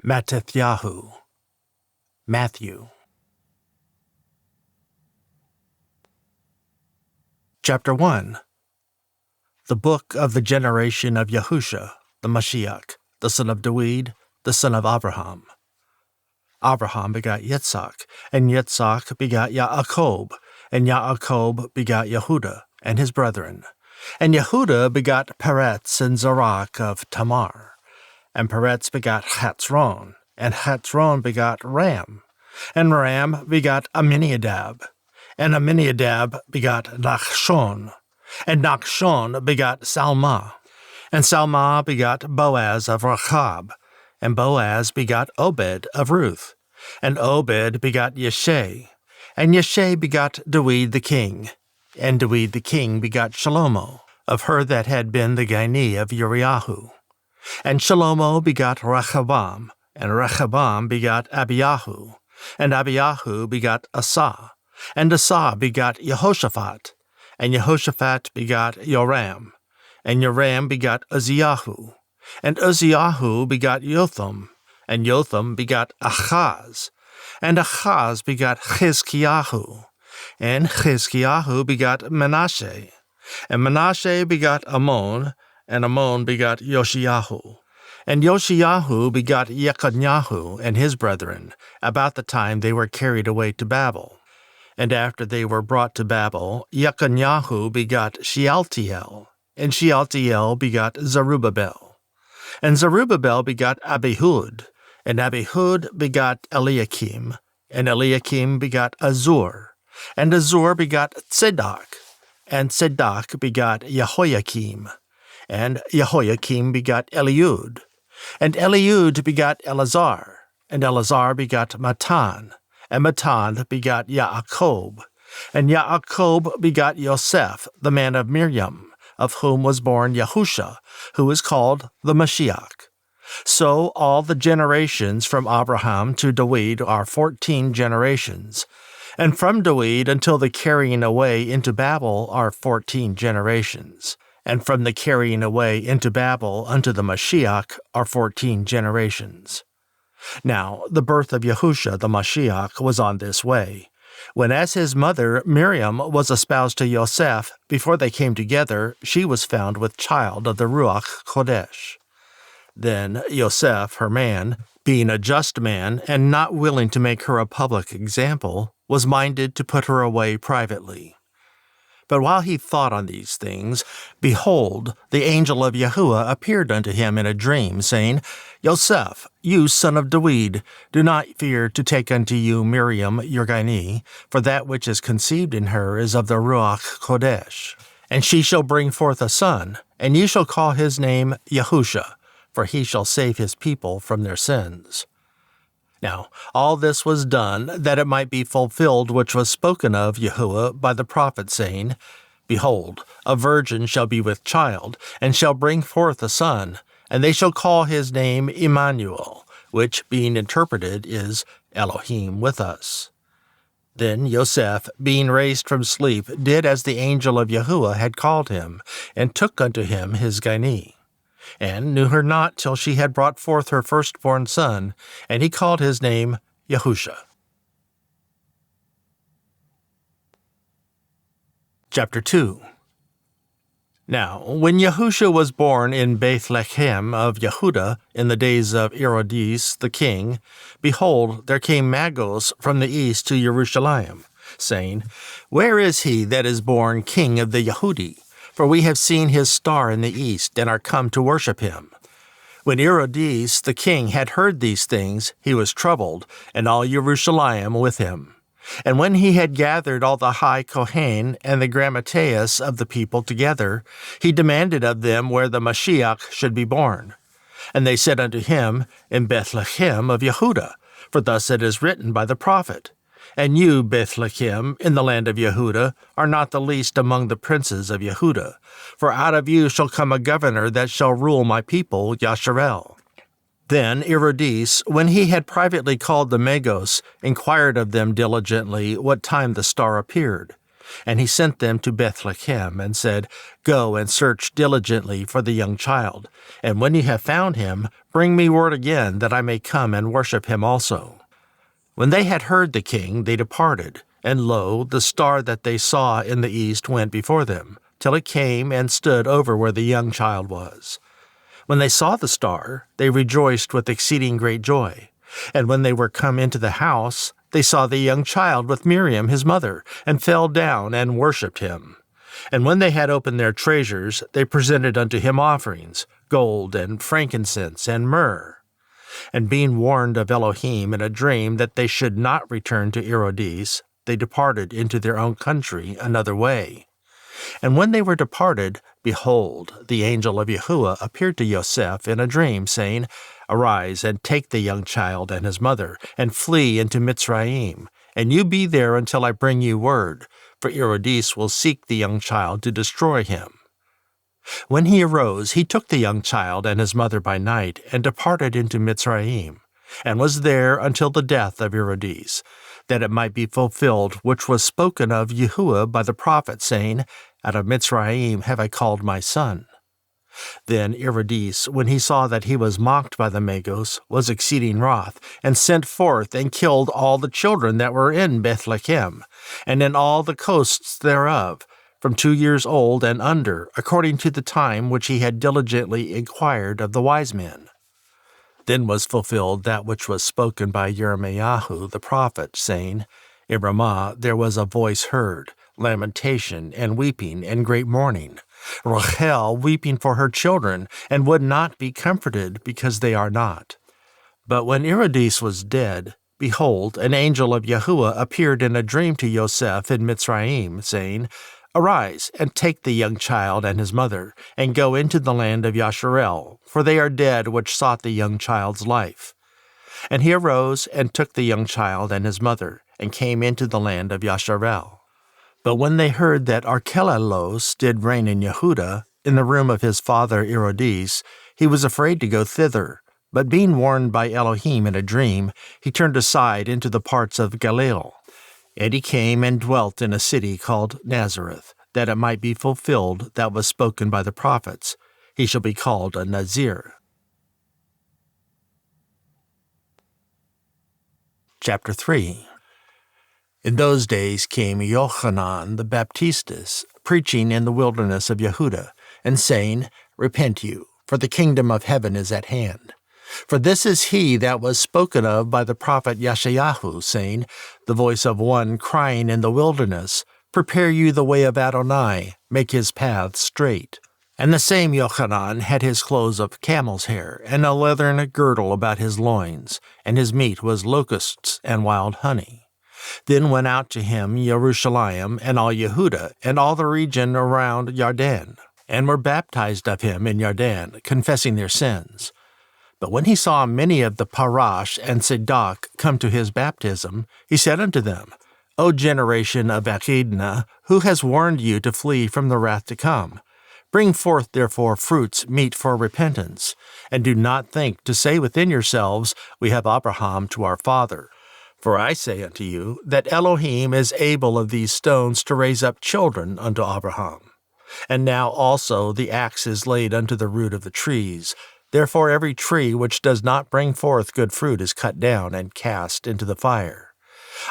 Mattithyahu, Matthew. Chapter 1. The Book of the Generation of Yahusha, the Mashiach, the son of Dawid, the son of Abraham. Abraham begot Yitzhak, and Yitzhak begot Yaakov, and Yaakov begot Yehudah and his brethren. And Yehudah begot Peretz and Zerach of Tamar. And Peretz begot Hetzron, and Hetzron begot Ram. And Ram begot Amminadab, and Amminadab begot Nachshon. And Nachshon begot Salma. And Salma begot Boaz of Rachab. And Boaz begot Obed of Ruth. And Obed begot Yeshai. And Yeshai begot Dawid the king. And Dawid the king begot Shalomo, of her that had been the Gaini of Uriahu. And Shalomo begot Rehoboam, and Rehoboam begot Abiyahu, and Abiyahu begot Asa, and Asa begot Jehoshaphat, and Jehoshaphat begot Joram, and Joram begot Uzziyahu, and Uzziyahu begot Jotham, and Jotham begot Achaz, and Achaz begot Chizkiyahu, and Chizkiyahu begot Manasseh, and Manasseh begot Ammon, and Ammon begot Yoshiyahu. And Yoshiyahu begot Yekoniah and his brethren, about the time they were carried away to Babel. And after they were brought to Babel, Yekoniah begot Shealtiel, and Shealtiel begot Zerubbabel. And Zerubbabel begot Abihud, and Abihud begot Eliakim, and Eliakim begot Azur, and Azur begot Tzedok, and Tzedok begot Jehoiakim, and Jehoiakim begot Eliud, and Eliud begot Eleazar, and Eleazar begot Matan, and Matan begot Yaakov, and Yaakov begot Yosef, the man of Miriam, of whom was born Yahusha, who is called the Mashiach. So all the generations from Abraham to Dawid are 14 generations, and from Dawid until the carrying away into Babel are 14 generations. And from the carrying away into Babel unto the Mashiach are 14 generations. Now the birth of Yahusha the Mashiach was on this way, when as his mother Miriam was espoused to Yosef, before they came together, she was found with child of the Ruach Kodesh. Then Yosef, her man, being a just man, and not willing to make her a public example, was minded to put her away privately. But while he thought on these things, behold, the angel of Yahuah appeared unto him in a dream, saying, Yosef, you son of Dawid, do not fear to take unto you Miriam your Gaini, for that which is conceived in her is of the Ruach Kodesh. And she shall bring forth a son, and ye shall call his name Yahusha, for he shall save his people from their sins. Now, all this was done that it might be fulfilled which was spoken of Yahuah by the prophet, saying, Behold, a virgin shall be with child, and shall bring forth a son, and they shall call his name Emmanuel, which, being interpreted, is Elohim with us. Then Yosef, being raised from sleep, did as the angel of Yahuah had called him, and took unto him his Gaini, and knew her not till she had brought forth her firstborn son, and he called his name Yahusha. Chapter 2. Now, when Yahusha was born in Bethlehem of Yehudah in the days of Herodes the king, behold, there came Magos from the east to Jerusalem, saying, Where is he that is born king of the Yehudi? For we have seen his star in the east, and are come to worship him. When Herodes the king had heard these things, he was troubled, and all Jerusalem with him. And when he had gathered all the high Kohen and the Grammateus of the people together, he demanded of them where the Mashiach should be born. And they said unto him, In Bethlehem of Yehudah, for thus it is written by the prophet, And you, Bethlehem, in the land of Yehudah, are not the least among the princes of Yehudah, for out of you shall come a governor that shall rule my people, Yasharel. Then Herodes, when he had privately called the Magos, inquired of them diligently what time the star appeared. And he sent them to Bethlehem, and said, Go and search diligently for the young child, and when ye have found him, bring me word again, that I may come and worship him also. When they had heard the king, they departed, and lo, the star that they saw in the east went before them, till it came and stood over where the young child was. When they saw the star, they rejoiced with exceeding great joy. And when they were come into the house, they saw the young child with Miriam his mother, and fell down and worshipped him. And when they had opened their treasures, they presented unto him offerings, gold and frankincense and myrrh. And being warned of Elohim in a dream that they should not return to Herodes, they departed into their own country another way. And when they were departed, behold, the angel of Yahuah appeared to Joseph in a dream, saying, Arise, and take the young child and his mother, and flee into Mitzrayim, and you be there until I bring you word, for Herodes will seek the young child to destroy him. When he arose, he took the young child and his mother by night, and departed into Mitzrayim, and was there until the death of Herodes, that it might be fulfilled which was spoken of Yahuah by the prophet, saying, Out of Mitzrayim have I called my son. Then Herodes, when he saw that he was mocked by the Magos, was exceeding wroth, and sent forth and killed all the children that were in Bethlehem, and in all the coasts thereof, from 2 years old and under, according to the time which he had diligently inquired of the wise men. Then was fulfilled that which was spoken by Jeremiah the prophet, saying, In Ramah there was a voice heard, lamentation and weeping and great mourning, Rachel weeping for her children, and would not be comforted, because they are not. But when Herodes was dead, behold, an angel of Yahuah appeared in a dream to Joseph in Mitzrayim, saying, Arise, and take the young child and his mother, and go into the land of Yasharel, for they are dead which sought the young child's life. And he arose, and took the young child and his mother, and came into the land of Yasharel. But when they heard that Archelaus did reign in Yehudah, in the room of his father Herodes, he was afraid to go thither. But being warned by Elohim in a dream, he turned aside into the parts of Galilee. And he came and dwelt in a city called Nazareth, that it might be fulfilled that was spoken by the prophets, He shall be called a Nazir. Chapter 3. In those days came Yochanan the Baptist, preaching in the wilderness of Yehudah, and saying, Repent you, for the kingdom of heaven is at hand. For this is he that was spoken of by the prophet Yeshayahu, saying, The voice of one crying in the wilderness, Prepare you the way of Adonai, make his paths straight. And the same Yochanan had his clothes of camel's hair, and a leathern girdle about his loins, and his meat was locusts and wild honey. Then went out to him Jerusalem and all Yehudah, and all the region around Yarden, and were baptized of him in Yarden, confessing their sins. But when he saw many of the Parash and Sadok come to his baptism, he said unto them, O generation of Echidna, who has warned you to flee from the wrath to come? Bring forth therefore fruits meet for repentance, and do not think to say within yourselves, We have Abraham to our father. For I say unto you, that Elohim is able of these stones to raise up children unto Abraham. And now also the axe is laid unto the root of the trees. Therefore every tree which does not bring forth good fruit is cut down and cast into the fire.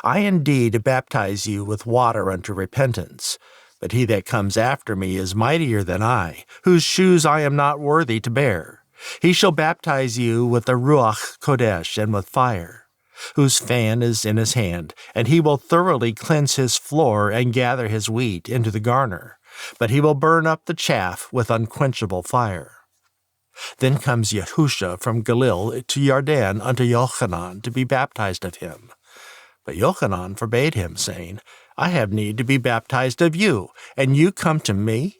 I indeed baptize you with water unto repentance, but he that comes after me is mightier than I, whose shoes I am not worthy to bear. He shall baptize you with the Ruach Kodesh and with fire, whose fan is in his hand, and he will thoroughly cleanse his floor and gather his wheat into the garner, but he will burn up the chaff with unquenchable fire. Then comes Yahusha from Galilee to Yarden unto Yochanan to be baptized of him. But Yochanan forbade him, saying, I have need to be baptized of you, and you come to me?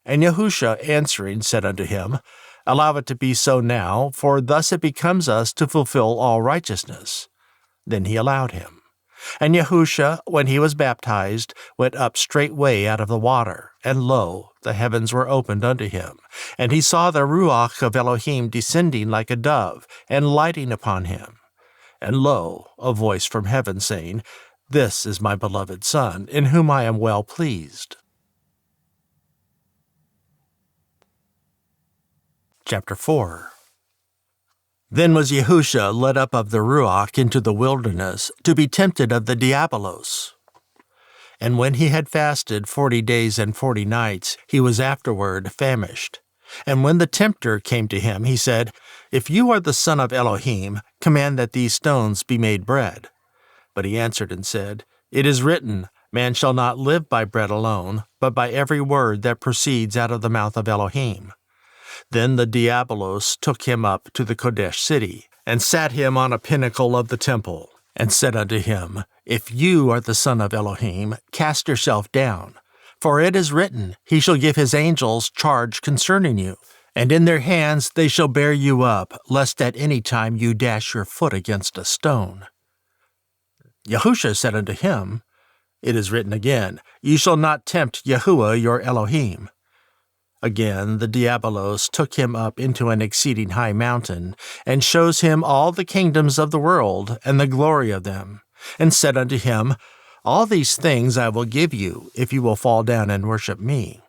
And Yahusha answering said unto him, Allow it to be so now, for thus it becomes us to fulfill all righteousness. Then he allowed him. And Yahusha, when he was baptized, went up straightway out of the water, and lo, the heavens were opened unto him, and he saw the Ruach of Elohim descending like a dove, and lighting upon him. And lo, a voice from heaven saying, This is my beloved Son, in whom I am well pleased. Chapter 4. Then was Yahusha led up of the Ruach into the wilderness to be tempted of the Diabolos. And when he had fasted 40 days and 40 nights, he was afterward famished. And when the tempter came to him, he said, If you are the Son of Elohim, command that these stones be made bread. But he answered and said, It is written, Man shall not live by bread alone, but by every word that proceeds out of the mouth of Elohim. Then the Diabolos took him up to the Kodesh city, and sat him on a pinnacle of the temple, and said unto him, If you are the Son of Elohim, cast yourself down. For it is written, He shall give his angels charge concerning you, and in their hands they shall bear you up, lest at any time you dash your foot against a stone. Yahusha said unto him, It is written again, You shall not tempt Yahuah your Elohim. Again the Diabolos took him up into an exceeding high mountain, and shows him all the kingdoms of the world, and the glory of them, and said unto him, All these things I will give you, if you will fall down and worship me.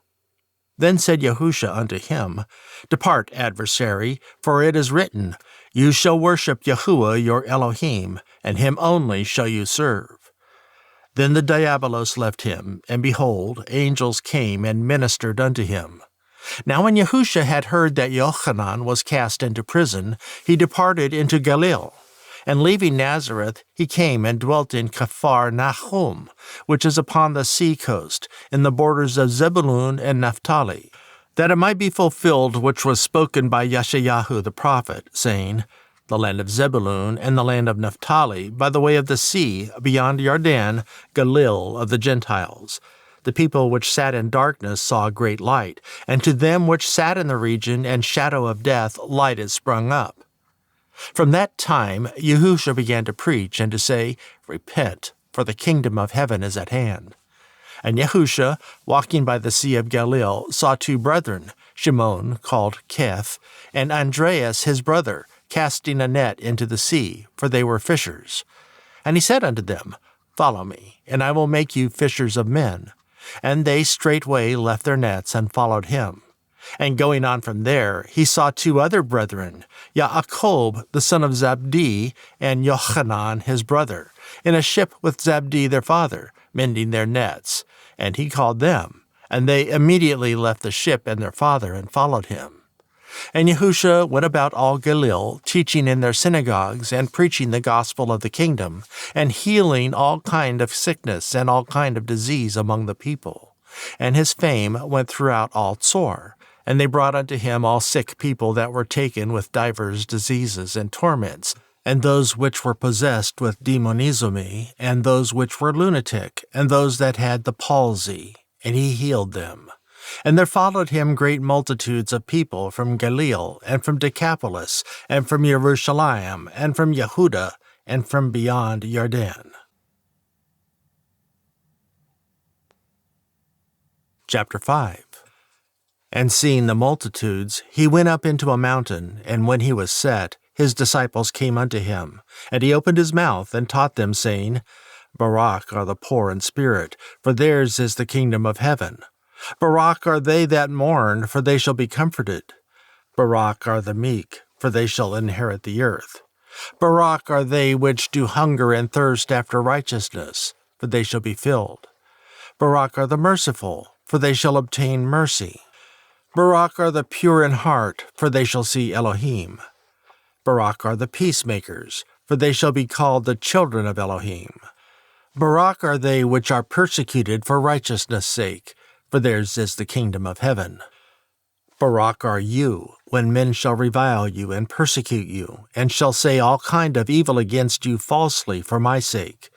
Then said Yahusha unto him, Depart, adversary, for it is written, You shall worship Yahuah your Elohim, and him only shall you serve. Then the Diabolos left him, and behold, angels came and ministered unto him. Now when Yahusha had heard that Yochanan was cast into prison, he departed into Galilee. And leaving Nazareth, he came and dwelt in Caphar-Nahum, which is upon the sea coast, in the borders of Zebulun and Naphtali, that it might be fulfilled which was spoken by Yeshayahu the prophet, saying, The land of Zebulun and the land of Naphtali, by the way of the sea, beyond Jordan, Galilee of the Gentiles. The people which sat in darkness saw a great light, and to them which sat in the region and shadow of death light is sprung up. From that time Yahusha began to preach and to say, Repent, for the kingdom of heaven is at hand. And Yahusha, walking by the sea of Galilee, saw two brethren, Shimon, called Keph, and Andreas his brother, casting a net into the sea, for they were fishers. And he said unto them, Follow me, and I will make you fishers of men. And they straightway left their nets and followed him. And going on from there, he saw two other brethren, Yaakov the son of Zabdi, and Yochanan his brother, in a ship with Zabdi their father, mending their nets. And he called them, and they immediately left the ship and their father, and followed him. And Yahusha went about all Galilee, teaching in their synagogues, and preaching the gospel of the kingdom, and healing all kind of sickness and all kind of disease among the people. And his fame went throughout all Tzor. And they brought unto him all sick people that were taken with divers diseases and torments, and those which were possessed with demonizomai, and those which were lunatic, and those that had the palsy, and he healed them. And there followed him great multitudes of people from Galilee, and from Decapolis, and from Jerusalem, and from Yehuda, and from beyond Jordan. Chapter 5. And seeing the multitudes, he went up into a mountain, and when he was set, his disciples came unto him. And he opened his mouth, and taught them, saying, Barak are the poor in spirit, for theirs is the kingdom of heaven. Barak are they that mourn, for they shall be comforted. Barak are the meek, for they shall inherit the earth. Barak are they which do hunger and thirst after righteousness, for they shall be filled. Barak are the merciful, for they shall obtain mercy. Barak are the pure in heart, for they shall see Elohim. Barak are the peacemakers, for they shall be called the children of Elohim. Barak are they which are persecuted for righteousness' sake, for theirs is the kingdom of heaven. Barak are you, when men shall revile you and persecute you, and shall say all kind of evil against you falsely for my sake.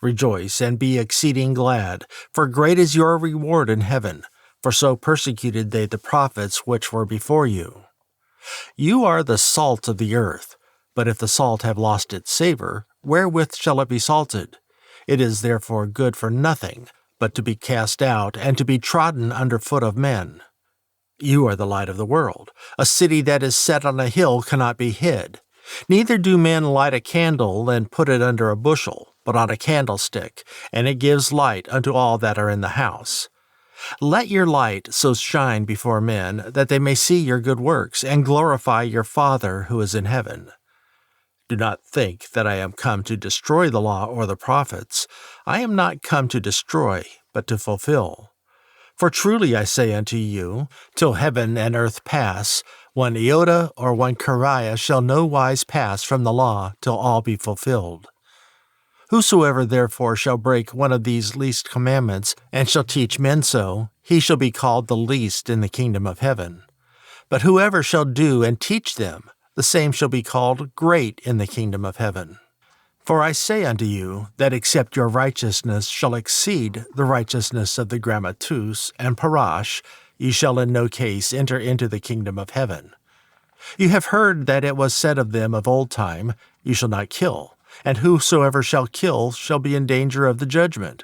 Rejoice and be exceeding glad, for great is your reward in heaven, for so persecuted they the prophets which were before you. You are the salt of the earth, but if the salt have lost its savor, wherewith shall it be salted? It is therefore good for nothing, but to be cast out and to be trodden under foot of men. You are the light of the world. A city that is set on a hill cannot be hid. Neither do men light a candle and put it under a bushel, but on a candlestick, and it gives light unto all that are in the house. Let your light so shine before men, that they may see your good works, and glorify your Father who is in heaven. Do not think that I am come to destroy the law or the prophets. I am not come to destroy, but to fulfill. For truly I say unto you, till heaven and earth pass, one iota or one kariah shall no wise pass from the law till all be fulfilled. Whosoever therefore shall break one of these least commandments, and shall teach men so, he shall be called the least in the kingdom of heaven. But whoever shall do and teach them, the same shall be called great in the kingdom of heaven. For I say unto you, that except your righteousness shall exceed the righteousness of the grammatus and parash, ye shall in no case enter into the kingdom of heaven. You have heard that it was said of them of old time, You shall not kill, and whosoever shall kill shall be in danger of the judgment.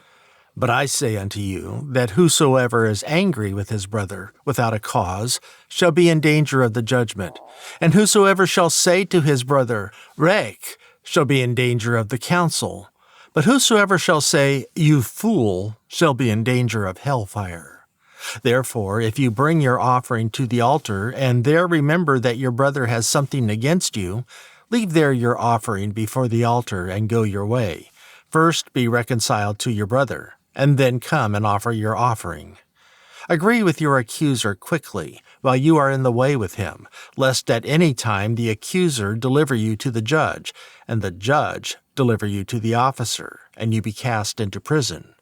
But I say unto you, that whosoever is angry with his brother without a cause shall be in danger of the judgment, and whosoever shall say to his brother, Rek, shall be in danger of the council. But whosoever shall say, You fool, shall be in danger of hellfire. Therefore, if you bring your offering to the altar, and there remember that your brother has something against you, leave there your offering before the altar, and go your way. First be reconciled to your brother, and then come and offer your offering. Agree with your accuser quickly, while you are in the way with him, lest at any time the accuser deliver you to the judge, and the judge deliver you to the officer, and you be cast into prison.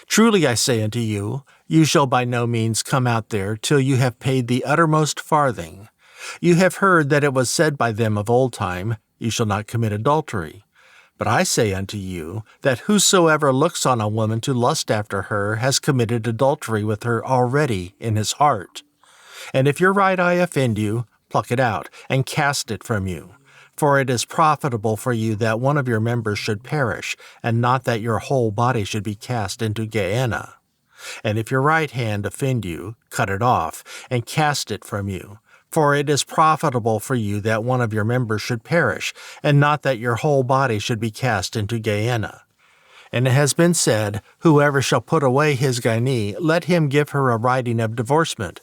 Truly I say unto you, you shall by no means come out there till you have paid the uttermost farthing. You have heard that it was said by them of old time, You shall not commit adultery. But I say unto you, that whosoever looks on a woman to lust after her has committed adultery with her already in his heart. And if your right eye offend you, pluck it out, and cast it from you. For it is profitable for you that one of your members should perish, and not that your whole body should be cast into Gehenna. And if your right hand offend you, cut it off, and cast it from you. For it is profitable for you that one of your members should perish, and not that your whole body should be cast into Gehenna. And it has been said, Whoever shall put away his gynee, let him give her a writing of divorcement.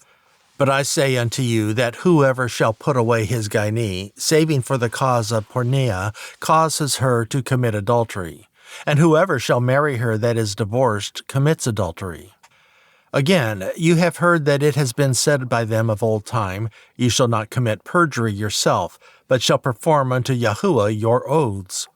But I say unto you that whoever shall put away his gynee, saving for the cause of porneia, causes her to commit adultery. And whoever shall marry her that is divorced commits adultery. Again, you have heard that it has been said by them of old time, You shall not commit perjury yourself, but shall perform unto Yahuah your oaths.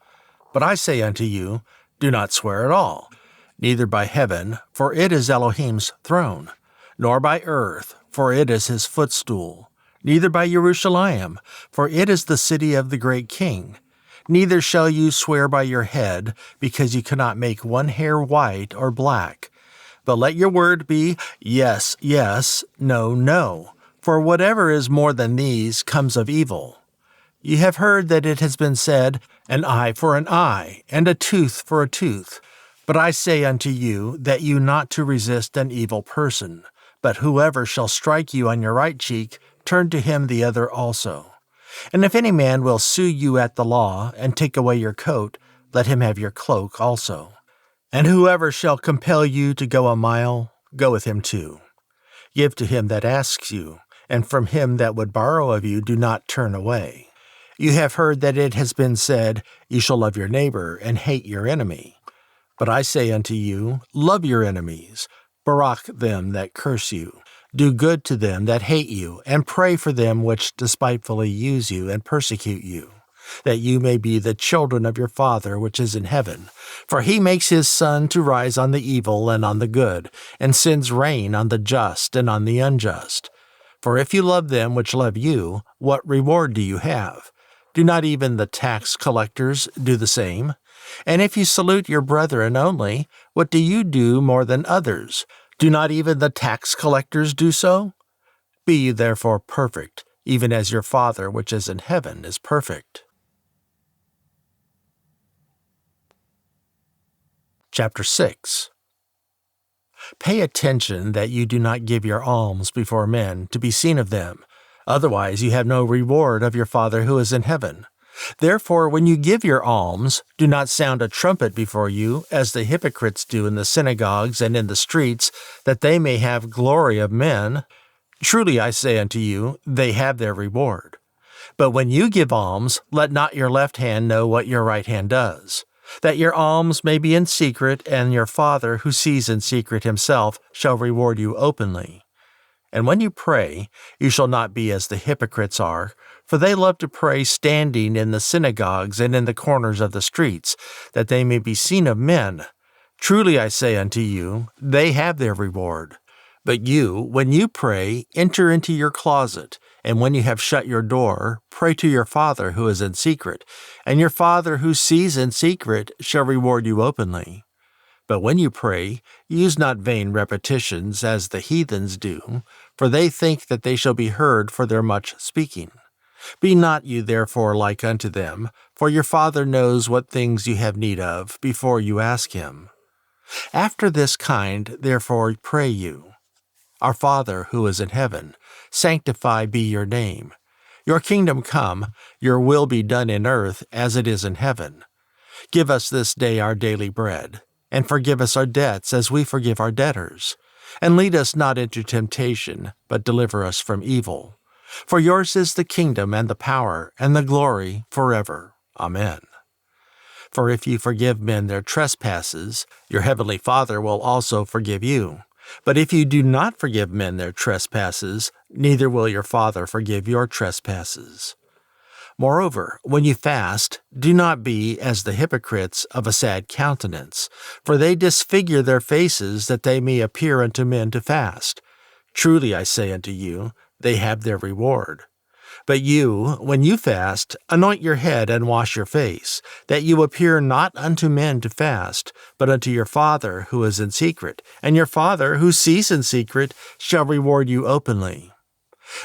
But I say unto you, Do not swear at all, neither by heaven, for it is Elohim's throne, nor by earth, for it is his footstool, neither by Jerusalem, for it is the city of the great King. Neither shall you swear by your head, because you cannot make one hair white or black. But let your word be, Yes, yes, no, no, for whatever is more than these comes of evil. You have heard that it has been said, An eye for an eye, and a tooth for a tooth. But I say unto you, that you not to resist an evil person, but whoever shall strike you on your right cheek, turn to him the other also. And if any man will sue you at the law, and take away your coat, let him have your cloak also. And whoever shall compel you to go a mile, go with him 2. Give to him that asks you, and from him that would borrow of you do not turn away. You have heard that it has been said, You shall love your neighbor, and hate your enemy. But I say unto you, Love your enemies, barak them that curse you, do good to them that hate you, and pray for them which despitefully use you and persecute you, that you may be the children of your Father which is in heaven. For he makes his sun to rise on the evil and on the good, and sends rain on the just and on the unjust. For if you love them which love you, what reward do you have? Do not even the tax collectors do the same? And if you salute your brethren only, what do you do more than others? Do not even the tax collectors do so? Be ye therefore perfect, even as your Father which is in heaven is perfect. Chapter 6. Pay attention that you do not give your alms before men to be seen of them, otherwise you have no reward of your Father who is in heaven. Therefore, when you give your alms, do not sound a trumpet before you, as the hypocrites do in the synagogues and in the streets, that they may have glory of men. Truly I say unto you, they have their reward. But when you give alms, let not your left hand know what your right hand does, that your alms may be in secret, and your Father who sees in secret himself shall reward you openly. And when you pray, you shall not be as the hypocrites are, for they love to pray standing in the synagogues and in the corners of the streets, that they may be seen of men. Truly I say unto you, they have their reward. But you, when you pray, enter into your closet, and when you have shut your door, pray to your Father who is in secret, and your Father who sees in secret shall reward you openly. But when you pray, use not vain repetitions as the heathens do, for they think that they shall be heard for their much speaking. Be not you therefore like unto them, for your Father knows what things you have need of before you ask him. After this kind, therefore, pray you. Our Father who is in heaven, sanctified be your name. Your kingdom come, your will be done in earth as it is in heaven. Give us this day our daily bread, and forgive us our debts as we forgive our debtors. And lead us not into temptation, but deliver us from evil. For yours is the kingdom and the power and the glory forever. Amen. For if you forgive men their trespasses, your heavenly Father will also forgive you. But if you do not forgive men their trespasses, neither will your Father forgive your trespasses. Moreover, when you fast, do not be as the hypocrites of a sad countenance, for they disfigure their faces that they may appear unto men to fast. Truly I say unto you, they have their reward. But you, when you fast, anoint your head and wash your face, that you appear not unto men to fast, but unto your Father who is in secret, and your Father who sees in secret shall reward you openly.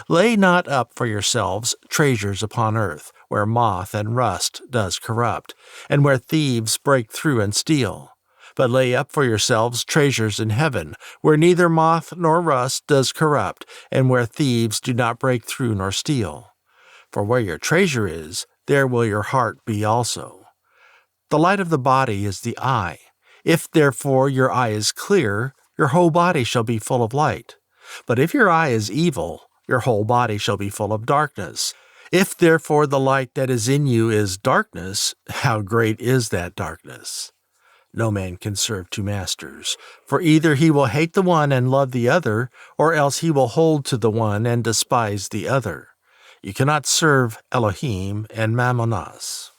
Lay not up for yourselves treasures upon earth, where moth and rust does corrupt, and where thieves break through and steal. But lay up for yourselves treasures in heaven, where neither moth nor rust does corrupt, and where thieves do not break through nor steal. For where your treasure is, there will your heart be also. The light of the body is the eye. If therefore your eye is clear, your whole body shall be full of light. But if your eye is evil, your whole body shall be full of darkness. If therefore the light that is in you is darkness, how great is that darkness? No man can serve two masters, for either he will hate the one and love the other, or else he will hold to the one and despise the other. You cannot serve Elohim and Mammonas.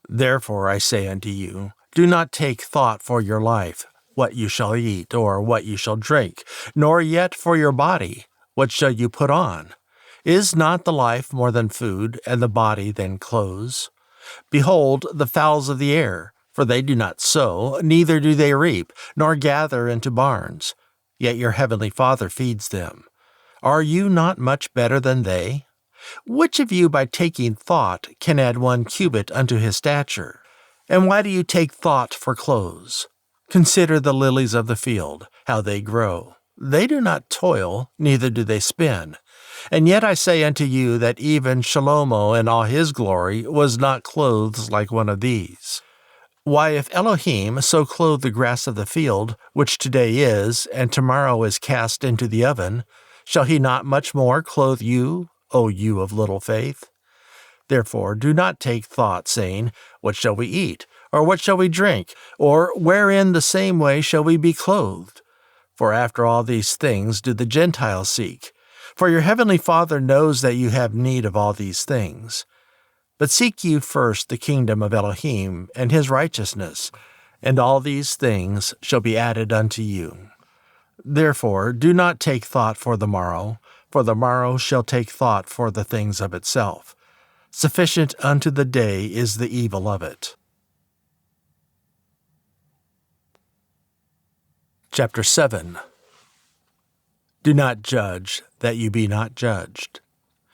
Therefore I say unto you, do not take thought for your life, what you shall eat, or what you shall drink, nor yet for your body, what shall you put on? Is not the life more than food, and the body than clothes? Behold the fowls of the air, for they do not sow, neither do they reap, nor gather into barns, yet your heavenly Father feeds them. Are you not much better than they? Which of you by taking thought can add 1 cubit unto his stature? And why do you take thought for clothes? Consider the lilies of the field, how they grow. They do not toil, neither do they spin. And yet I say unto you that even Shalomo in all his glory was not clothed like one of these. Why, if Elohim so clothe the grass of the field, which today is, and tomorrow is cast into the oven, shall he not much more clothe you, O you of little faith? Therefore do not take thought, saying, what shall we eat? Or what shall we drink? Or wherein the same way shall we be clothed? For after all these things do the Gentiles seek. For your heavenly Father knows that you have need of all these things. But seek ye first the kingdom of Elohim and his righteousness, and all these things shall be added unto you. Therefore do not take thought for the morrow shall take thought for the things of itself. Sufficient unto the day is the evil of it. Chapter 7. Do not judge, that you be not judged.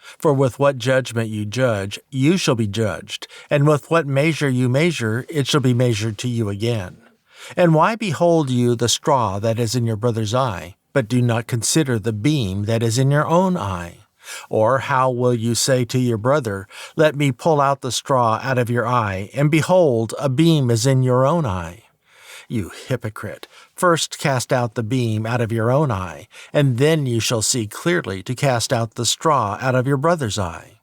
For with what judgment you judge, you shall be judged, and with what measure you measure, it shall be measured to you again. And why behold you the straw that is in your brother's eye, but do not consider the beam that is in your own eye? Or how will you say to your brother, let me pull out the straw out of your eye, and behold, a beam is in your own eye? You hypocrite, first cast out the beam out of your own eye, and then you shall see clearly to cast out the straw out of your brother's eye.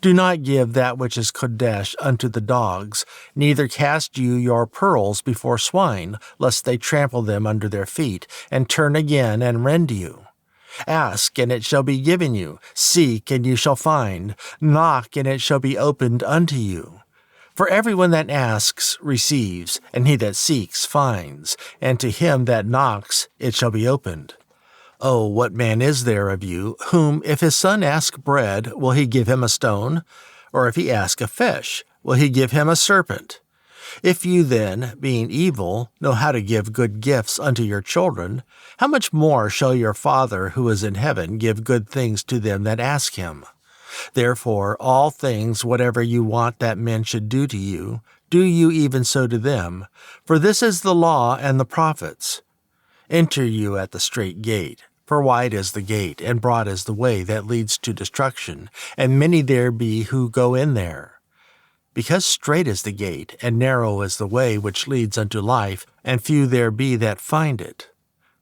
Do not give that which is kodesh unto the dogs, neither cast you your pearls before swine, lest they trample them under their feet, and turn again and rend you. Ask, and it shall be given you. Seek, and you shall find. Knock, and it shall be opened unto you. For everyone that asks receives, and he that seeks finds, and to him that knocks it shall be opened. Oh, what man is there of you, whom, if his son ask bread, will he give him a stone? Or if he ask a fish, will he give him a serpent? If you then, being evil, know how to give good gifts unto your children, how much more shall your Father who is in heaven give good things to them that ask him? Therefore, all things whatever you want that men should do to you, do you even so to them, for this is the law and the prophets. Enter you at the strait gate, for wide is the gate, and broad is the way that leads to destruction, and many there be who go in there. Because strait is the gate, and narrow is the way which leads unto life, and few there be that find it.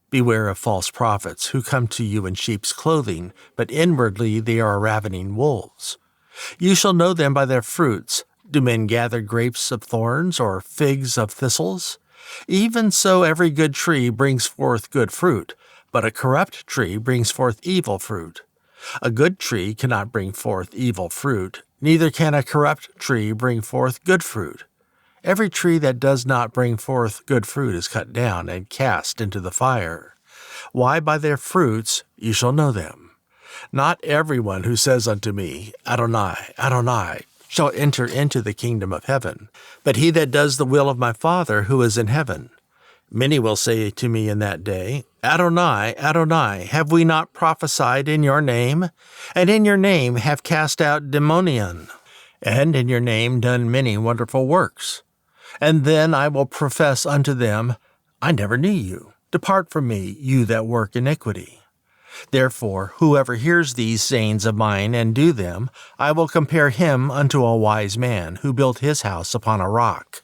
Beware of false prophets, who come to you in sheep's clothing, but inwardly they are ravening wolves. You shall know them by their fruits. Do men gather grapes of thorns, or figs of thistles? Even so every good tree brings forth good fruit, but a corrupt tree brings forth evil fruit. A good tree cannot bring forth evil fruit, neither can a corrupt tree bring forth good fruit. Every tree that does not bring forth good fruit is cut down and cast into the fire. Why, by their fruits you shall know them. Not everyone who says unto me, Adonai, Adonai, shall enter into the kingdom of heaven, but he that does the will of my Father who is in heaven. Many will say to me in that day, Adonai, Adonai, have we not prophesied in your name? And in your name have cast out demonian, and in your name done many wonderful works. And then I will profess unto them, I never knew you. Depart from me, you that work iniquity. Therefore, whoever hears these sayings of mine and do them, I will compare him unto a wise man who built his house upon a rock.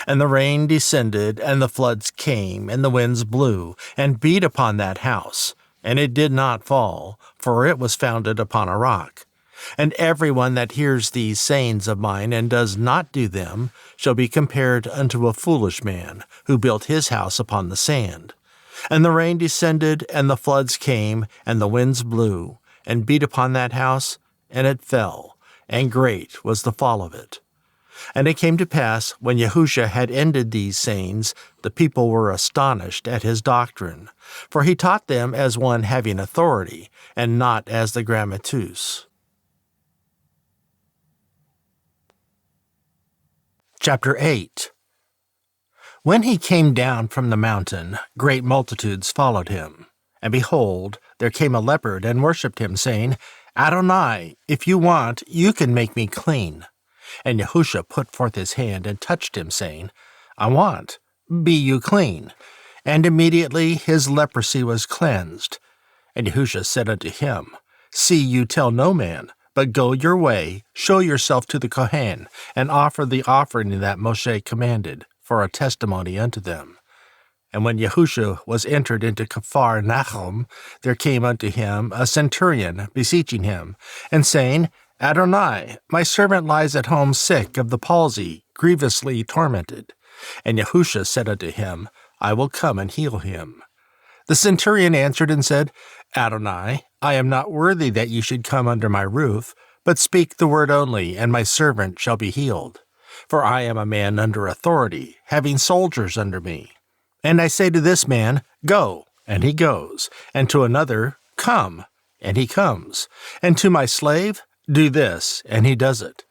And the rain descended, and the floods came, and the winds blew, and beat upon that house. And it did not fall, for it was founded upon a rock. And everyone that hears these sayings of mine and does not do them shall be compared unto a foolish man, who built his house upon the sand. And the rain descended, and the floods came, and the winds blew, and beat upon that house, and it fell, and great was the fall of it. And it came to pass, when Yahusha had ended these sayings, the people were astonished at his doctrine, for he taught them as one having authority, and not as the grammateus. Chapter 8. When he came down from the mountain, great multitudes followed him. And behold, there came a leopard and worshipped him, saying, Adonai, if you want, you can make me clean. And Yahusha put forth his hand and touched him, saying, I want, be you clean. And immediately his leprosy was cleansed. And Yahusha said unto him, See you tell no man, but go your way, show yourself to the Kohen, and offer the offering that Moshe commanded, for a testimony unto them. And when Yahusha was entered into Caphar Nahum, there came unto him a centurion, beseeching him, and saying, Adonai, my servant lies at home sick of the palsy, grievously tormented. And Yahusha said unto him, I will come and heal him. The centurion answered and said, Adonai, I am not worthy that you should come under my roof, but speak the word only, and my servant shall be healed. For I am a man under authority, having soldiers under me. And I say to this man, Go, and he goes, and to another, Come, and he comes, and to my slave, Do this, and he does it.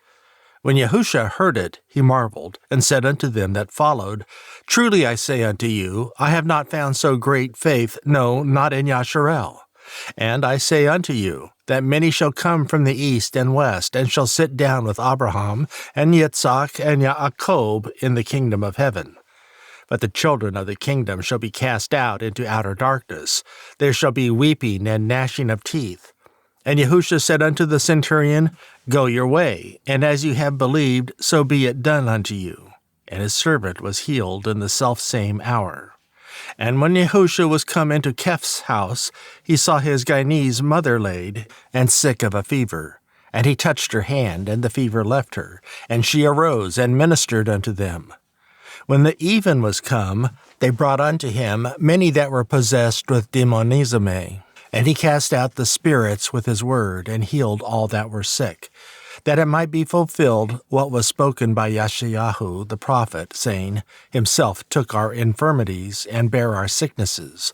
When Yahusha heard it, he marveled, and said unto them that followed, Truly I say unto you, I have not found so great faith, no, not in Yasharel. And I say unto you, that many shall come from the east and west, and shall sit down with Abraham, and Yitzhak, and Yaakov in the kingdom of heaven. But the children of the kingdom shall be cast out into outer darkness. There shall be weeping and gnashing of teeth. And Yahusha said unto the centurion, Go your way, and as you have believed, so be it done unto you. And his servant was healed in the selfsame hour. And when Yahusha was come into Keph's house, he saw his Guyanese mother laid, and sick of a fever. And he touched her hand, and the fever left her, and she arose and ministered unto them. When the even was come, they brought unto him many that were possessed with demonisme. And he cast out the spirits with his word, and healed all that were sick, that it might be fulfilled what was spoken by Yeshayahu the prophet, saying, Himself took our infirmities, and bare our sicknesses.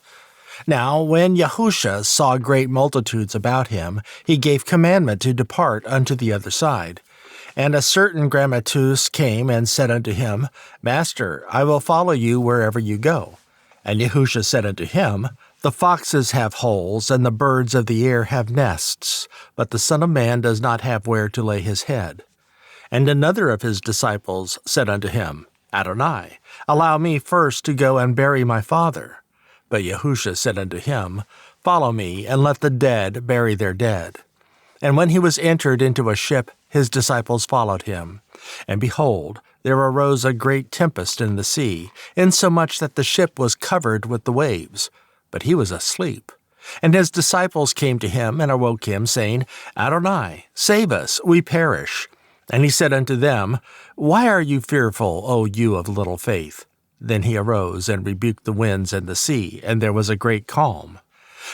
Now when Yahusha saw great multitudes about him, he gave commandment to depart unto the other side. And a certain grammatus came and said unto him, Master, I will follow you wherever you go. And Yahusha said unto him, The foxes have holes, and the birds of the air have nests, but the Son of Man does not have where to lay his head. And another of his disciples said unto him, Adonai, allow me first to go and bury my father. But Yahusha said unto him, Follow me, and let the dead bury their dead. And when he was entered into a ship, his disciples followed him. And behold, there arose a great tempest in the sea, insomuch that the ship was covered with the waves. But he was asleep. And his disciples came to him and awoke him, saying, Adonai, save us, we perish. And he said unto them, Why are you fearful, O you of little faith? Then he arose and rebuked the winds and the sea, and there was a great calm.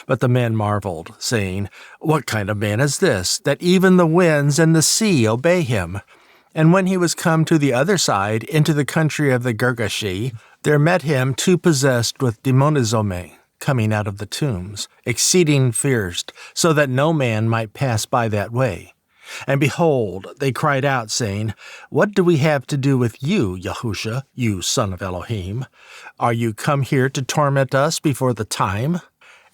But the men marveled, saying, What kind of man is this, that even the winds and the sea obey him? And when he was come to the other side, into the country of the Gergashi, there met him two possessed with demonisme, coming out of the tombs, exceeding fierce, so that no man might pass by that way. And behold, they cried out, saying, What do we have to do with you, Yahusha, you son of Elohim? Are you come here to torment us before the time?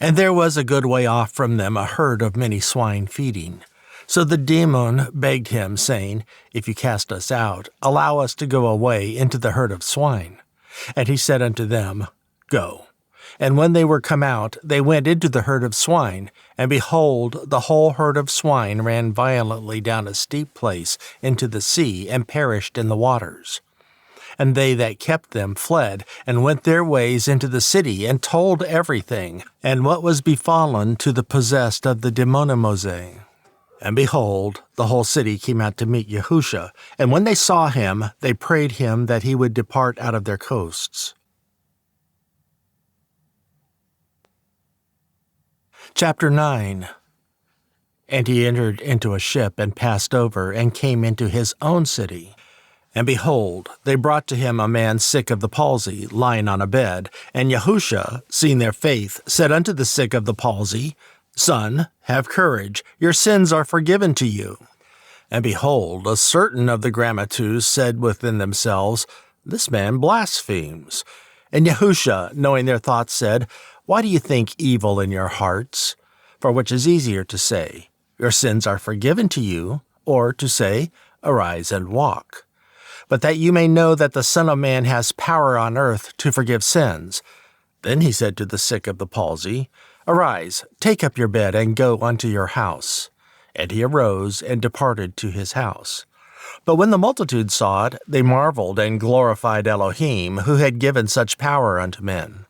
And there was a good way off from them a herd of many swine feeding. So the demon begged him, saying, If you cast us out, allow us to go away into the herd of swine. And he said unto them, Go. And when they were come out, they went into the herd of swine, and behold, the whole herd of swine ran violently down a steep place into the sea, and perished in the waters. And they that kept them fled, and went their ways into the city, and told everything, and what was befallen to the possessed of the demonimose. And behold, the whole city came out to meet Yahusha, and when they saw him, they prayed him that he would depart out of their coasts. Chapter 9. And he entered into a ship, and passed over, and came into his own city. And behold, they brought to him a man sick of the palsy, lying on a bed. And Yahusha, seeing their faith, said unto the sick of the palsy, Son, have courage, your sins are forgiven to you. And behold, a certain of the grammatus said within themselves, This man blasphemes. And Yahusha, knowing their thoughts, said, Why do you think evil in your hearts? For which is easier to say, Your sins are forgiven to you, or to say, Arise and walk? But that you may know that the Son of Man has power on earth to forgive sins. Then he said to the sick of the palsy, Arise, take up your bed, and go unto your house. And he arose and departed to his house. But when the multitude saw it, they marveled and glorified Elohim, who had given such power unto men.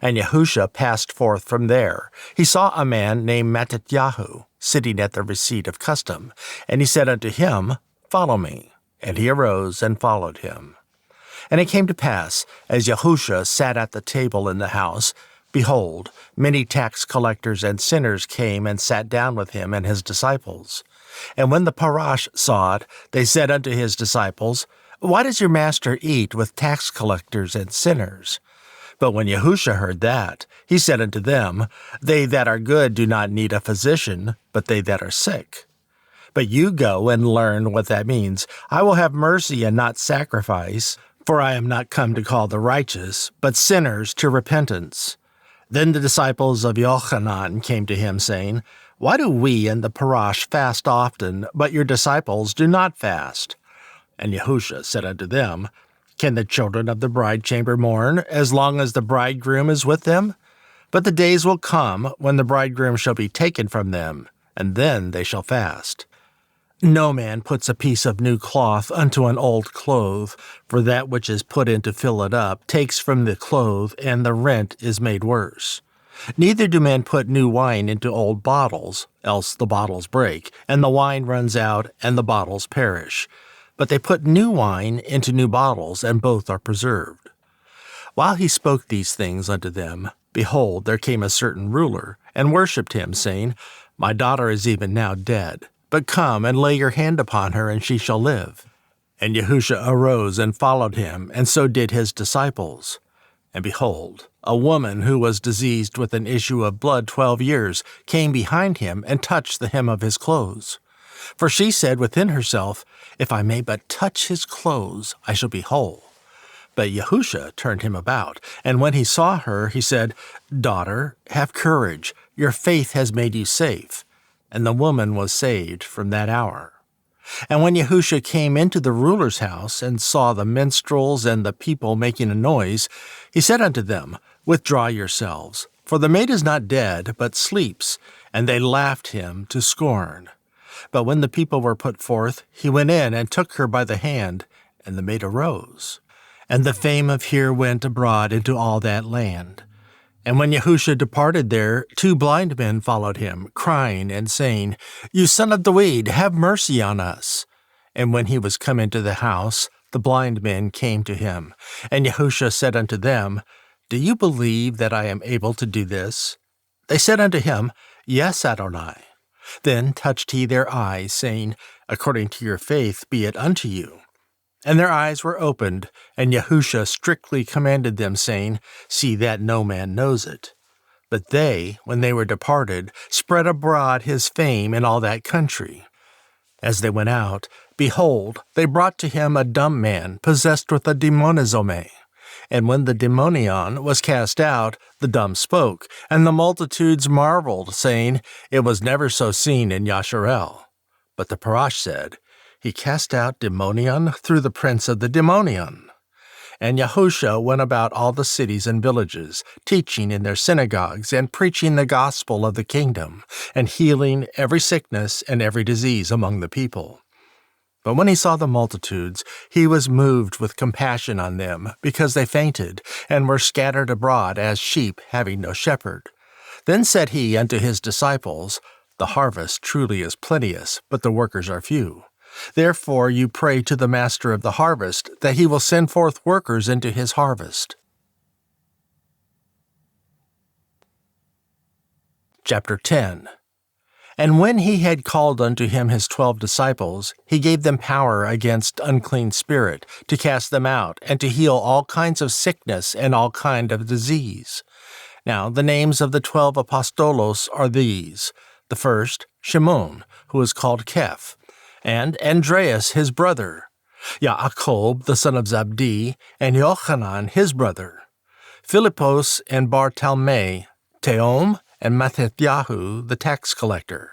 And Yahusha passed forth from there. He saw a man named Mattithya sitting at the receipt of custom, and he said unto him, Follow me. And he arose and followed him. And it came to pass, as Yahusha sat at the table in the house, behold, many tax collectors and sinners came and sat down with him and his disciples. And when the parash saw it, they said unto his disciples, Why does your master eat with tax collectors and sinners? But when Yahusha heard that, he said unto them, They that are good do not need a physician, but they that are sick. But you go and learn what that means. I will have mercy and not sacrifice, for I am not come to call the righteous, but sinners to repentance. Then the disciples of Yochanan came to him, saying, Why do we and the parash fast often, but your disciples do not fast? And Yahusha said unto them, Can the children of the bride chamber mourn, as long as the bridegroom is with them? But the days will come, when the bridegroom shall be taken from them, and then they shall fast. No man puts a piece of new cloth unto an old cloth, for that which is put in to fill it up takes from the cloth, and the rent is made worse. Neither do men put new wine into old bottles, else the bottles break, and the wine runs out, and the bottles perish. But they put new wine into new bottles, and both are preserved. While he spoke these things unto them, behold, there came a certain ruler, and worshipped him, saying, My daughter is even now dead, but come and lay your hand upon her, and she shall live. And Yahusha arose and followed him, and so did his disciples. And behold, a woman who was diseased with an issue of blood 12 years came behind him and touched the hem of his clothes. For she said within herself, If I may but touch his clothes, I shall be whole. But Yahusha turned him about, and when he saw her, he said, Daughter, have courage, your faith has made you safe. And the woman was saved from that hour. And when Yahusha came into the ruler's house, and saw the minstrels and the people making a noise, he said unto them, Withdraw yourselves, for the maid is not dead, but sleeps. And they laughed him to scorn. But when the people were put forth, he went in and took her by the hand, and the maid arose. And the fame of her went abroad into all that land. And when Yahusha departed there, 2 blind men followed him, crying and saying, You son of Dawid, have mercy on us. And when he was come into the house, the blind men came to him. And Yahusha said unto them, Do you believe that I am able to do this? They said unto him, Yes, Adonai. Then touched he their eyes, saying, According to your faith be it unto you. And their eyes were opened, and Yahusha strictly commanded them, saying, See that no man knows it. But they, when they were departed, spread abroad his fame in all that country. As they went out, behold, they brought to him a dumb man, possessed with a demonizome. And when the demonion was cast out, the dumb spoke, and the multitudes marveled, saying, It was never so seen in Yasharel. But the Parash said, He cast out demonion through the prince of the demonion. And Yahusha went about all the cities and villages, teaching in their synagogues, and preaching the gospel of the kingdom, and healing every sickness and every disease among the people. But when he saw the multitudes, he was moved with compassion on them, because they fainted, and were scattered abroad as sheep having no shepherd. Then said he unto his disciples, The harvest truly is plenteous, but the workers are few. Therefore you pray to the master of the harvest, that he will send forth workers into his harvest. Chapter 10. And when he had called unto him his 12 disciples, he gave them power against unclean spirit, to cast them out, and to heal all kinds of sickness and all kind of disease. Now the names of the 12 apostolos are these: the first, Shimon, who is called Keph, and Andreas his brother, Jacob the son of Zabdi, and Yochanan his brother, Philippos and Bartalmai, Theom and Mattithyahu the tax collector,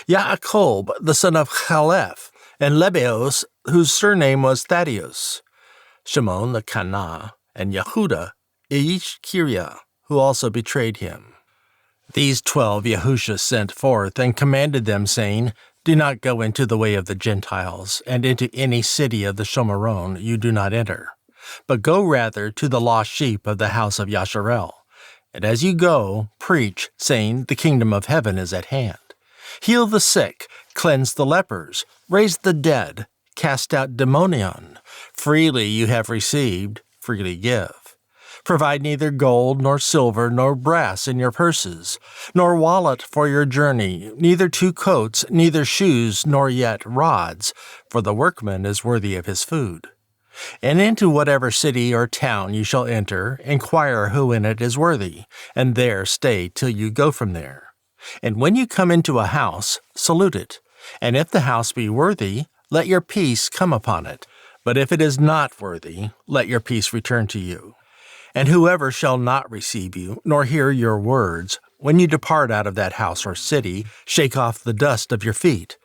Jacob the son of Chaleph, and Lebeos, whose surname was Thaddeus, Shimon the Cana, and Yehuda Ishkiria, who also betrayed him. These 12 Yahusha sent forth, and commanded them, saying, Do not go into the way of the Gentiles, and into any city of the Shomaron you do not enter, but go rather to the lost sheep of the house of Yasharel. And as you go, preach, saying, The kingdom of heaven is at hand. Heal the sick, cleanse the lepers, raise the dead, cast out demonion. Freely you have received, freely give. Provide neither gold, nor silver, nor brass in your purses, nor wallet for your journey, neither 2 coats, neither shoes, nor yet rods, for the workman is worthy of his food. And into whatever city or town you shall enter, inquire who in it is worthy, and there stay till you go from there. And when you come into a house, salute it. And if the house be worthy, let your peace come upon it. But if it is not worthy, let your peace return to you. And whoever shall not receive you, nor hear your words, when you depart out of that house or city, shake off the dust of your feet.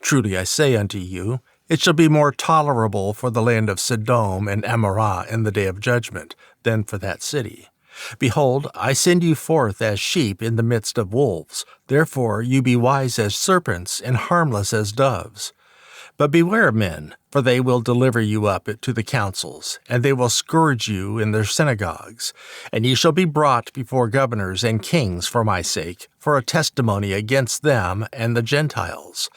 Truly I say unto you, it shall be more tolerable for the land of Sodom and Amorah in the day of judgment than for that city. Behold, I send you forth as sheep in the midst of wolves. Therefore you be wise as serpents and harmless as doves. But beware of men, for they will deliver you up to the councils, and they will scourge you in their synagogues. And ye shall be brought before governors and kings for my sake, for a testimony against them and the Gentiles.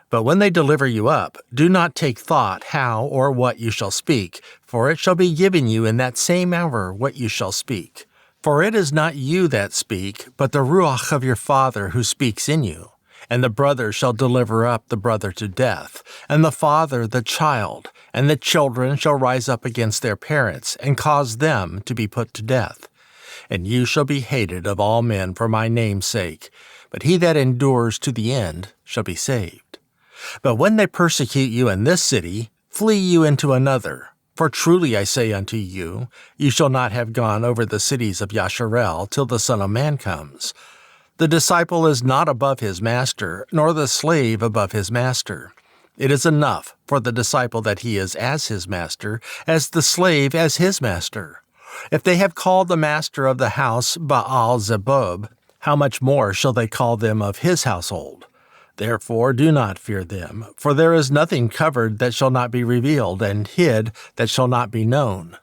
But when they deliver you up, do not take thought how or what you shall speak, for it shall be given you in that same hour what you shall speak. For it is not you that speak, but the Ruach of your Father who speaks in you. And the brother shall deliver up the brother to death, and the father the child, and the children shall rise up against their parents, and cause them to be put to death. And you shall be hated of all men for my name's sake, but he that endures to the end shall be saved. But when they persecute you in this city, flee you into another. For truly I say unto you, you shall not have gone over the cities of Yasharel till the Son of Man comes. The disciple is not above his master, nor the slave above his master. It is enough for the disciple that he is as his master, as the slave as his master. If they have called the master of the house Baal-zebub, how much more shall they call them of his household? Therefore do not fear them, for there is nothing covered that shall not be revealed, and hid that shall not be known.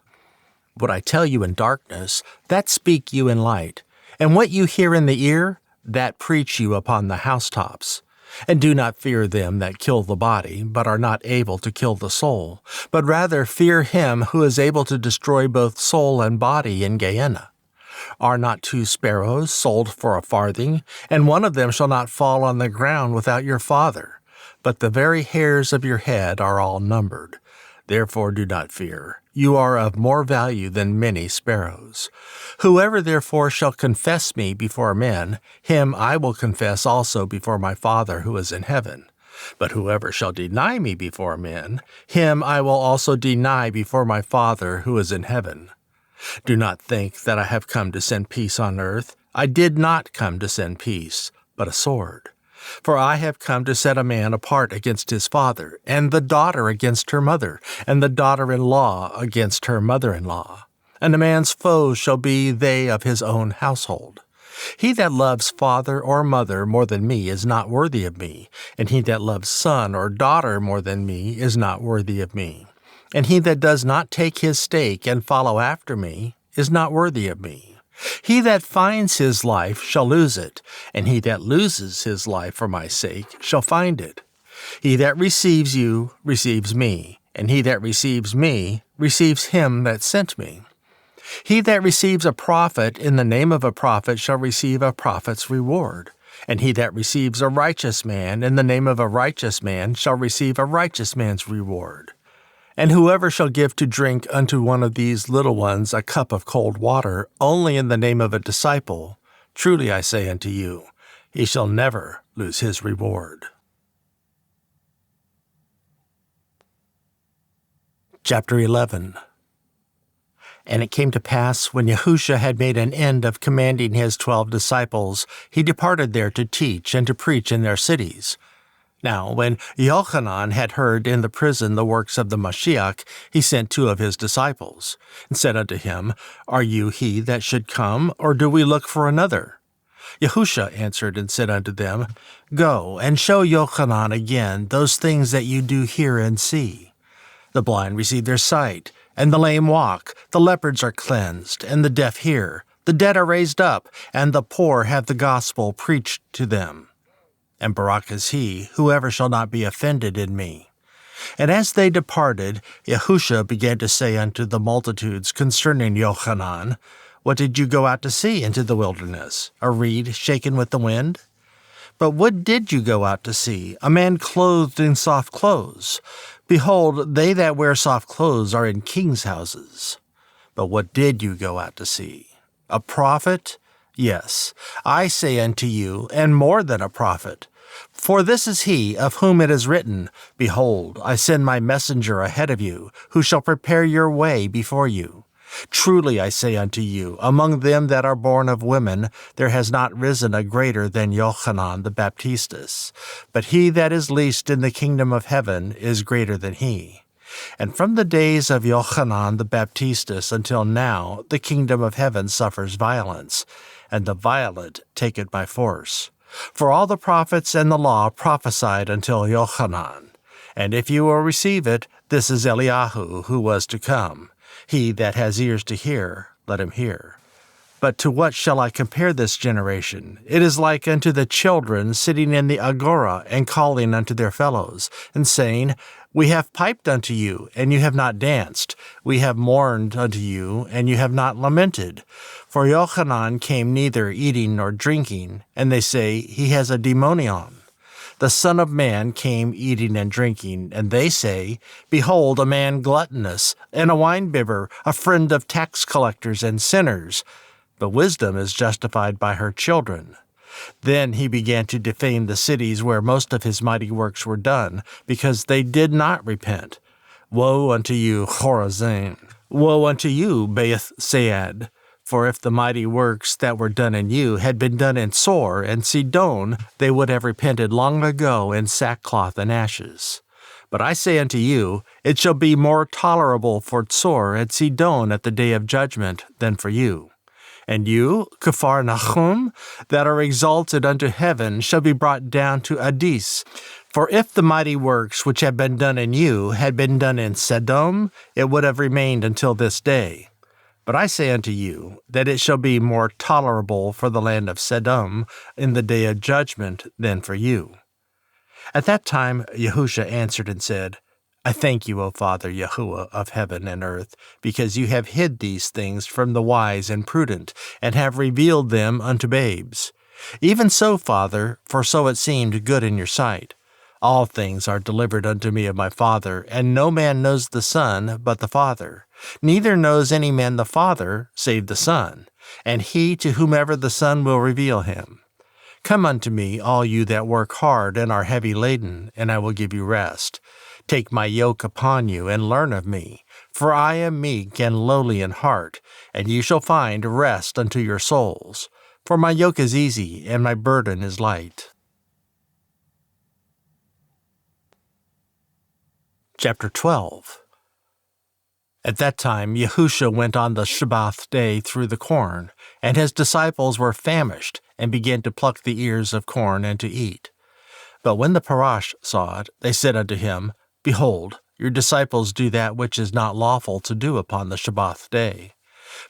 What I tell you in darkness, that speak you in light, and what you hear in the ear, that preach you upon the housetops. And do not fear them that kill the body, but are not able to kill the soul, but rather fear him who is able to destroy both soul and body in Gehenna. Are not 2 sparrows sold for a farthing, and one of them shall not fall on the ground without your Father? But the very hairs of your head are all numbered. Therefore do not fear. You are of more value than many sparrows. Whoever therefore shall confess me before men, him I will confess also before my Father who is in heaven. But whoever shall deny me before men, him I will also deny before my Father who is in heaven. Do not think that I have come to send peace on earth. I did not come to send peace, but a sword. For I have come to set a man apart against his father, and the daughter against her mother, and the daughter-in-law against her mother-in-law. And a man's foes shall be they of his own household. He that loves father or mother more than me is not worthy of me, and he that loves son or daughter more than me is not worthy of me. And he that does not take his stake and follow after me is not worthy of me. He that finds his life shall lose it, and he that loses his life for my sake shall find it. He that receives you receives me, and he that receives me receives him that sent me. He that receives a prophet in the name of a prophet shall receive a prophet's reward, and he that receives a righteous man in the name of a righteous man shall receive a righteous man's reward. And whoever shall give to drink unto one of these little ones a cup of cold water only in the name of a disciple, truly I say unto you, he shall never lose his reward. Chapter 11. And it came to pass, when Yahusha had made an end of commanding his 12 disciples, he departed there to teach and to preach in their cities. Now, when Yochanan had heard in the prison the works of the Mashiach, he sent 2 of his disciples, and said unto him, Are you he that should come, or do we look for another? Yahusha answered and said unto them, Go, and show Yochanan again those things that you do hear and see. The blind receive their sight, and the lame walk, the leopards are cleansed, and the deaf hear, the dead are raised up, and the poor have the gospel preached to them. And Barak is he, whoever shall not be offended in me. And as they departed, Yahusha began to say unto the multitudes concerning Yochanan, What did you go out to see into the wilderness? A reed shaken with the wind? But what did you go out to see? A man clothed in soft clothes? Behold, they that wear soft clothes are in kings' houses. But what did you go out to see? A prophet? Yes, I say unto you, and more than a prophet. For this is he of whom it is written, Behold, I send my messenger ahead of you, who shall prepare your way before you. Truly I say unto you, among them that are born of women, there has not risen a greater than Yochanan the Baptistus. But he that is least in the kingdom of heaven is greater than he. And from the days of Yochanan the Baptistus until now, the kingdom of heaven suffers violence, and the violent take it by force. For all the prophets and the law prophesied until Yochanan. And if you will receive it, this is Eliyahu who was to come. He that has ears to hear, let him hear. But to what shall I compare this generation? It is like unto the children sitting in the agora and calling unto their fellows, and saying, We have piped unto you, and you have not danced. We have mourned unto you, and you have not lamented. For Yochanan came neither eating nor drinking, and they say, He has a demonion. The Son of Man came eating and drinking, and they say, Behold, a man gluttonous, and a winebibber, a friend of tax collectors and sinners. But wisdom is justified by her children. Then he began to defame the cities where most of his mighty works were done, because they did not repent. Woe unto you, Chorazin! Woe unto you, Beth-Sead! For if the mighty works that were done in you had been done in Sor and Sidon, they would have repented long ago in sackcloth and ashes. But I say unto you, it shall be more tolerable for Sor and Sidon at the day of judgment than for you. And you, Capharnaum, that are exalted unto heaven, shall be brought down to Hades. For if the mighty works which have been done in you had been done in Sodom, it would have remained until this day. But I say unto you, that it shall be more tolerable for the land of Sodom in the day of judgment than for you. At that time Yahusha answered and said, I thank you, O Father Yahuah of heaven and earth, because you have hid these things from the wise and prudent, and have revealed them unto babes. Even so, Father, for so it seemed good in your sight. All things are delivered unto me of my Father, and no man knows the Son but the Father. Neither knows any man the Father, save the Son, and he to whomever the Son will reveal him. Come unto me, all you that work hard and are heavy laden, and I will give you rest. Take my yoke upon you, and learn of me, for I am meek and lowly in heart, and you shall find rest unto your souls. For my yoke is easy, and my burden is light. Chapter 12. At that time Yahusha went on the Shabbath day through the corn, and his disciples were famished, and began to pluck the ears of corn and to eat. But when the Parash saw it, they said unto him, Behold, your disciples do that which is not lawful to do upon the Shabbath day.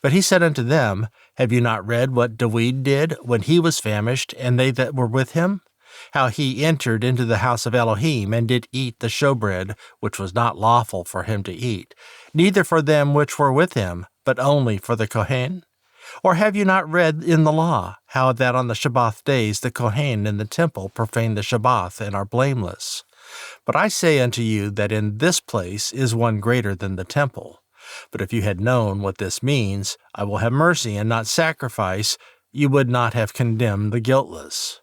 But he said unto them, Have you not read what Dawid did when he was famished, and they that were with him? How he entered into the house of Elohim, and did eat the showbread, which was not lawful for him to eat, neither for them which were with him, but only for the Kohen? Or have you not read in the law, how that on the Shabbath days the Kohen in the temple profane the Shabbath, and are blameless? But I say unto you that in this place is one greater than the temple. But if you had known what this means, I will have mercy and not sacrifice, you would not have condemned the guiltless.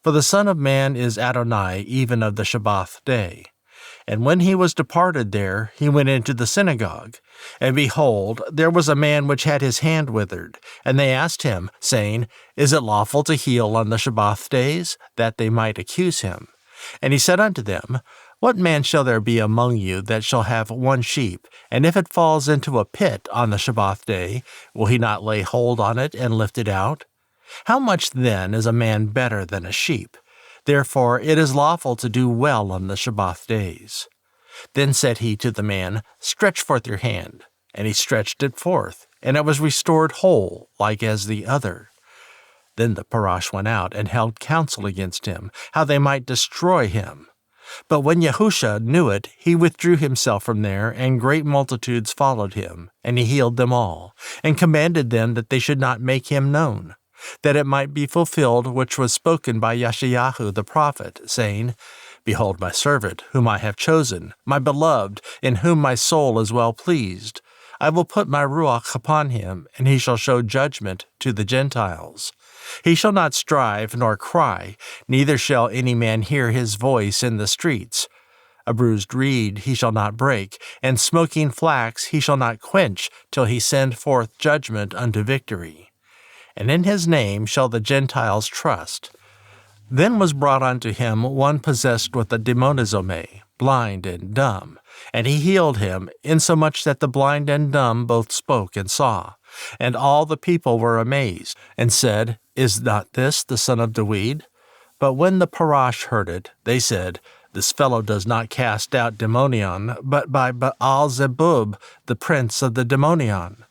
For the Son of Man is Adonai even of the Shabbath day. And when he was departed there, he went into the synagogue. And behold, there was a man which had his hand withered. And they asked him, saying, Is it lawful to heal on the Shabbath days? That they might accuse him. And he said unto them, What man shall there be among you that shall have one sheep, and if it falls into a pit on the Shabbath day, will he not lay hold on it and lift it out? How much then is a man better than a sheep? Therefore it is lawful to do well on the Shabbath days. Then said he to the man, Stretch forth your hand. And he stretched it forth, and it was restored whole, like as the other. Then the Parash went out and held counsel against him, how they might destroy him. But when Yahusha knew it, he withdrew himself from there, and great multitudes followed him, and he healed them all, and commanded them that they should not make him known, that it might be fulfilled which was spoken by Yeshayahu the prophet, saying, Behold my servant, whom I have chosen, my beloved, in whom my soul is well pleased. I will put my ruach upon him, and he shall show judgment to the Gentiles. He shall not strive nor cry, neither shall any man hear his voice in the streets. A bruised reed he shall not break, and smoking flax he shall not quench, till he send forth judgment unto victory. And in his name shall the Gentiles trust. Then was brought unto him one possessed with a demonizome, blind and dumb. And he healed him, insomuch that the blind and dumb both spoke and saw. And all the people were amazed, and said, Is not this the son of Dawid? But when the Parash heard it, they said, This fellow does not cast out demonion, but by Baal-zebub, the prince of the demonion.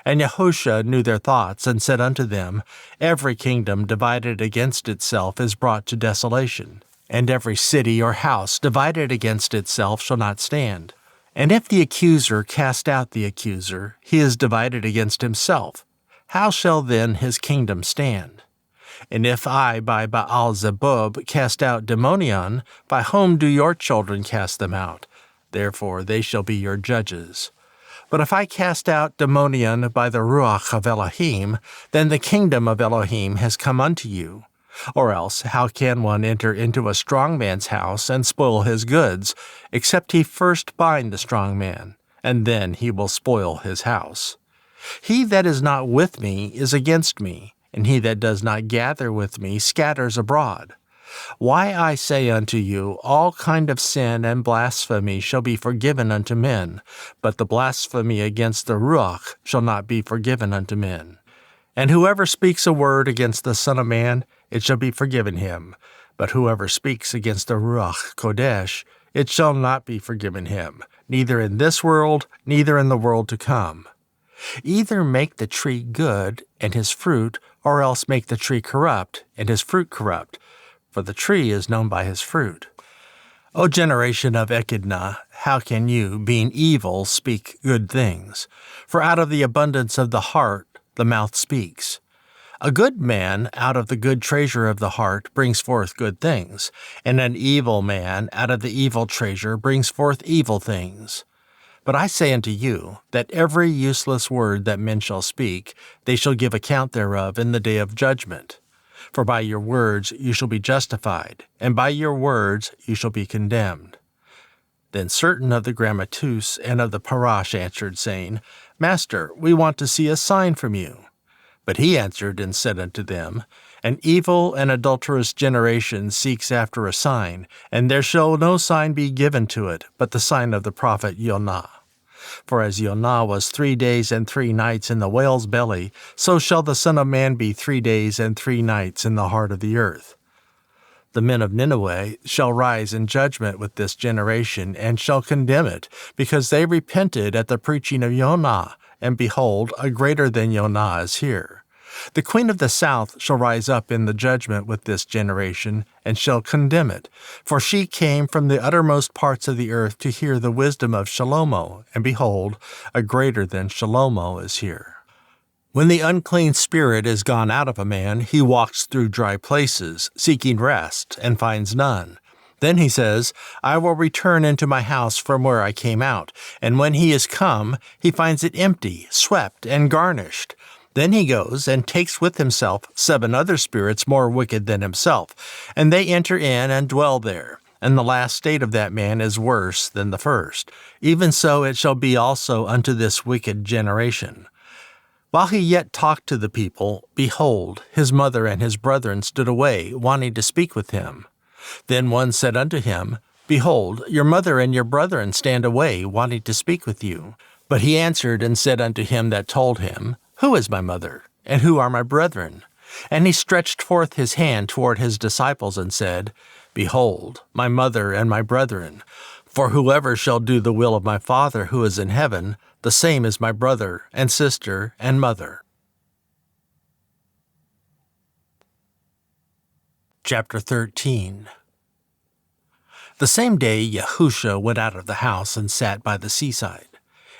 And Yahusha knew their thoughts, and said unto them, Every kingdom divided against itself is brought to desolation, and every city or house divided against itself shall not stand. And if the accuser cast out the accuser, he is divided against himself. How shall then his kingdom stand? And if I by Baal-zebub cast out demonion, by whom do your children cast them out? Therefore they shall be your judges. But if I cast out demonion by the Ruach of Elohim, then the kingdom of Elohim has come unto you. Or else, how can one enter into a strong man's house and spoil his goods, except he first bind the strong man, and then he will spoil his house? He that is not with me is against me, and he that does not gather with me scatters abroad. Why I say unto you, all kind of sin and blasphemy shall be forgiven unto men, but the blasphemy against the Ruach shall not be forgiven unto men. And whoever speaks a word against the Son of Man, it shall be forgiven him. But whoever speaks against the Ruach Kodesh, it shall not be forgiven him, neither in this world, neither in the world to come. Either make the tree good, and his fruit, or else make the tree corrupt, and his fruit corrupt. For the tree is known by his fruit. O generation of Echidna, how can you, being evil, speak good things? For out of the abundance of the heart the mouth speaks. A good man out of the good treasure of the heart brings forth good things, and an evil man out of the evil treasure brings forth evil things. But I say unto you, that every useless word that men shall speak, they shall give account thereof in the day of judgment. For by your words you shall be justified, and by your words you shall be condemned. Then certain of the grammatus and of the Parash answered, saying, Master, we want to see a sign from you. But he answered and said unto them, An evil and adulterous generation seeks after a sign, and there shall no sign be given to it, but the sign of the prophet Yonah. For as Yonah was 3 days and 3 nights in the whale's belly, so shall the Son of Man be 3 days and 3 nights in the heart of the earth. The men of Nineveh shall rise in judgment with this generation, and shall condemn it, because they repented at the preaching of Yonah, and behold, a greater than Yonah is here. The queen of the south shall rise up in the judgment with this generation, and shall condemn it. For she came from the uttermost parts of the earth to hear the wisdom of Shalomo, and behold, a greater than Shalomo is here. When the unclean spirit is gone out of a man, he walks through dry places, seeking rest, and finds none. Then he says, I will return into my house from where I came out. And when he is come, he finds it empty, swept, and garnished. Then he goes and takes with himself 7 other spirits more wicked than himself, and they enter in and dwell there. And the last state of that man is worse than the first. Even so it shall be also unto this wicked generation. While he yet talked to the people, behold, his mother and his brethren stood away, wanting to speak with him. Then one said unto him, Behold, your mother and your brethren stand away, wanting to speak with you. But he answered and said unto him that told him, Who is my mother, and who are my brethren? And he stretched forth his hand toward his disciples, and said, Behold, my mother and my brethren. For whoever shall do the will of my Father who is in heaven, the same is my brother, and sister, and mother. Chapter 13. The same day Yahusha went out of the house and sat by the seaside.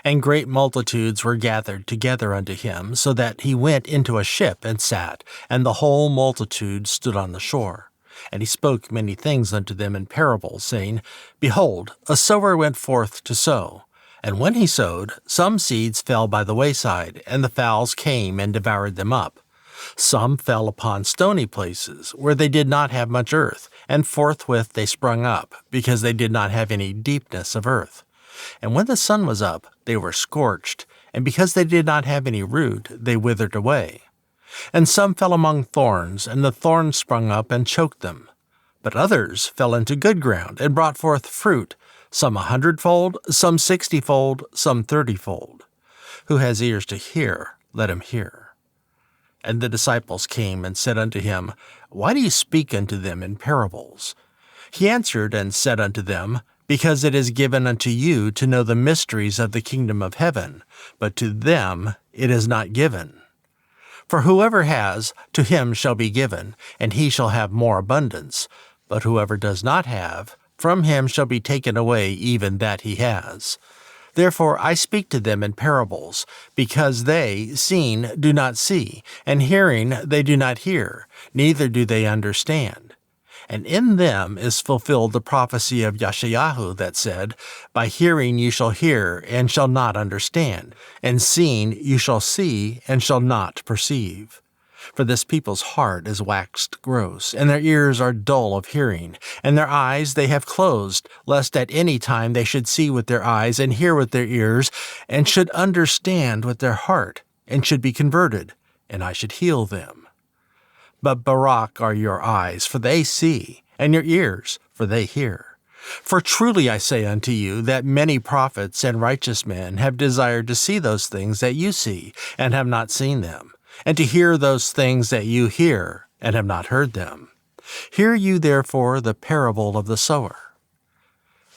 And great multitudes were gathered together unto him, so that he went into a ship and sat, and the whole multitude stood on the shore. And he spoke many things unto them in parables, saying, Behold, a sower went forth to sow. And when he sowed, some seeds fell by the wayside, and the fowls came and devoured them up. Some fell upon stony places, where they did not have much earth, and forthwith they sprung up, because they did not have any deepness of earth. And when the sun was up, they were scorched, and because they did not have any root, they withered away. And some fell among thorns, and the thorns sprung up and choked them. But others fell into good ground, and brought forth fruit, some 100-fold, some 60-fold, some 30-fold. Who has ears to hear, let him hear. And the disciples came and said unto him, Why do you speak unto them in parables? He answered and said unto them, Because it is given unto you to know the mysteries of the kingdom of heaven, but to them it is not given. For whoever has, to him shall be given, and he shall have more abundance. But whoever does not have, from him shall be taken away even that he has. Therefore I speak to them in parables, because they, seeing, do not see, and hearing, they do not hear, neither do they understand. And in them is fulfilled the prophecy of Yeshayahu that said, By hearing you shall hear, and shall not understand, and seeing you shall see, and shall not perceive. For this people's heart is waxed gross, and their ears are dull of hearing, and their eyes they have closed, lest at any time they should see with their eyes, and hear with their ears, and should understand with their heart, and should be converted, and I should heal them. But Barak are your eyes, for they see, and your ears, for they hear. For truly I say unto you, that many prophets and righteous men have desired to see those things that you see, and have not seen them, and to hear those things that you hear, and have not heard them. Hear you therefore the parable of the sower.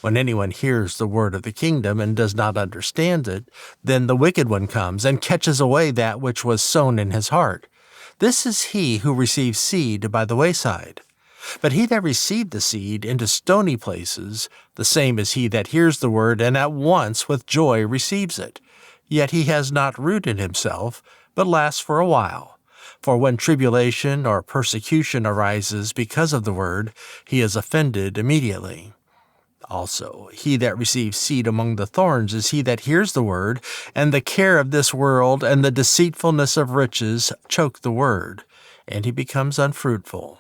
When anyone hears the word of the kingdom and does not understand it, then the wicked one comes and catches away that which was sown in his heart. This is he who receives seed by the wayside. But he that received the seed into stony places, the same is he that hears the word and at once with joy receives it. Yet he has not root in himself, but lasts for a while. For when tribulation or persecution arises because of the word, he is offended immediately. Also, he that receives seed among the thorns is he that hears the word, and the care of this world and the deceitfulness of riches choke the word, and he becomes unfruitful.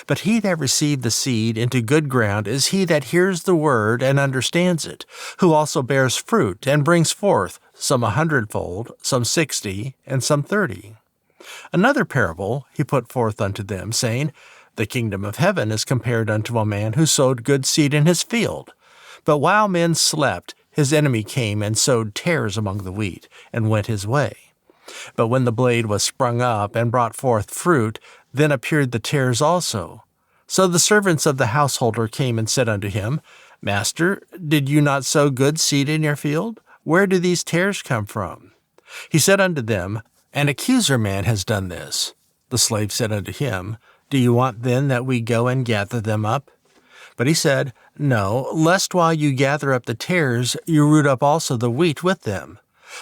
But he that received the seed into good ground is he that hears the word and understands it, who also bears fruit and brings forth, some 100-fold, some 60, and some 30. Another parable he put forth unto them, saying, The kingdom of heaven is compared unto a man who sowed good seed in his field. But while men slept, his enemy came and sowed tares among the wheat, and went his way. But when the blade was sprung up and brought forth fruit, then appeared the tares also. So the servants of the householder came and said unto him, Master, did you not sow good seed in your field? Where do these tares come from? He said unto them, An accuser man has done this. The slave said unto him, Do you want then that we go and gather them up? But he said, No, lest while you gather up the tares, you root up also the wheat with them.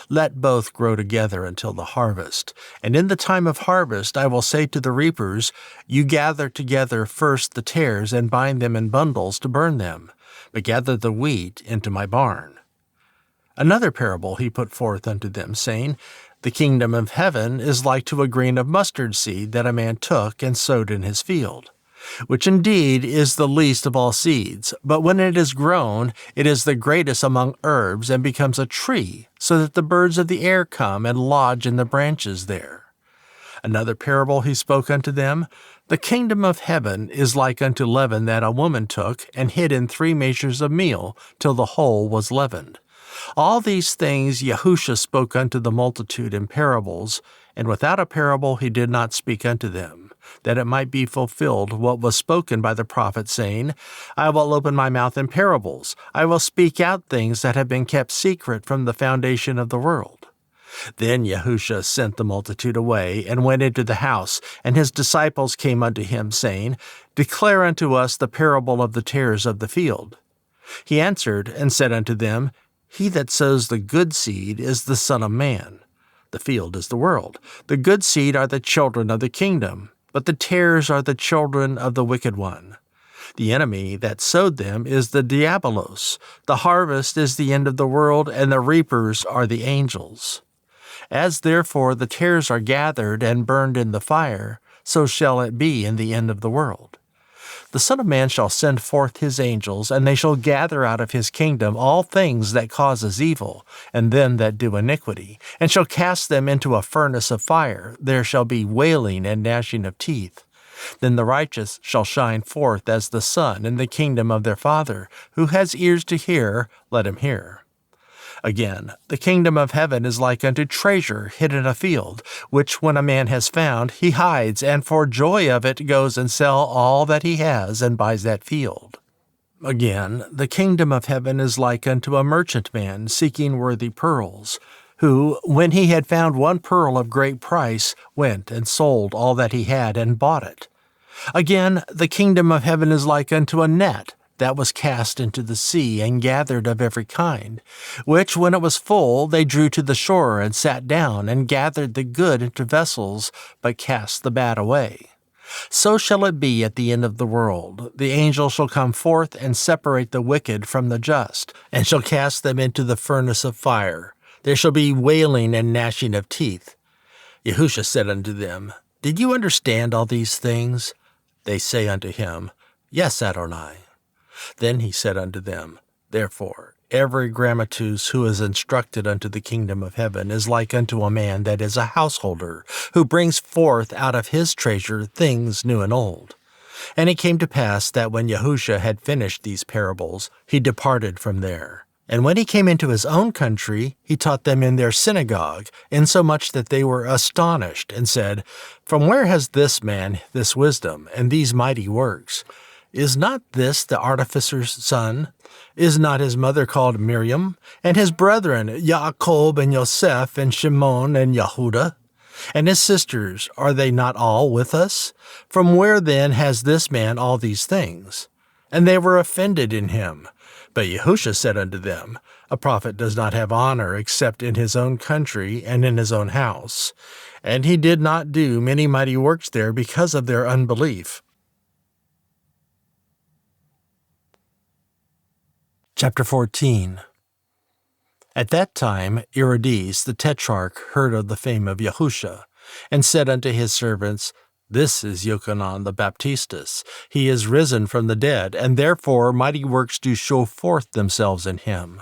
Let both grow together until the harvest. And in the time of harvest I will say to the reapers, You gather together first the tares, and bind them in bundles to burn them, but gather the wheat into my barn. Another parable he put forth unto them, saying, The kingdom of heaven is like to a grain of mustard seed that a man took and sowed in his field, which indeed is the least of all seeds, but when it is grown, it is the greatest among herbs, and becomes a tree, so that the birds of the air come and lodge in the branches there. Another parable he spoke unto them, The kingdom of heaven is like unto leaven that a woman took and hid in 3 measures of meal, till the whole was leavened. All these things Yahusha spoke unto the multitude in parables, and without a parable he did not speak unto them, that it might be fulfilled what was spoken by the prophet, saying, I will open my mouth in parables, I will speak out things that have been kept secret from the foundation of the world. Then Yahusha sent the multitude away, and went into the house, and his disciples came unto him, saying, Declare unto us the parable of the tares of the field. He answered and said unto them, He that sows the good seed is the Son of Man. The field is the world. The good seed are the children of the kingdom, but the tares are the children of the wicked one. The enemy that sowed them is the diabolos. The harvest is the end of the world, and the reapers are the angels. As therefore the tares are gathered and burned in the fire, so shall it be in the end of the world. The Son of Man shall send forth his angels, and they shall gather out of his kingdom all things that causes evil, and them that do iniquity, and shall cast them into a furnace of fire. There shall be wailing and gnashing of teeth. Then the righteous shall shine forth as the sun in the kingdom of their Father. Who has ears to hear, let him hear. Again, the kingdom of heaven is like unto treasure hid in a field, which when a man has found, he hides, and for joy of it goes and sell all that he has, and buys that field. Again, the kingdom of heaven is like unto a merchantman seeking worthy pearls, who, when he had found one pearl of great price, went and sold all that he had, and bought it. Again, the kingdom of heaven is like unto a net that was cast into the sea, and gathered of every kind, which, when it was full, they drew to the shore, and sat down, and gathered the good into vessels, but cast the bad away. So shall it be at the end of the world. The angel shall come forth, and separate the wicked from the just, and shall cast them into the furnace of fire. There shall be wailing and gnashing of teeth. Yahusha said unto them, Did you understand all these things? They say unto him, Yes, Adonai. Then he said unto them, Therefore, every grammatus who is instructed unto the kingdom of heaven is like unto a man that is a householder, who brings forth out of his treasure things new and old. And it came to pass that when Yahusha had finished these parables, he departed from there. And when he came into his own country, he taught them in their synagogue, insomuch that they were astonished, and said, From where has this man this wisdom, and these mighty works? Is not this the artificer's son? Is not his mother called Miriam? And his brethren, Jacob and Joseph and Shimon and Yehudah? And his sisters, are they not all with us? From where then has this man all these things? And they were offended in him. But Yahusha said unto them, A prophet does not have honor except in his own country and in his own house. And he did not do many mighty works there because of their unbelief. Chapter 14. At that time Herodes the tetrarch heard of the fame of Yahusha, and said unto his servants, This is Yochanan the Baptistus. He is risen from the dead, and therefore mighty works do show forth themselves in him.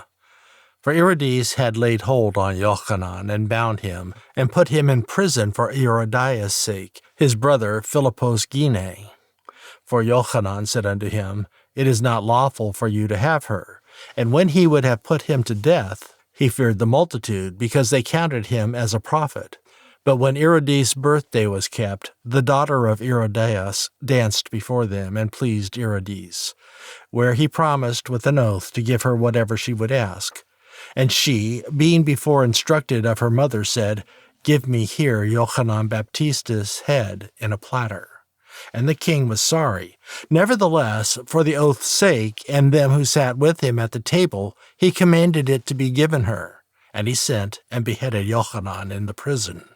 For Herodes had laid hold on Yochanan, and bound him, and put him in prison for Herodias' sake, his brother Philippos Gine. For Yochanan said unto him, It is not lawful for you to have her. And when he would have put him to death, he feared the multitude, because they counted him as a prophet. But when Herodes' birthday was kept, the daughter of Herodias danced before them, and pleased Herodes, where he promised with an oath to give her whatever she would ask. And she, being before instructed of her mother, said, Give me here Yochanan Baptistus' head in a platter. And the king was sorry. Nevertheless, for the oath's sake, and them who sat with him at the table, he commanded it to be given her. And he sent and beheaded Yochanan in the prison.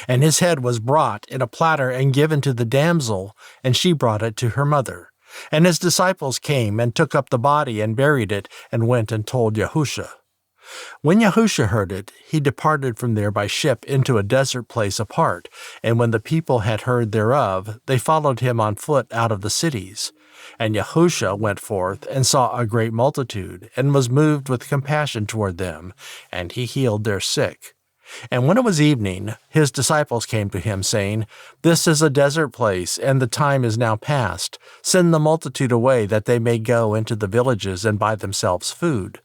And his head was brought in a platter and given to the damsel, and she brought it to her mother. And his disciples came and took up the body and buried it, and went and told Yahusha. When Yahusha heard it, he departed from there by ship into a desert place apart, and when the people had heard thereof, they followed him on foot out of the cities. And Yahusha went forth and saw a great multitude, and was moved with compassion toward them, and he healed their sick. And when it was evening, his disciples came to him, saying, This is a desert place, and the time is now past. Send the multitude away, that they may go into the villages and buy themselves food.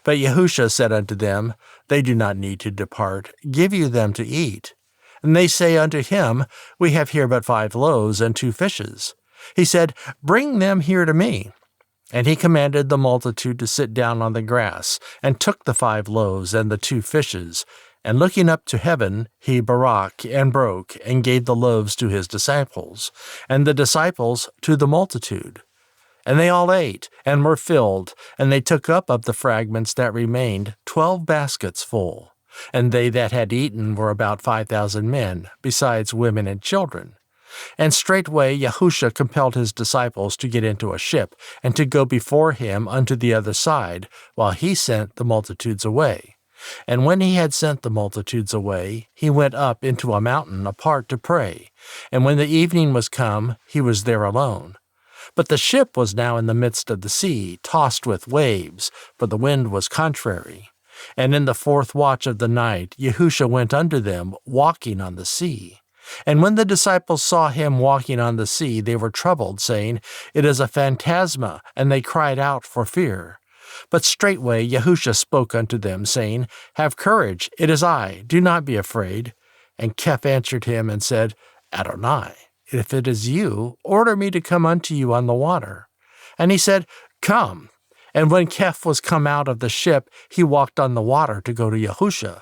But Yahusha said unto them, They do not need to depart. Give you them to eat. And they say unto him, We have here but 5 loaves and 2 fishes. He said, Bring them here to me. And he commanded the multitude to sit down on the grass, and took the 5 loaves and the 2 fishes, and looking up to heaven, he barak and broke, and gave the loaves to his disciples, and the disciples to the multitude. And they all ate, and were filled, and they took up of the fragments that remained 12 baskets full. And they that had eaten were about 5,000 men, besides women and children. And straightway Yahusha compelled his disciples to get into a ship, and to go before him unto the other side, while he sent the multitudes away. And when he had sent the multitudes away, he went up into a mountain apart to pray. And when the evening was come, he was there alone. But the ship was now in the midst of the sea, tossed with waves, for the wind was contrary. And in the 4th watch of the night Yahusha went unto them, walking on the sea. And when the disciples saw him walking on the sea, they were troubled, saying, "It is a phantasma," and they cried out for fear. But straightway Yahusha spoke unto them, saying, "Have courage, it is I, do not be afraid." And Keph answered him and said, "Adonai, if it is you, order me to come unto you on the water." And he said, "Come." And when Keph was come out of the ship, he walked on the water to go to Yahusha.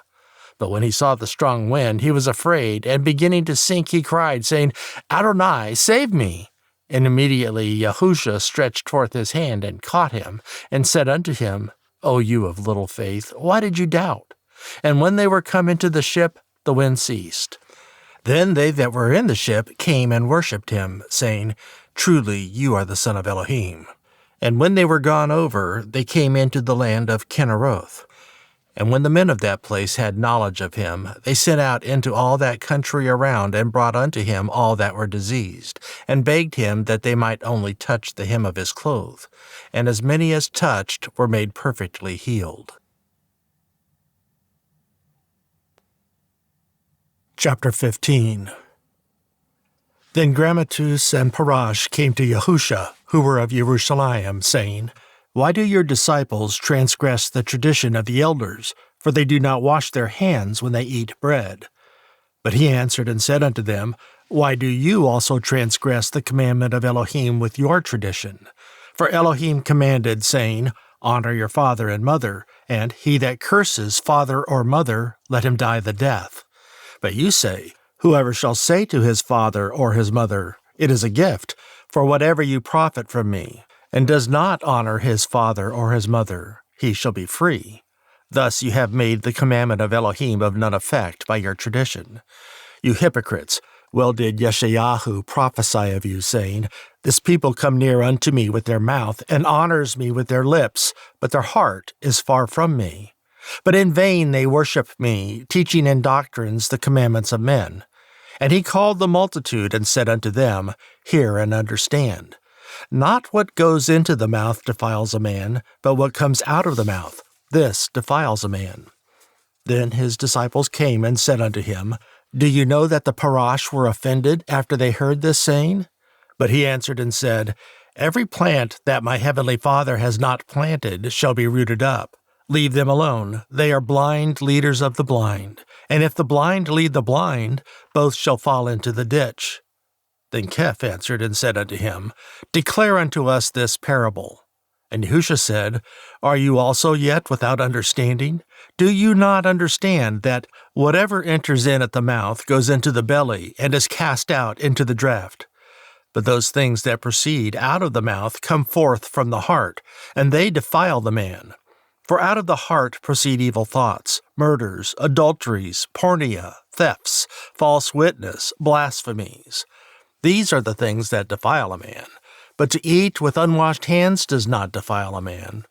But when he saw the strong wind, he was afraid, and beginning to sink, he cried, saying, "Adonai, save me." And immediately Yahusha stretched forth his hand and caught him, and said unto him, "O you of little faith, why did you doubt?" And when they were come into the ship, the wind ceased. Then they that were in the ship came and worshipped him, saying, "Truly you are the Son of Elohim." And when they were gone over, they came into the land of Kinneroth. And when the men of that place had knowledge of him, they sent out into all that country around, and brought unto him all that were diseased, and begged him that they might only touch the hem of his clothes. And as many as touched were made perfectly healed. Chapter 15. Then Grammatus and Parash came to Yahusha, who were of Jerusalem, saying, "Why do your disciples transgress the tradition of the elders? For they do not wash their hands when they eat bread." But he answered and said unto them, "Why do you also transgress the commandment of Elohim with your tradition? For Elohim commanded, saying, Honor your father and mother, and he that curses father or mother, let him die the death. But you say, Whoever shall say to his father or his mother, It is a gift, for whatever you profit from me, and does not honor his father or his mother, he shall be free. Thus you have made the commandment of Elohim of none effect by your tradition. You hypocrites, well did Yeshayahu prophesy of you, saying, This people come near unto me with their mouth, and honors me with their lips, but their heart is far from me. But in vain they worship me, teaching in doctrines the commandments of men. And he called the multitude, and said unto them, Hear and understand. Not what goes into the mouth defiles a man, but what comes out of the mouth, this defiles a man. Then his disciples came and said unto him, Do you know that the Parash were offended after they heard this saying? But he answered and said, Every plant that my heavenly Father has not planted shall be rooted up. Leave them alone. They are blind leaders of the blind. And if the blind lead the blind, both shall fall into the ditch. Then Keph answered and said unto him, Declare unto us this parable. And Yahusha said, Are you also yet without understanding? Do you not understand that whatever enters in at the mouth goes into the belly, and is cast out into the draught? But those things that proceed out of the mouth come forth from the heart, and they defile the man. For out of the heart proceed evil thoughts, murders, adulteries, porneia, thefts, false witness, blasphemies. These are the things that defile a man. But to eat with unwashed hands does not defile a man.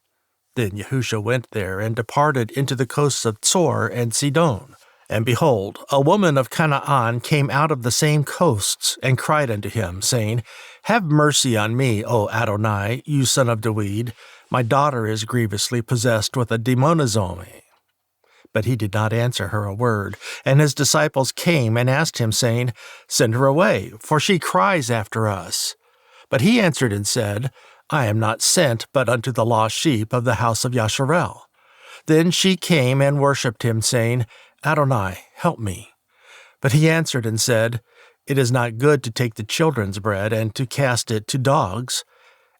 Then Yahusha went there and departed into the coasts of Tzor and Sidon. And behold, a woman of Canaan came out of the same coasts, and cried unto him, saying, Have mercy on me, O Adonai, you son of Dawid. My daughter is grievously possessed with a demonizome. But he did not answer her a word. And his disciples came and asked him, saying, Send her away, for she cries after us. But he answered and said, I am not sent but unto the lost sheep of the house of Yasharel. Then she came and worshipped him, saying, Adonai, help me. But he answered and said, It is not good to take the children's bread and to cast it to dogs.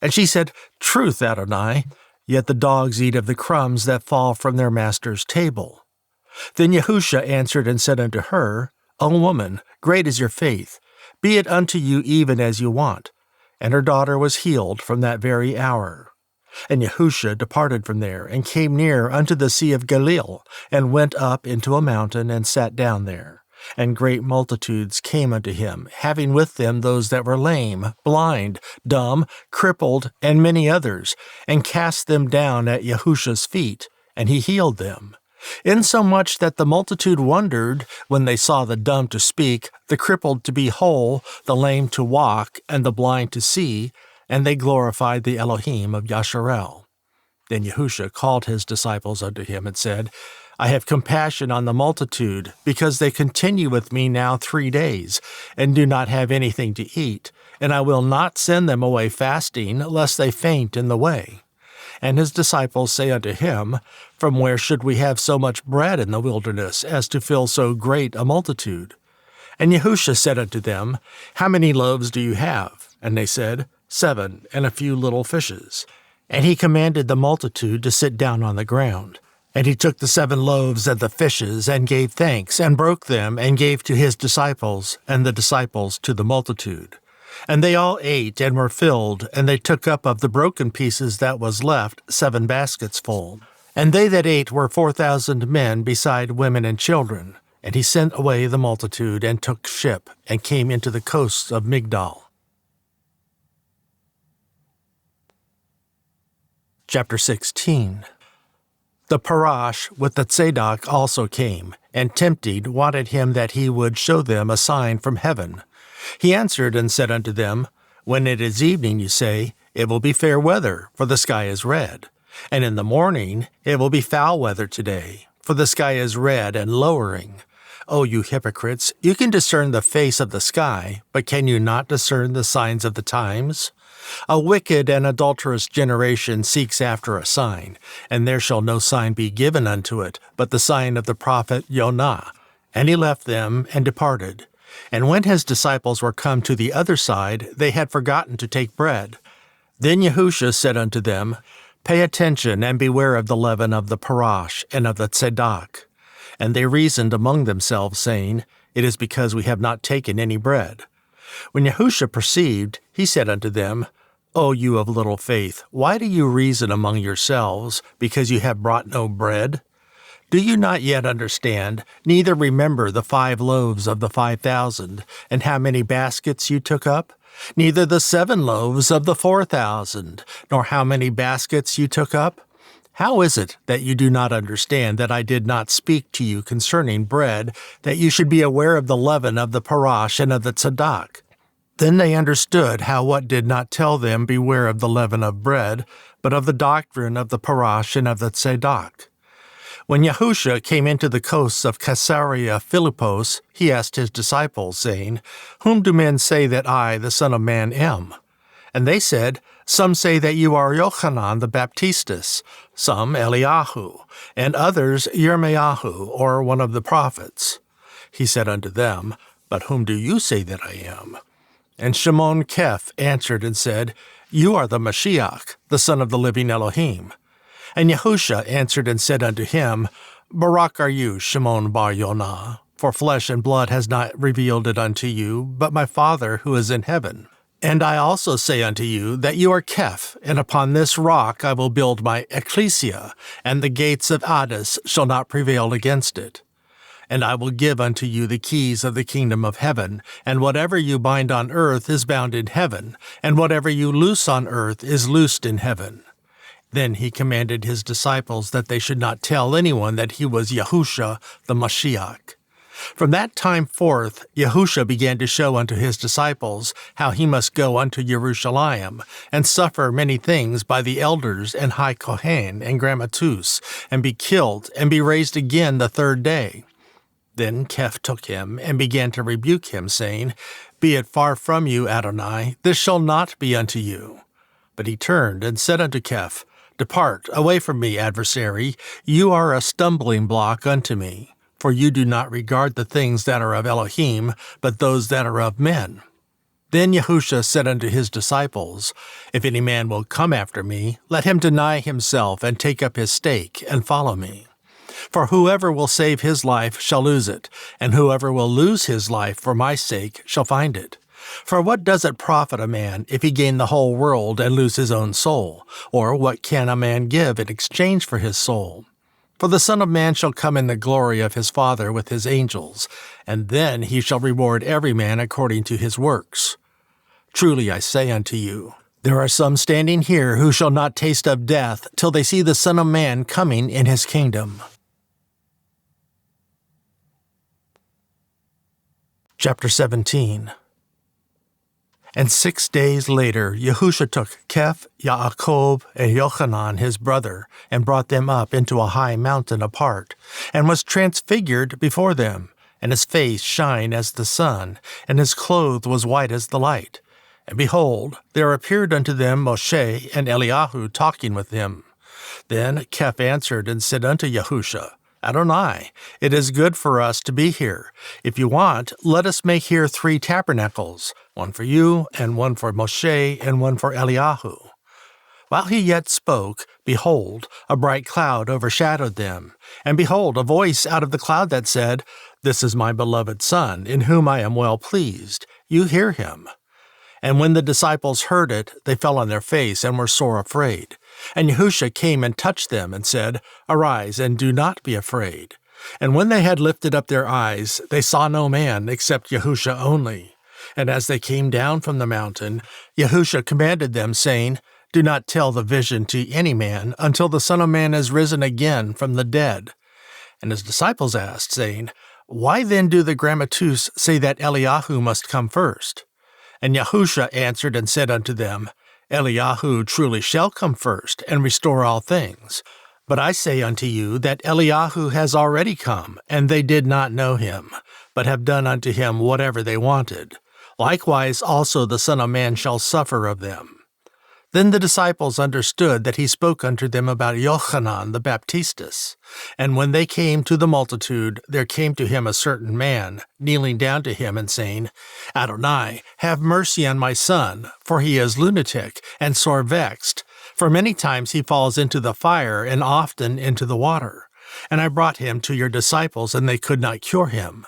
And she said, Truth, Adonai, yet the dogs eat of the crumbs that fall from their master's table. Then Yahusha answered and said unto her, O woman, great is your faith. Be it unto you even as you want. And her daughter was healed from that very hour. And Yahusha departed from there, and came near unto the Sea of Galilee, and went up into a mountain, and sat down there. And great multitudes came unto him, having with them those that were lame, blind, dumb, crippled, and many others, and cast them down at Yahusha's feet, and he healed them. Insomuch that the multitude wondered when they saw the dumb to speak, the crippled to be whole, the lame to walk, and the blind to see, and they glorified the Elohim of Yasharel. Then Yahusha called his disciples unto him, and said, I have compassion on the multitude, because they continue with me now 3 days, and do not have anything to eat, and I will not send them away fasting, lest they faint in the way. And his disciples say unto him, From where should we have so much bread in the wilderness, as to fill so great a multitude? And Yahusha said unto them, How many loaves do you have? And they said, 7, and a few little fishes. And he commanded the multitude to sit down on the ground. And he took the 7 loaves and the fishes, and gave thanks, and broke them, and gave to his disciples, and the disciples to the multitude. And they all ate, and were filled, and they took up of the broken pieces that was left 7 baskets full. And they that ate were 4,000 men, beside women and children. And he sent away the multitude, and took ship, and came into the coasts of Migdal. Chapter 16. The Parash with the Tzadok also came, and wanted him that he would show them a sign from heaven. He answered and said unto them, When it is evening, you say, It will be fair weather, for the sky is red. And in the morning, it will be foul weather today, for the sky is red and lowering. O you hypocrites, you can discern the face of the sky, but can you not discern the signs of the times? A wicked and adulterous generation seeks after a sign, and there shall no sign be given unto it, but the sign of the prophet Jonah. And he left them and departed. And when his disciples were come to the other side, they had forgotten to take bread. Then Yahusha said unto them, Pay attention and beware of the leaven of the Parash and of the Tzadok. And they reasoned among themselves, saying, It is because we have not taken any bread. When Yahusha perceived, he said unto them, O you of little faith, why do you reason among yourselves, because you have brought no bread? Do you not yet understand, neither remember the 5 loaves of the 5,000, and how many baskets you took up? Neither the 7 loaves of the 4,000, nor how many baskets you took up? How is it that you do not understand that I did not speak to you concerning bread, that you should be aware of the leaven of the Parash and of the Tzadok? Then they understood how what did not tell them beware of the leaven of bread, but of the doctrine of the Parash and of the Tzadok. When Yahusha came into the coasts of Caesarea Philippos, he asked his disciples, saying, Whom do men say that I, the Son of Man, am? And they said, Some say that you are Yochanan the Baptistus, some Eliyahu, and others Yirmeyahu, or one of the prophets. He said unto them, But whom do you say that I am? And Shimon Keph answered and said, You are the Mashiach, the Son of the living Elohim. And Yahusha answered and said unto him, Barak are you, Shimon bar Yonah, for flesh and blood has not revealed it unto you, but my Father who is in heaven. And I also say unto you that you are Keph, and upon this rock I will build my ecclesia, and the gates of Hades shall not prevail against it. And I will give unto you the keys of the kingdom of heaven, and whatever you bind on earth is bound in heaven, and whatever you loose on earth is loosed in heaven. Then he commanded his disciples that they should not tell anyone that he was Yahusha the Mashiach. From that time forth, Yahusha began to show unto his disciples how he must go unto Jerusalem, and suffer many things by the elders and high Kohen and Grammatus, and be killed, and be raised again the 3rd day. Then Keph took him, and began to rebuke him, saying, Be it far from you, Adonai, this shall not be unto you. But he turned and said unto Keph, Depart away from me, adversary, you are a stumbling block unto me, for you do not regard the things that are of Elohim, but those that are of men. Then Yahusha said unto his disciples, If any man will come after me, let him deny himself, and take up his stake, and follow me. For whoever will save his life shall lose it, and whoever will lose his life for my sake shall find it. For what does it profit a man if he gain the whole world and lose his own soul? Or what can a man give in exchange for his soul? For the Son of Man shall come in the glory of his Father with his angels, and then he shall reward every man according to his works. Truly I say unto you, there are some standing here who shall not taste of death till they see the Son of Man coming in his kingdom. Chapter 17. And 6 days later Yahusha took Keph, Yaakov, and Yochanan his brother, and brought them up into a high mountain apart, and was transfigured before them, and his face shined as the sun, and his clothes was white as the light. And behold, there appeared unto them Moshe and Eliyahu talking with him. Then Keph answered and said unto Yahusha, Adonai, it is good for us to be here. If you want, let us make here 3 tabernacles, one for you, and one for Moshe, and one for Eliyahu. While he yet spoke, behold, a bright cloud overshadowed them. And behold, a voice out of the cloud that said, This is my beloved Son, in whom I am well pleased. You hear him. And when the disciples heard it, they fell on their face and were sore afraid. And Yahusha came and touched them and said, Arise, and do not be afraid. And when they had lifted up their eyes, they saw no man except Yahusha only. And as they came down from the mountain, Yahusha commanded them, saying, Do not tell the vision to any man until the Son of Man is risen again from the dead. And his disciples asked, saying, Why then do the grammateus say that Eliyahu must come first? And Yahusha answered and said unto them, Eliyahu truly shall come first, and restore all things. But I say unto you that Eliyahu has already come, and they did not know him, but have done unto him whatever they wanted. Likewise also the Son of Man shall suffer of them. Then the disciples understood that he spoke unto them about Yochanan the Baptistus. And when they came to the multitude, there came to him a certain man, kneeling down to him and saying, Adonai, have mercy on my son, for he is lunatic and sore vexed. For many times he falls into the fire, and often into the water. And I brought him to your disciples, and they could not cure him.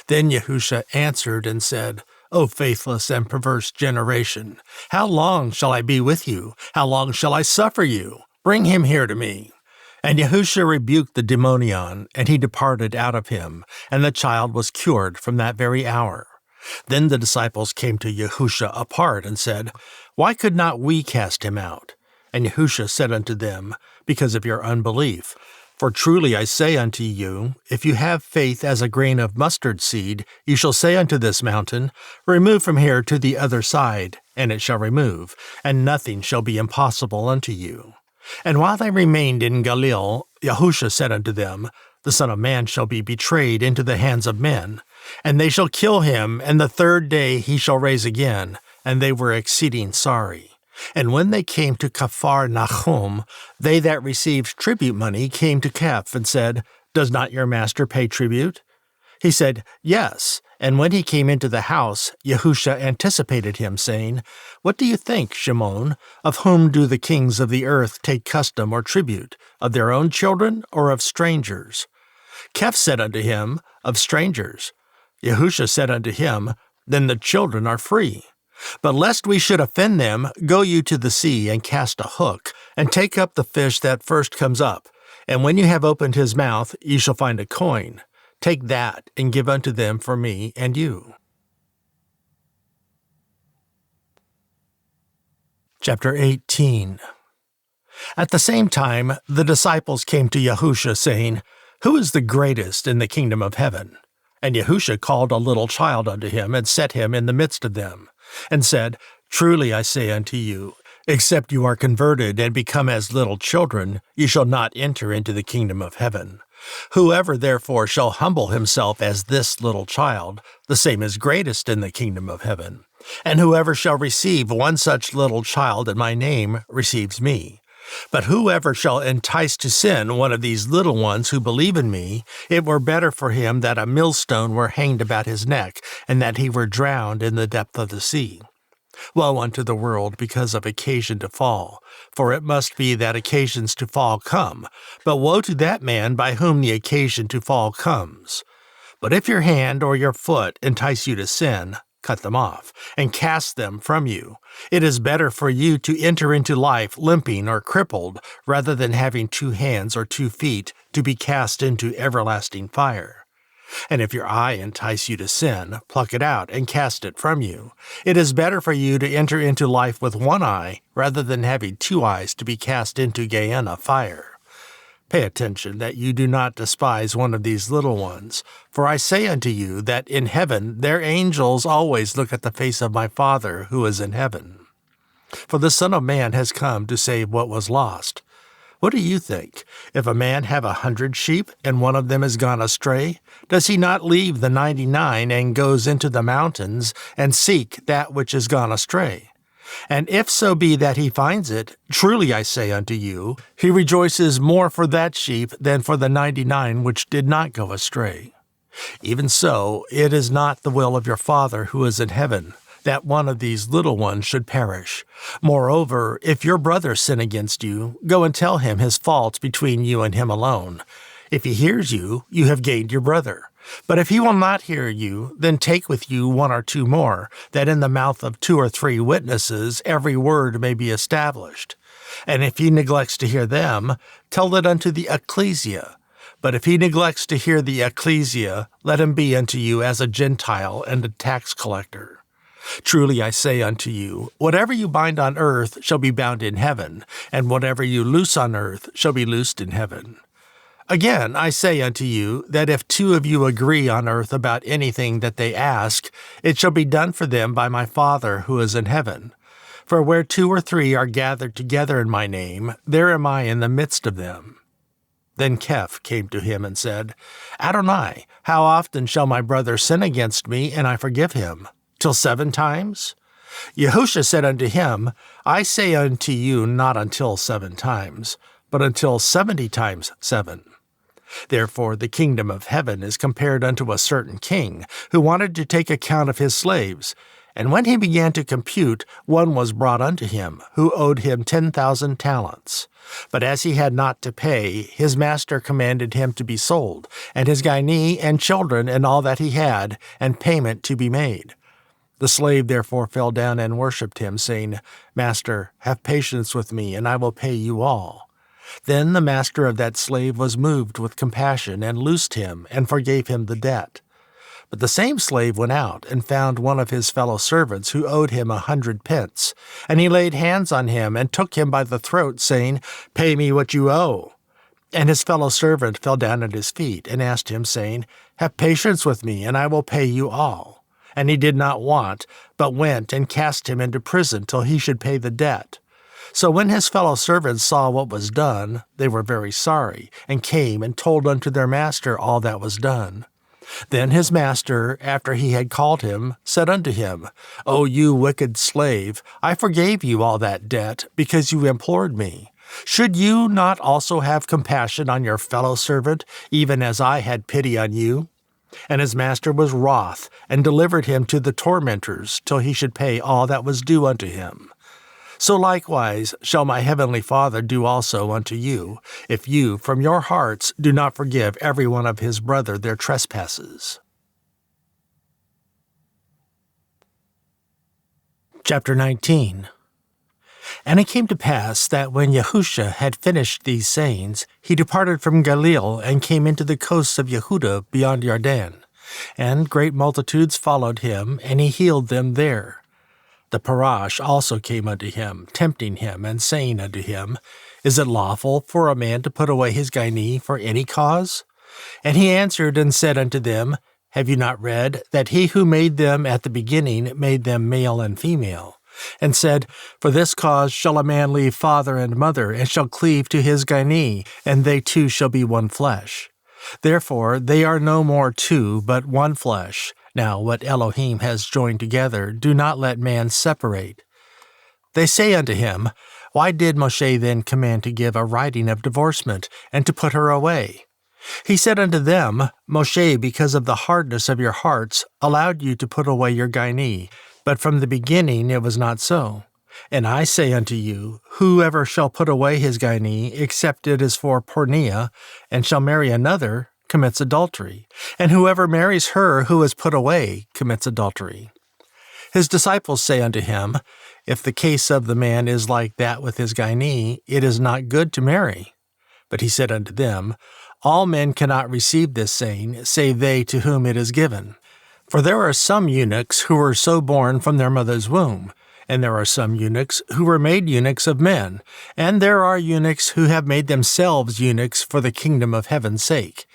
Then Yahusha answered and said, O faithless and perverse generation, how long shall I be with you? How long shall I suffer you? Bring him here to me. And Yahusha rebuked the demonion, and he departed out of him, and the child was cured from that very hour. Then the disciples came to Yahusha apart and said, Why could not we cast him out? And Yahusha said unto them, Because of your unbelief. For truly I say unto you, if you have faith as a grain of mustard seed, you shall say unto this mountain, Remove from here to the other side, and it shall remove, and nothing shall be impossible unto you. And while they remained in Galilee, Yahusha said unto them, The Son of Man shall be betrayed into the hands of men, and they shall kill him, and the 3rd day he shall rise again. And they were exceeding sorry. And when they came to Capharnaum, they that received tribute money came to Keph and said, Does not your master pay tribute? He said, Yes. And when he came into the house, Yahusha anticipated him, saying, What do you think, Shimon? Of whom do the kings of the earth take custom or tribute? Of their own children, or of strangers? Keph said unto him, Of strangers. Yahusha said unto him, Then the children are free. But lest we should offend them, go you to the sea and cast a hook, and take up the fish that first comes up. And when you have opened his mouth, you shall find a coin. Take that, and give unto them for me and you. Chapter 18. At the same time, the disciples came to Yahusha, saying, Who is the greatest in the kingdom of heaven? And Yahusha called a little child unto him, and set him in the midst of them, and said, Truly I say unto you, except you are converted and become as little children, you shall not enter into the kingdom of heaven. Whoever therefore shall humble himself as this little child, the same is greatest in the kingdom of heaven. And whoever shall receive one such little child in my name receives me. But whoever shall entice to sin one of these little ones who believe in me, it were better for him that a millstone were hanged about his neck, and that he were drowned in the depth of the sea. Woe unto the world because of occasion to fall, for it must be that occasions to fall come, but woe to that man by whom the occasion to fall comes. But if your hand or your foot entice you to sin, cut them off, and cast them from you. It is better for you to enter into life limping or crippled, rather than having 2 hands or 2 feet to be cast into everlasting fire. And if your eye entice you to sin, pluck it out and cast it from you. It is better for you to enter into life with 1 eye, rather than having 2 eyes to be cast into Gehenna fire. Pay attention that you do not despise one of these little ones. For I say unto you that in heaven their angels always look at the face of my Father who is in heaven. For the Son of Man has come to save what was lost. What do you think? If a man have 100 sheep, and one of them is gone astray, does he not leave the 99 and goes into the mountains, and seek that which is gone astray? And if so be that he finds it, truly I say unto you, he rejoices more for that sheep than for the 99 which did not go astray. Even so, it is not the will of your Father who is in heaven, that one of these little ones should perish. Moreover, if your brother sin against you, go and tell him his fault between you and him alone. If he hears you, you have gained your brother. But if he will not hear you, then take with you 1 or 2 more, that in the mouth of 2 or 3 witnesses every word may be established. And if he neglects to hear them, tell it unto the ecclesia. But if he neglects to hear the ecclesia, let him be unto you as a Gentile and a tax collector. Truly I say unto you, whatever you bind on earth shall be bound in heaven, and whatever you loose on earth shall be loosed in heaven. Again, I say unto you, that if 2 of you agree on earth about anything that they ask, it shall be done for them by my Father who is in heaven. For where 2 or 3 are gathered together in my name, there am I in the midst of them. Then Keph came to him and said, Adonai, how often shall my brother sin against me, and I forgive him? Till 7 times? Yahusha said unto him, I say unto you, not until 7 times, but until 70 times 7. Therefore the kingdom of heaven is compared unto a certain king, who wanted to take account of his slaves. And when he began to compute, one was brought unto him, who owed him 10,000 talents. But as he had not to pay, his master commanded him to be sold, and his gynea and children and all that he had, and payment to be made. The slave therefore fell down and worshipped him, saying, Master, have patience with me, and I will pay you all. Then the master of that slave was moved with compassion, and loosed him, and forgave him the debt. But the same slave went out, and found one of his fellow servants, who owed him 100 pence. And he laid hands on him, and took him by the throat, saying, Pay me what you owe. And his fellow servant fell down at his feet, and asked him, saying, Have patience with me, and I will pay you all. And he did not want, but went and cast him into prison till he should pay the debt. So when his fellow servants saw what was done, they were very sorry, and came and told unto their master all that was done. Then his master, after he had called him, said unto him, O you wicked slave, I forgave you all that debt, because you implored me. Should you not also have compassion on your fellow servant, even as I had pity on you? And his master was wroth, and delivered him to the tormentors, till he should pay all that was due unto him. So likewise shall my heavenly Father do also unto you, if you from your hearts do not forgive every one of his brother their trespasses. Chapter 19. And it came to pass that when Yahusha had finished these sayings, he departed from Galilee and came into the coasts of Yehudah beyond Jordan. And great multitudes followed him, and he healed them there. The Parash also came unto him, tempting him, and saying unto him, Is it lawful for a man to put away his gynea for any cause? And he answered and said unto them, Have you not read that he who made them at the beginning made them male and female? And said, For this cause shall a man leave father and mother, and shall cleave to his gynea, and they two shall be one flesh. Therefore they are no more two, but one flesh. Now what Elohim has joined together, do not let man separate. They say unto him, Why did Moshe then command to give a writing of divorcement, and to put her away? He said unto them, Moshe, because of the hardness of your hearts, allowed you to put away your gynea, but from the beginning it was not so. And I say unto you, whoever shall put away his gynea, except it is for porneia, and shall marry another, commits adultery, and whoever marries her who is put away commits adultery. His disciples say unto him, If the case of the man is like that with his gynea, it is not good to marry. But he said unto them, All men cannot receive this saying, save they to whom it is given. For there are some eunuchs who were so born from their mother's womb, And there are some eunuchs who were made eunuchs of men, and there are eunuchs who have made themselves eunuchs for the kingdom of heaven's sake.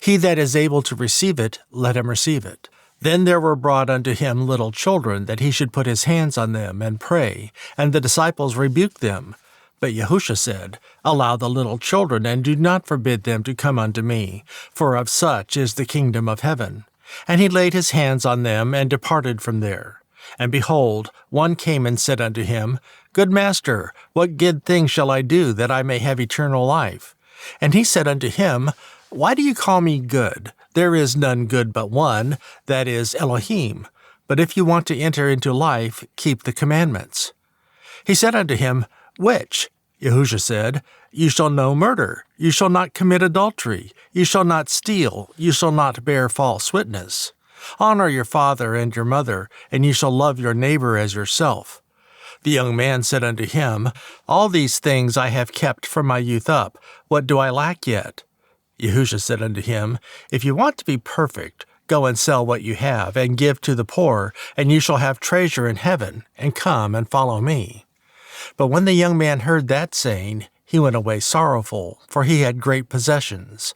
He that is able to receive it, let him receive it. Then there were brought unto him little children, that he should put his hands on them and pray, and the disciples rebuked them. But Yahusha said, Allow the little children, and do not forbid them to come unto me, for of such is the kingdom of heaven. And he laid his hands on them, and departed from there. And behold, one came and said unto him, Good master, what good thing shall I do, that I may have eternal life? And he said unto him, Why do you call me good? There is none good but one, that is Elohim. But if you want to enter into life, keep the commandments. He said unto him, Which? Yahusha said, You shall no murder, you shall not commit adultery, you shall not steal, you shall not bear false witness. Honor your father and your mother, and you shall love your neighbor as yourself. The young man said unto him, All these things I have kept from my youth up. What do I lack yet? Yahusha said unto him, If you want to be perfect, go and sell what you have, and give to the poor, and you shall have treasure in heaven, and come and follow me. But when the young man heard that saying, he went away sorrowful, for he had great possessions.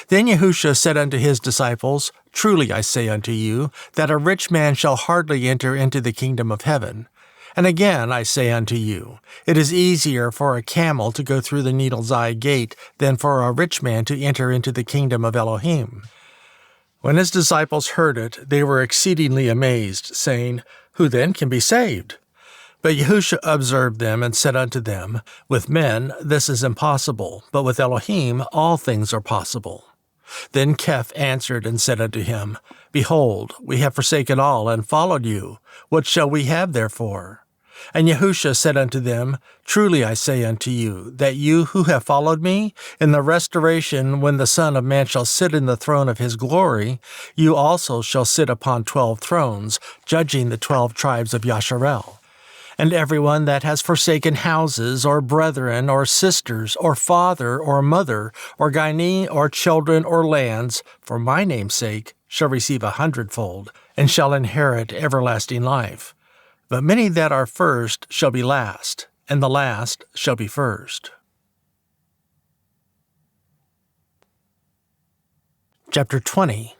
Then Yahusha said unto his disciples, Truly I say unto you, that a rich man shall hardly enter into the kingdom of heaven. And again I say unto you, it is easier for a camel to go through the needle's eye gate than for a rich man to enter into the kingdom of Elohim. When his disciples heard it, they were exceedingly amazed, saying, Who then can be saved? But Yahusha observed them and said unto them, With men this is impossible, but with Elohim all things are possible. Then Keph answered and said unto him, Behold, we have forsaken all and followed you. What shall we have therefore? And Yahusha said unto them, Truly I say unto you, that you who have followed me, in the restoration when the Son of Man shall sit in the throne of his glory, you also shall sit upon 12 thrones, judging the 12 tribes of Yasharel. And everyone that has forsaken houses, or brethren, or sisters, or father, or mother, or gynee, or children, or lands, for my name's sake, shall receive 100-fold, and shall inherit everlasting life. But many that are first shall be last, and the last shall be first. Chapter 20.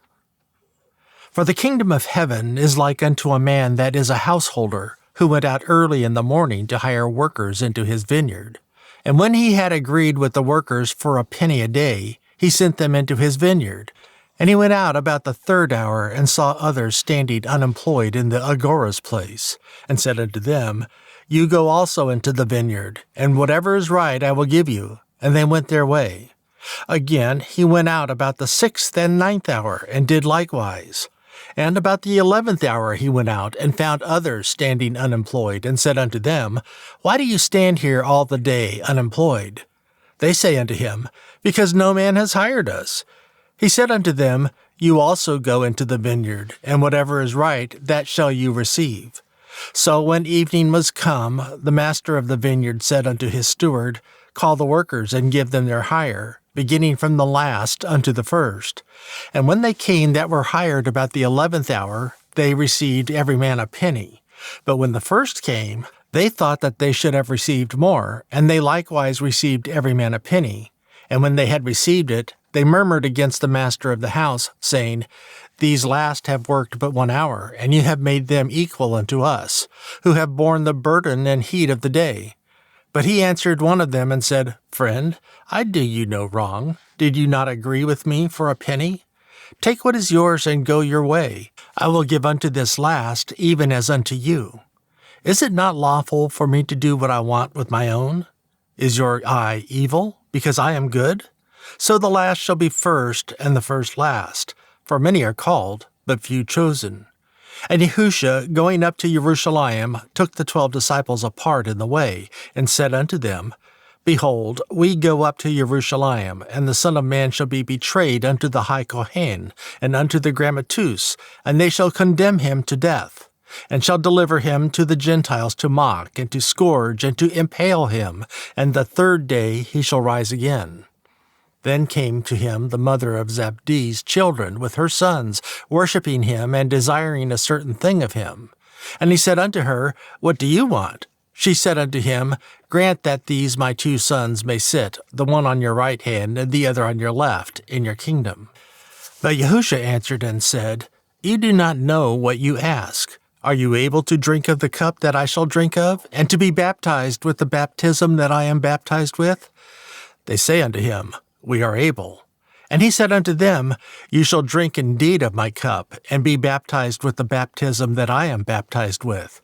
For the kingdom of heaven is like unto a man that is a householder, who went out early in the morning to hire workers into his vineyard. And when he had agreed with the workers for a penny a day, he sent them into his vineyard. And he went out about the 3rd hour, and saw others standing unemployed in the agora's place, and said unto them, You go also into the vineyard, and whatever is right I will give you. And they went their way. Again he went out about the 6th and 9th hour, and did likewise. And about the 11th hour he went out, and found others standing unemployed, and said unto them, Why do you stand here all the day unemployed? They say unto him, Because no man has hired us. He said unto them, You also go into the vineyard, and whatever is right, that shall you receive. So when evening was come, the master of the vineyard said unto his steward, Call the workers, and give them their hire, beginning from the last unto the first. And when they came that were hired about the 11th hour, they received every man a penny. But when the first came, they thought that they should have received more, and they likewise received every man a penny. And when they had received it, they murmured against the master of the house, saying, These last have worked but 1 hour, and you have made them equal unto us, who have borne the burden and heat of the day. But he answered one of them and said, Friend, I do you no wrong. Did you not agree with me for a penny? Take what is yours and go your way. I will give unto this last, even as unto you. Is it not lawful for me to do what I want with my own? Is your eye evil, because I am good? So the last shall be first, and the first last. For many are called, but few chosen. And Yahusha, going up to Jerusalem, took the 12 disciples apart in the way, and said unto them, Behold, we go up to Jerusalem, and the Son of Man shall be betrayed unto the high Kohen, and unto the grammateus, and they shall condemn him to death, and shall deliver him to the Gentiles to mock, and to scourge, and to impale him, and the 3rd day he shall rise again. Then came to him the mother of Zebdee's children with her sons, worshipping him and desiring a certain thing of him. And he said unto her, What do you want? She said unto him, Grant that these my 2 sons may sit, the one on your right hand and the other on your left, in your kingdom. But Yahusha answered and said, You do not know what you ask. Are you able to drink of the cup that I shall drink of, and to be baptized with the baptism that I am baptized with? They say unto him, We are able. And he said unto them, You shall drink indeed of my cup, and be baptized with the baptism that I am baptized with.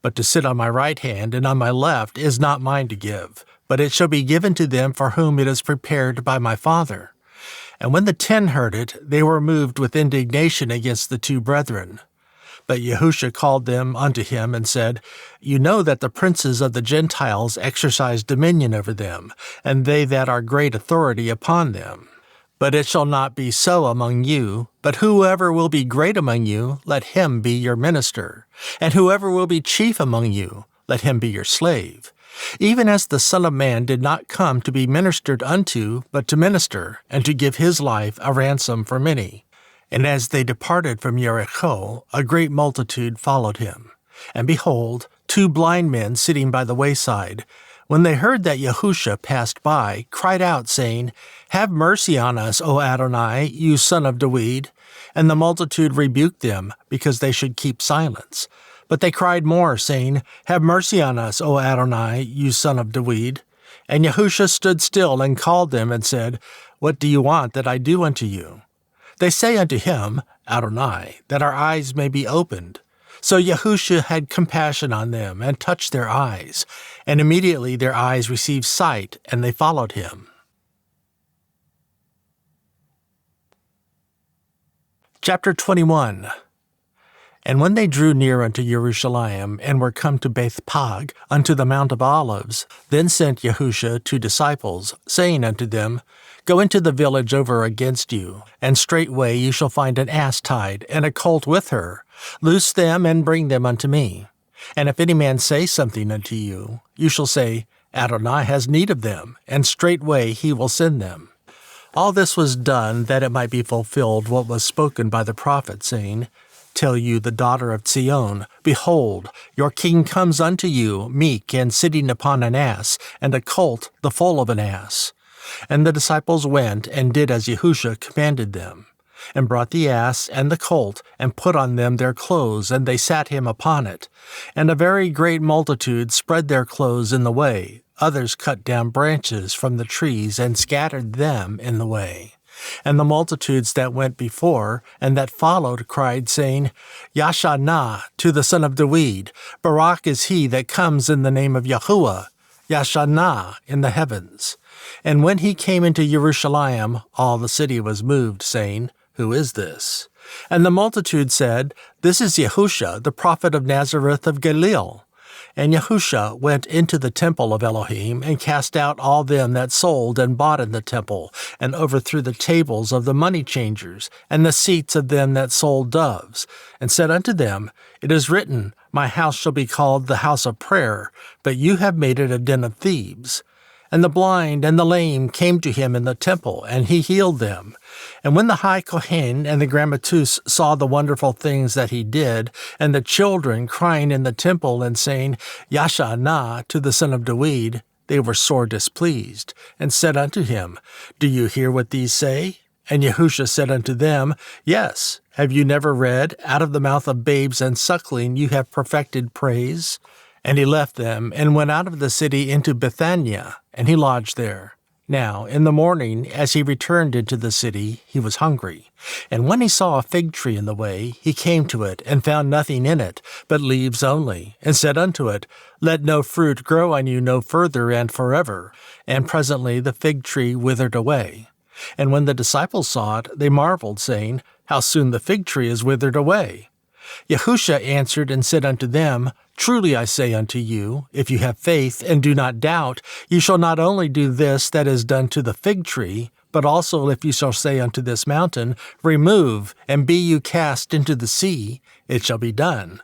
But to sit on my right hand and on my left is not mine to give, but it shall be given to them for whom it is prepared by my Father. And when the 10 heard it, they were moved with indignation against the 2 brethren. But Yahusha called them unto him and said, You know that the princes of the Gentiles exercise dominion over them, and they that are great authority upon them. But it shall not be so among you, but whoever will be great among you, let him be your minister. And whoever will be chief among you, let him be your slave. Even as the Son of Man did not come to be ministered unto, but to minister, and to give his life a ransom for many. And as they departed from Jericho, a great multitude followed him. And behold, 2 blind men sitting by the wayside, when they heard that Yahusha passed by, cried out, saying, Have mercy on us, O Adonai, you son of Dawid. And the multitude rebuked them, because they should keep silence. But they cried more, saying, Have mercy on us, O Adonai, you son of Dawid. And Yahusha stood still and called them and said, What do you want that I do unto you? They say unto him, Adonai, that our eyes may be opened. So Yahusha had compassion on them, and touched their eyes. And immediately their eyes received sight, and they followed him. Chapter 21. And when they drew near unto Jerusalem, and were come to Bethphage, unto the Mount of Olives, then sent Yahusha 2 disciples, saying unto them, Go into the village over against you, and straightway you shall find an ass tied, and a colt with her. Loose them, and bring them unto me. And if any man say something unto you, you shall say, Adonai has need of them, and straightway he will send them. All this was done that it might be fulfilled what was spoken by the prophet, saying, Tell you the daughter of Zion, Behold, your king comes unto you, meek and sitting upon an ass, and a colt the foal of an ass. And the disciples went and did as Yahusha commanded them, and brought the ass and the colt, and put on them their clothes, and they sat him upon it. And a very great multitude spread their clothes in the way. Others cut down branches from the trees, and scattered them in the way. And the multitudes that went before, and that followed, cried, saying, Yashanah, to the son of Dawid, Barak is he that comes in the name of Yahuah, Yashanah in the heavens. And when he came into Jerusalem, all the city was moved, saying, Who is this? And the multitude said, This is Yahusha, the prophet of Nazareth of Galilee. And Yahusha went into the temple of Elohim, and cast out all them that sold and bought in the temple, and overthrew the tables of the money changers, and the seats of them that sold doves, and said unto them, It is written, My house shall be called the house of prayer, but you have made it a den of thieves. And the blind and the lame came to him in the temple, and he healed them. And when the high Kohen and the grammateus saw the wonderful things that he did, and the children crying in the temple and saying, Yashanah, to the son of Dawid, they were sore displeased, and said unto him, Do you hear what these say? And Yahusha said unto them, Yes. Have you never read, Out of the mouth of babes and suckling you have perfected praise? And he left them, and went out of the city into Bethania, and he lodged there. Now, in the morning, as he returned into the city, he was hungry. And when he saw a fig tree in the way, he came to it, and found nothing in it, but leaves only, and said unto it, Let no fruit grow on you no further and forever. And presently the fig tree withered away. And when the disciples saw it, they marveled, saying, How soon the fig tree is withered away! Yahusha answered and said unto them, Truly I say unto you, if you have faith and do not doubt, you shall not only do this that is done to the fig tree, but also if you shall say unto this mountain, Remove, and be you cast into the sea, it shall be done.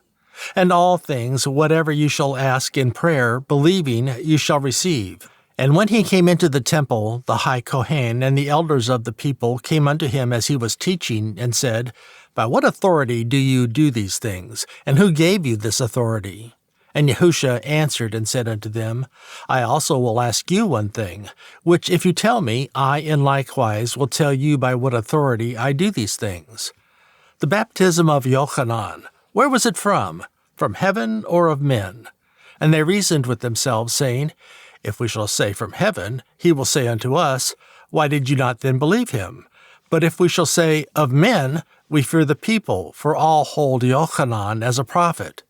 And all things, whatever you shall ask in prayer, believing, you shall receive. And when he came into the temple, the high Kohen and the elders of the people came unto him as he was teaching, and said, By what authority do you do these things? And who gave you this authority? And Yahusha answered and said unto them, I also will ask you one thing, which if you tell me, I in likewise will tell you by what authority I do these things. The baptism of Yochanan, where was it from? From heaven or of men? And they reasoned with themselves, saying, If we shall say from heaven, he will say unto us, Why did you not then believe him? But if we shall say of men, we fear the people, for all hold Yochanan as a prophet.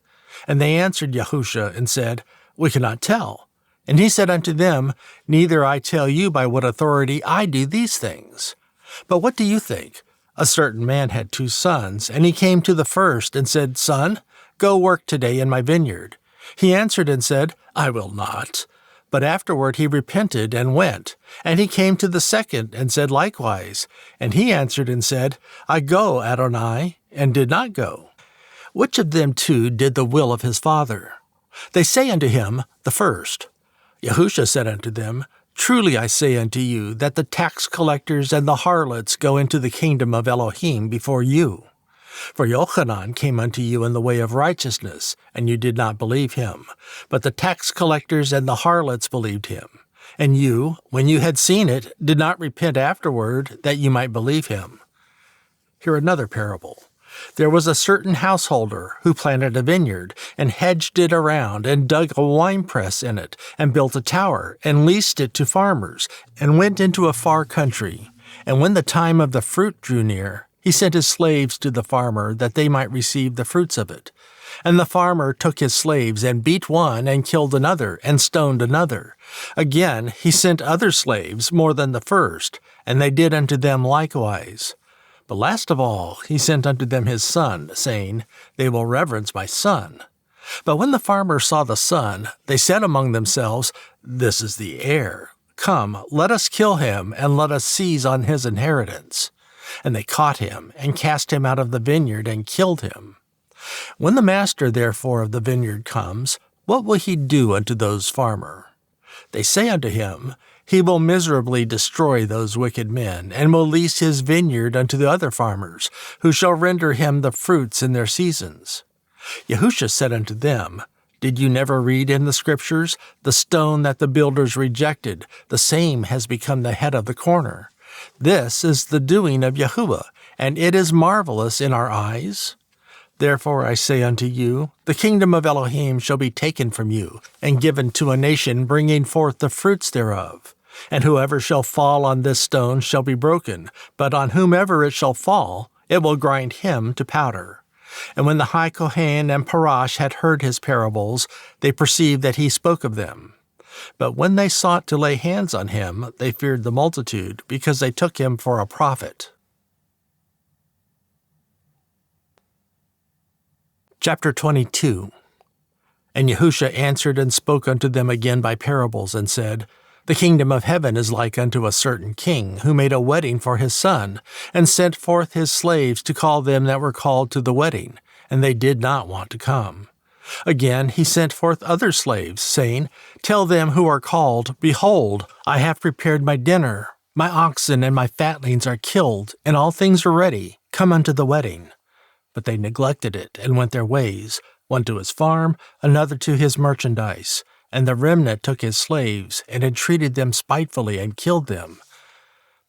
And they answered Yahusha and said, We cannot tell. And he said unto them, Neither I tell you by what authority I do these things. But what do you think? A certain man had 2 sons, and he came to the first and said, Son, go work today in my vineyard. He answered and said, I will not. But afterward he repented and went. And he came to the second and said likewise. And he answered and said, I go, Adonai, and did not go. Which of them 2 did the will of his father? They say unto him, the first. Yahusha said unto them, Truly I say unto you, that the tax collectors and the harlots go into the kingdom of Elohim before you. For Yochanan came unto you in the way of righteousness, and you did not believe him. But the tax collectors and the harlots believed him. And you, when you had seen it, did not repent afterward, that you might believe him. Hear another parable. There was a certain householder who planted a vineyard, and hedged it around, and dug a winepress in it, and built a tower, and leased it to farmers, and went into a far country. And when the time of the fruit drew near, he sent his slaves to the farmer, that they might receive the fruits of it. And the farmer took his slaves, and beat one, and killed another, and stoned another. Again he sent other slaves, more than the first, and they did unto them likewise. But last of all he sent unto them his son, saying, They will reverence my son. But when the farmers saw the son, they said among themselves, This is the heir. Come, let us kill him, and let us seize on his inheritance. And they caught him, and cast him out of the vineyard, and killed him. When the master therefore of the vineyard comes, what will he do unto those farmer? They say unto him, He will miserably destroy those wicked men, and will lease his vineyard unto the other farmers, who shall render him the fruits in their seasons. Yahusha said unto them, Did you never read in the Scriptures, The stone that the builders rejected, the same has become the head of the corner. This is the doing of Yahuah, and it is marvelous in our eyes. Therefore I say unto you, the kingdom of Elohim shall be taken from you, and given to a nation bringing forth the fruits thereof. And whoever shall fall on this stone shall be broken, but on whomever it shall fall, it will grind him to powder. And when the high Kohen and Parash had heard his parables, they perceived that he spoke of them. But when they sought to lay hands on him, they feared the multitude, because they took him for a prophet. Chapter 22. And Yahusha answered and spoke unto them again by parables, and said, The kingdom of heaven is like unto a certain king, who made a wedding for his son, and sent forth his slaves to call them that were called to the wedding, and they did not want to come. Again he sent forth other slaves, saying, Tell them who are called, Behold, I have prepared my dinner. My oxen and my fatlings are killed, and all things are ready. Come unto the wedding. But they neglected it, and went their ways, one to his farm, another to his merchandise. And the remnant took his slaves, and entreated them spitefully, and killed them.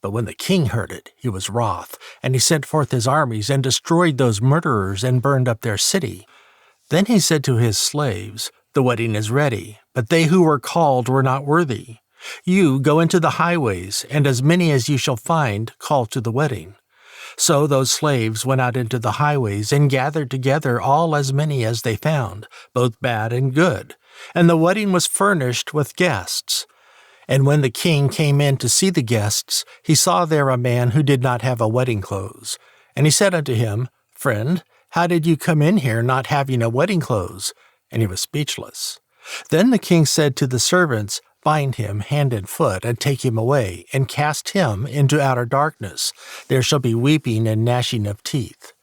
But when the king heard it, he was wroth, and he sent forth his armies, and destroyed those murderers, and burned up their city. Then he said to his slaves, The wedding is ready, but they who were called were not worthy. You go into the highways, and as many as you shall find, call to the wedding. So those slaves went out into the highways, and gathered together all as many as they found, both bad and good. And the wedding was furnished with guests. And when the king came in to see the guests, he saw there a man who did not have a wedding clothes. And he said unto him, Friend, how did you come in here not having a wedding clothes? And he was speechless. Then the king said to the servants, Bind him hand and foot, and take him away, and cast him into outer darkness. There shall be weeping and gnashing of teeth.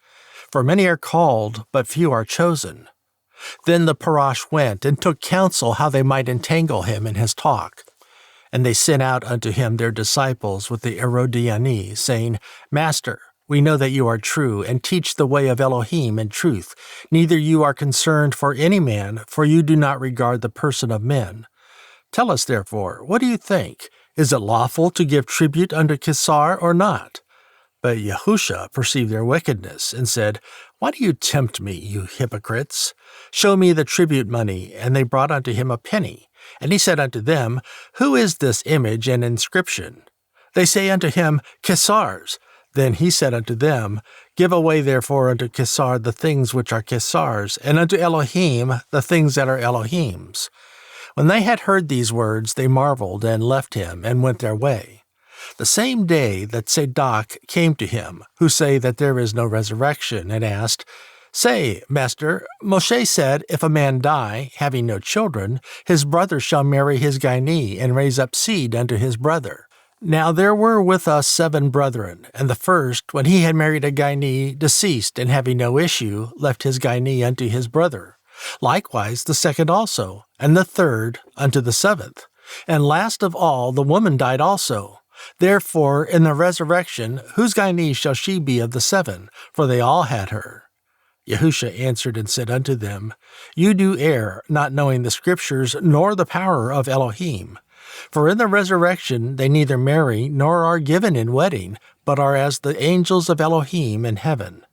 For many are called, but few are chosen. Then the Parash went, and took counsel how they might entangle him in his talk. And they sent out unto him their disciples with the Herodiani, saying, Master, We know that you are true and teach the way of Elohim in truth. Neither you are concerned for any man, for you do not regard the person of men. Tell us, therefore, what do you think? Is it lawful to give tribute unto Caesar or not?" But Yahusha perceived their wickedness, and said, "Why do you tempt me, you hypocrites? Show me the tribute money." And they brought unto him a penny. And he said unto them, "Who is this image and inscription?" They say unto him, "Caesar's." Then he said unto them, "Give away therefore unto Caesar the things which are Caesar's, and unto Elohim the things that are Elohim's." When they had heard these words, they marveled, and left him, and went their way. The same day that Zadok came to him, who say that there is no resurrection, and asked, "Say, Master, Moshe said, if a man die, having no children, his brother shall marry his Gainee, and raise up seed unto his brother. Now there were with us 7 brethren, and the first, when he had married a Gainee, deceased, and having no issue, left his Gainee unto his brother. Likewise the second also, and the third unto the 7th. And last of all the woman died also. Therefore in the resurrection whose Gainee shall she be of the 7? For they all had her." Yahusha answered and said unto them, "You do err, not knowing the Scriptures, nor the power of Elohim. For in the resurrection they neither marry nor are given in wedding, but are as the angels of Elohim in heaven.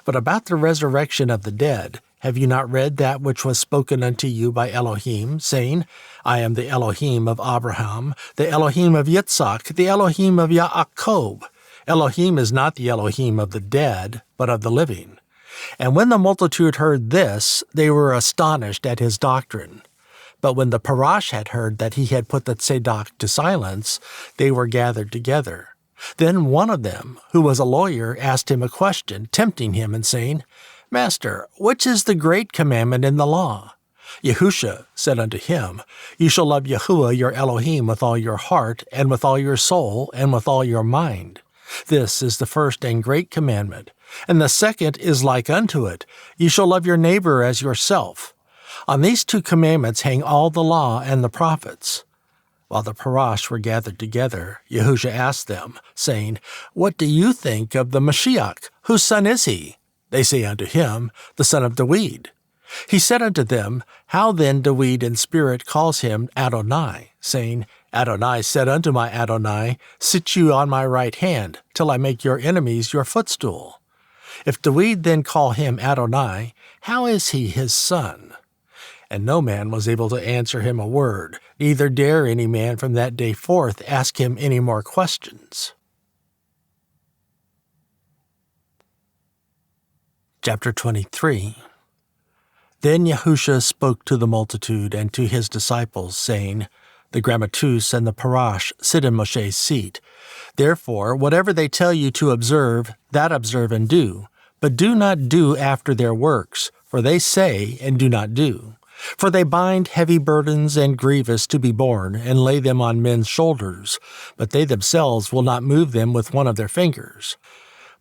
But about the resurrection of the dead, have you not read that which was spoken unto you by Elohim, saying, I am the Elohim of Abraham, the Elohim of Yitzhak, the Elohim of Yaakov. Elohim is not the Elohim of the dead, but of the living." And when the multitude heard this, they were astonished at his doctrine. But when the Parash had heard that he had put the Tzadok to silence, they were gathered together. Then one of them, who was a lawyer, asked him a question, tempting him and saying, "Master, which is the great commandment in the law?" Yahusha said unto him, "You shall love Yahuah your Elohim with all your heart, and with all your soul, and with all your mind. This is the first and great commandment. And the second is like unto it, You shall love your neighbor as yourself. On these 2 commandments hang all the law and the prophets." While the Parash were gathered together, Yahusha asked them, saying, "What do you think of the Mashiach? Whose son is he?" They say unto him, "The son of Dawid." He said unto them, "How then Dawid in spirit calls him Adonai, saying, Adonai said unto my Adonai, Sit you on my right hand, till I make your enemies your footstool. If Dawid then call him Adonai, how is he his son?" And no man was able to answer him a word, neither dare any man from that day forth ask him any more questions. Chapter 23. Then Yahusha spoke to the multitude and to his disciples, saying, The grammatus and the parash sit in Moshe's seat. Therefore, whatever they tell you to observe, that observe and do. But do not do after their works, for they say and do not do. For they bind heavy burdens and grievous to be borne, and lay them on men's shoulders, but they themselves will not move them with one of their fingers.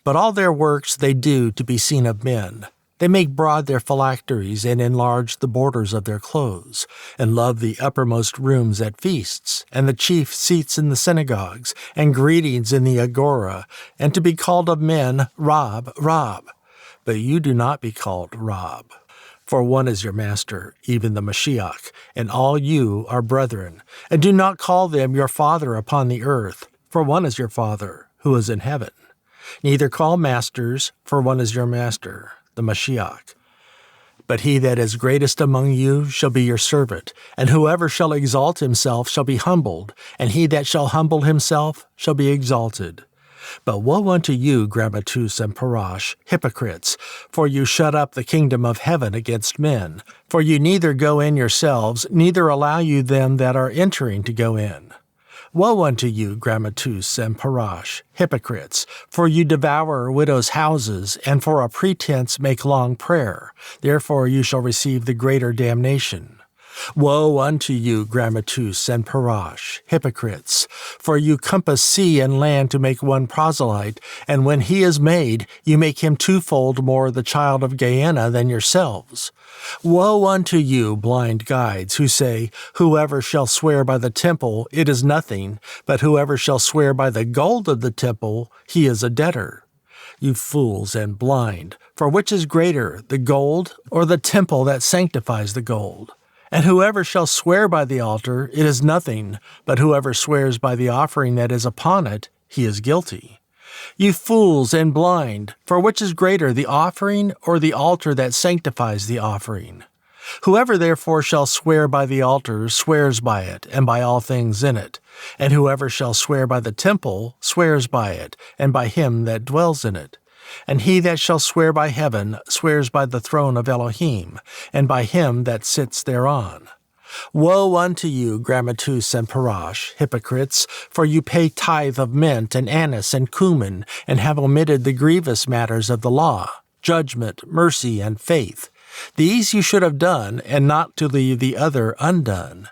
But all their works they do to be seen of men. They make broad their phylacteries, and enlarge the borders of their clothes, and love the uppermost rooms at feasts, and the chief seats in the synagogues, and greetings in the agora, and to be called of men, Rab, Rab. But you do not be called Rab. For one is your master, even the Mashiach, and all you are brethren. And do not call them your father upon the earth, for one is your Father, who is in heaven. Neither call masters, for one is your master, the Mashiach. But he that is greatest among you shall be your servant, and whoever shall exalt himself shall be humbled, and he that shall humble himself shall be exalted. But woe unto you, grammatus and parash, hypocrites, for you shut up the kingdom of heaven against men. For you neither go in yourselves, neither allow you them that are entering to go in. Woe unto you, grammatus and parash, hypocrites, for you devour widows' houses, and for a pretense make long prayer. Therefore you shall receive the greater damnation. Woe unto you, grammatus and parash, hypocrites, for you compass sea and land to make one proselyte, and when he is made, you make him 2-fold more the child of Gehenna than yourselves. Woe unto you, blind guides, who say, Whoever shall swear by the temple, it is nothing, but whoever shall swear by the gold of the temple, he is a debtor. You fools and blind, for which is greater, the gold or the temple that sanctifies the gold? And whoever shall swear by the altar, it is nothing, but whoever swears by the offering that is upon it, he is guilty. You fools and blind, for which is greater, the offering or the altar that sanctifies the offering? Whoever therefore shall swear by the altar swears by it, and by all things in it. And whoever shall swear by the temple swears by it, and by him that dwells in it. And he that shall swear by heaven swears by the throne of Elohim, and by him that sits thereon. Woe unto you, grammatus and parash, hypocrites, for you pay tithe of mint and anise and cumin, and have omitted the grievous matters of the law, judgment, mercy, and faith. These you should have done, and not to leave the other undone.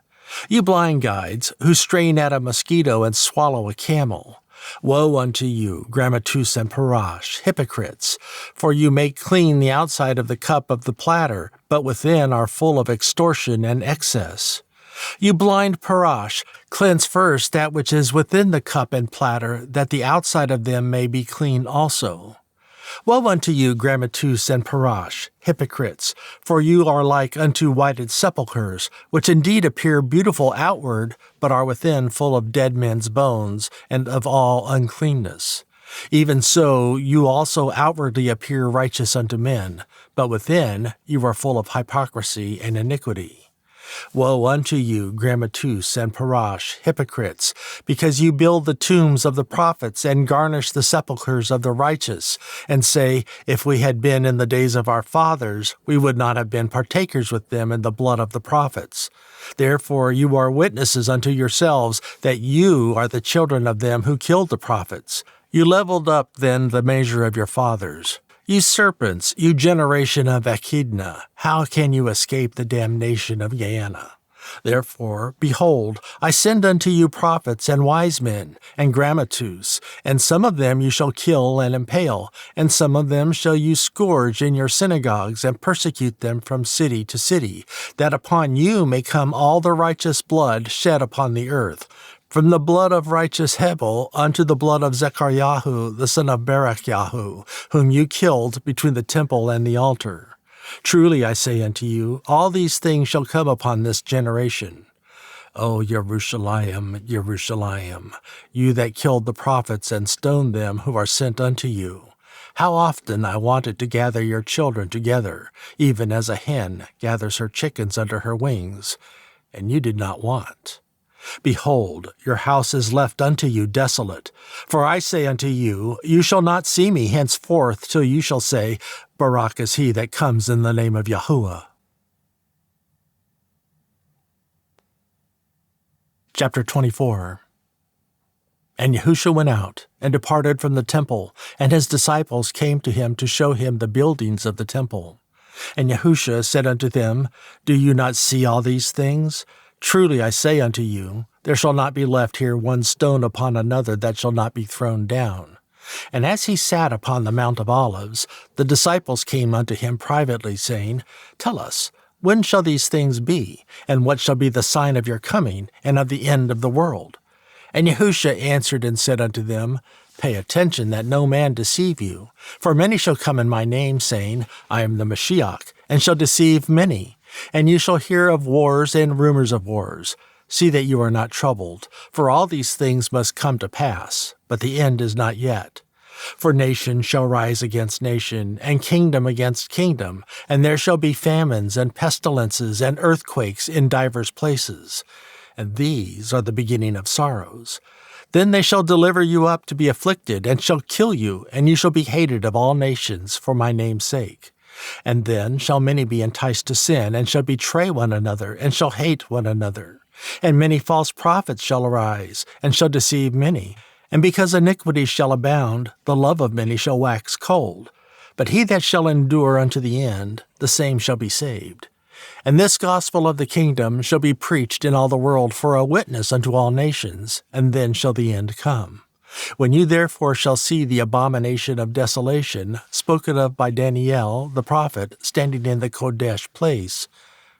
You blind guides, who strain at a mosquito and swallow a camel. Woe unto you, grammatus and parash, hypocrites, for you make clean the outside of the cup of the platter, but within are full of extortion and excess. You blind parash, cleanse first that which is within the cup and platter, that the outside of them may be clean also. Woe unto you, grammatus and parash, hypocrites, for you are like unto whited sepulchres, which indeed appear beautiful outward, but are within full of dead men's bones, and of all uncleanness. Even so, you also outwardly appear righteous unto men, but within you are full of hypocrisy and iniquity. Woe unto you, grammatus and parash, hypocrites, because you build the tombs of the prophets and garnish the sepulchres of the righteous, and say, if we had been in the days of our fathers, we would not have been partakers with them in the blood of the prophets. Therefore you are witnesses unto yourselves that you are the children of them who killed the prophets. You leveled up then the measure of your fathers. You serpents, you generation of Echidna, how can you escape the damnation of Gehenna? Therefore, behold, I send unto you prophets and wise men, and grammatus, and some of them you shall kill and impale, and some of them shall you scourge in your synagogues, and persecute them from city to city, that upon you may come all the righteous blood shed upon the earth, from the blood of righteous Hebel unto the blood of Zechariah, the son of Berechiah, whom you killed between the temple and the altar. Truly I say unto you, all these things shall come upon this generation. O Yerushalayim, Yerushalayim, you that killed the prophets and stoned them who are sent unto you. How often I wanted to gather your children together, even as a hen gathers her chickens under her wings, and you did not want. Behold, your house is left unto you desolate. For I say unto you, you shall not see me henceforth till you shall say, Barak is he that comes in the name of Yahuah. Chapter 24. And Yahusha went out, and departed from the temple, and his disciples came to him to show him the buildings of the temple. And Yahusha said unto them, Do you not see all these things? Truly I say unto you, there shall not be left here one stone upon another that shall not be thrown down. And as he sat upon the Mount of Olives, the disciples came unto him privately, saying, Tell us, when shall these things be? And what shall be the sign of your coming, and of the end of the world? And Yahusha answered and said unto them, Pay attention that no man deceive you. For many shall come in my name, saying, I am the Mashiach, and shall deceive many. And you shall hear of wars and rumors of wars. See that you are not troubled, for all these things must come to pass, but the end is not yet. For nation shall rise against nation, and kingdom against kingdom, and there shall be famines and pestilences and earthquakes in divers places. And these are the beginning of sorrows. Then they shall deliver you up to be afflicted, and shall kill you, and you shall be hated of all nations for my name's sake. And then shall many be enticed to sin, and shall betray one another, and shall hate one another. And many false prophets shall arise, and shall deceive many. And because iniquity shall abound, the love of many shall wax cold. But he that shall endure unto the end, the same shall be saved. And this gospel of the kingdom shall be preached in all the world for a witness unto all nations, and then shall the end come. When you therefore shall see the abomination of desolation, spoken of by Daniel the prophet, standing in the Kodesh place,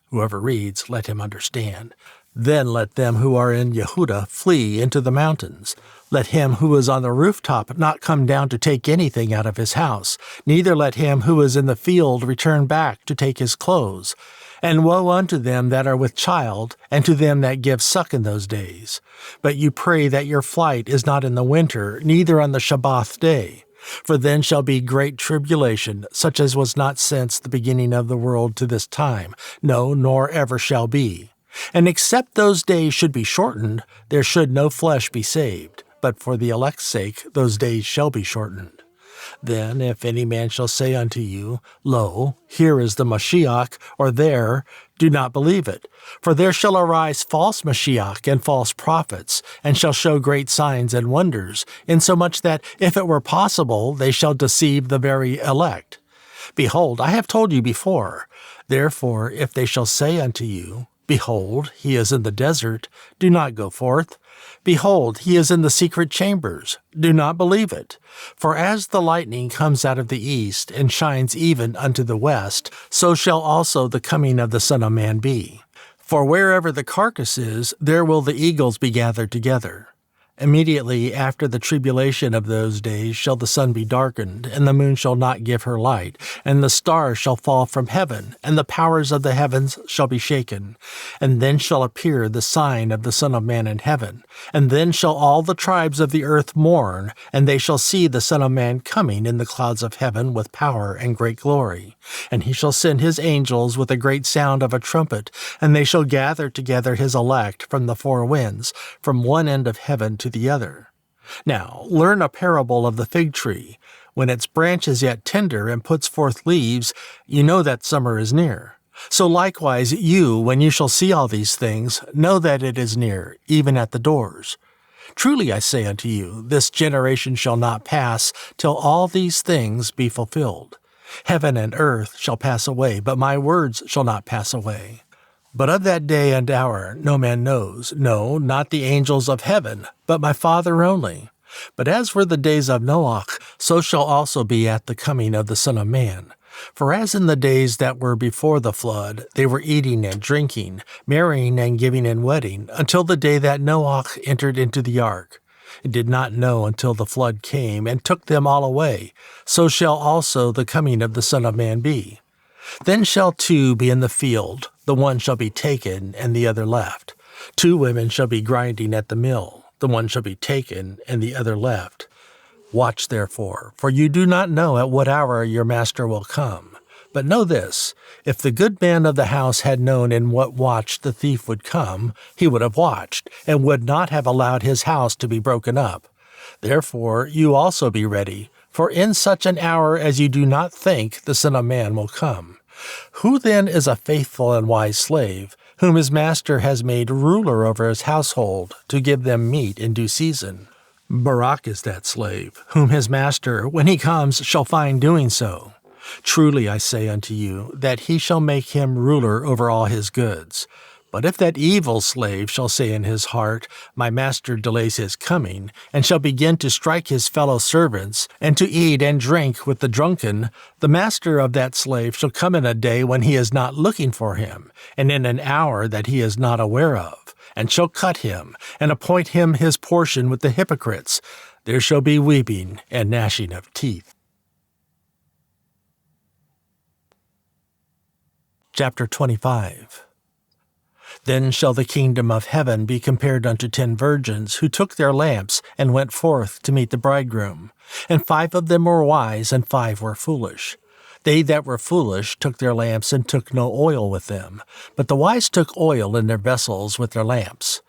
whoever reads, let him understand. Then let them who are in Yehudah flee into the mountains. Let him who is on the rooftop not come down to take anything out of his house, neither let him who is in the field return back to take his clothes. And woe unto them that are with child, and to them that give suck in those days. But you pray that your flight is not in the winter, neither on the Shabbath day. For then shall be great tribulation, such as was not since the beginning of the world to this time, no, nor ever shall be. And except those days should be shortened, there should no flesh be saved. But for the elect's sake those days shall be shortened. Then if any man shall say unto you, Lo, here is the Mashiach, or there, do not believe it. For there shall arise false Mashiach and false prophets, and shall show great signs and wonders, insomuch that, if it were possible, they shall deceive the very elect. Behold, I have told you before. Therefore, if they shall say unto you, Behold, he is in the desert, do not go forth. Behold, he is in the secret chambers, do not believe it. For as the lightning comes out of the east, and shines even unto the west, so shall also the coming of the Son of Man be. For wherever the carcass is, there will the eagles be gathered together. Immediately after the tribulation of those days shall the sun be darkened, and the moon shall not give her light, and the stars shall fall from heaven, and the powers of the heavens shall be shaken. And then shall appear the sign of the Son of Man in heaven. And then shall all the tribes of the earth mourn, and they shall see the Son of Man coming in the clouds of heaven with power and great glory. And he shall send his angels with a great sound of a trumpet, and they shall gather together his elect from the four winds, from one end of heaven to the other. Now, learn a parable of the fig tree. When its branch is yet tender and puts forth leaves, you know that summer is near. So likewise you, when you shall see all these things, know that it is near, even at the doors. Truly I say unto you, this generation shall not pass till all these things be fulfilled. Heaven and earth shall pass away, but my words shall not pass away. But of that day and hour no man knows, no, not the angels of heaven, but my Father only. But as were the days of Noah, so shall also be at the coming of the Son of Man. For as in the days that were before the flood, they were eating and drinking, marrying and giving in wedding, until the day that Noah entered into the ark, and did not know until the flood came and took them all away, so shall also the coming of the Son of Man be. Then shall two be in the field, the one shall be taken, and the other left. 2 women shall be grinding at the mill, the one shall be taken, and the other left. Watch therefore, for you do not know at what hour your master will come. But know this, if the good man of the house had known in what watch the thief would come, he would have watched, and would not have allowed his house to be broken up. Therefore you also be ready, for in such an hour as you do not think the Son of Man will come. Who then is a faithful and wise slave, whom his master has made ruler over his household, to give them meat in due season? Barak is that slave, whom his master, when he comes, shall find doing so. Truly I say unto you, that he shall make him ruler over all his goods. But if that evil slave shall say in his heart, My master delays his coming, and shall begin to strike his fellow servants, and to eat and drink with the drunken, the master of that slave shall come in a day when he is not looking for him, and in an hour that he is not aware of, and shall cut him, and appoint him his portion with the hypocrites. There shall be weeping and gnashing of teeth. Chapter 25. Then shall the kingdom of heaven be compared unto 10 virgins, who took their lamps, and went forth to meet the bridegroom. And 5 of them were wise, and 5 were foolish. They that were foolish took their lamps, and took no oil with them. But the wise took oil in their vessels with their lamps.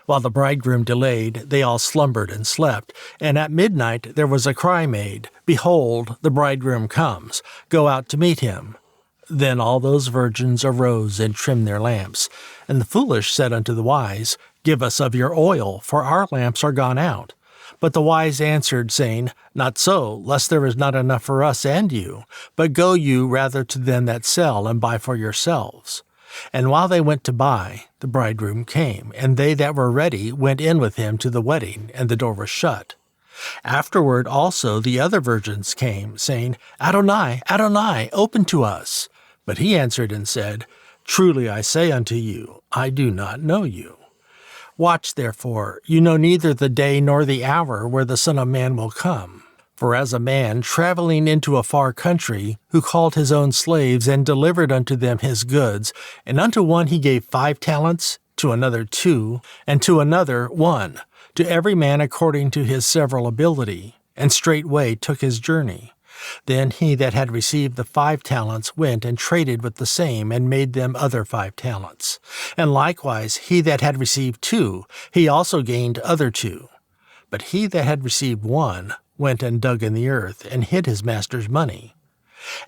While the bridegroom delayed, they all slumbered and slept. And at midnight there was a cry made, Behold, the bridegroom comes, go out to meet him. Then all those virgins arose and trimmed their lamps. And the foolish said unto the wise, Give us of your oil, for our lamps are gone out. But the wise answered, saying, Not so, lest there is not enough for us and you. But go you rather to them that sell, and buy for yourselves. And while they went to buy, the bridegroom came, and they that were ready went in with him to the wedding, and the door was shut. Afterward also the other virgins came, saying, Adonai, Adonai, open to us. But he answered and said, Truly I say unto you, I do not know you. Watch therefore, you know neither the day nor the hour where the Son of Man will come. For as a man traveling into a far country, who called his own slaves and delivered unto them his goods, and unto one he gave 5 talents, to another 2, and to another 1, to every man according to his several ability, and straightway took his journey. Then he that had received the 5 talents went and traded with the same, and made them other 5 talents. And likewise he that had received 2, he also gained other 2. But he that had received 1 went and dug in the earth, and hid his master's money.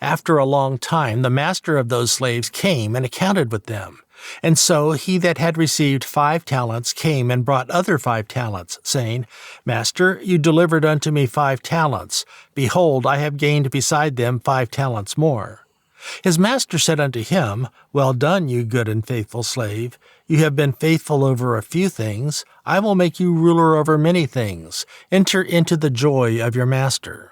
After a long time the master of those slaves came and accounted with them. And so he that had received 5 talents came and brought other 5 talents, saying, Master, you delivered unto me 5 talents. Behold, I have gained beside them 5 talents more. His master said unto him, Well done, you good and faithful slave. You have been faithful over a few things. I will make you ruler over many things. Enter into the joy of your master.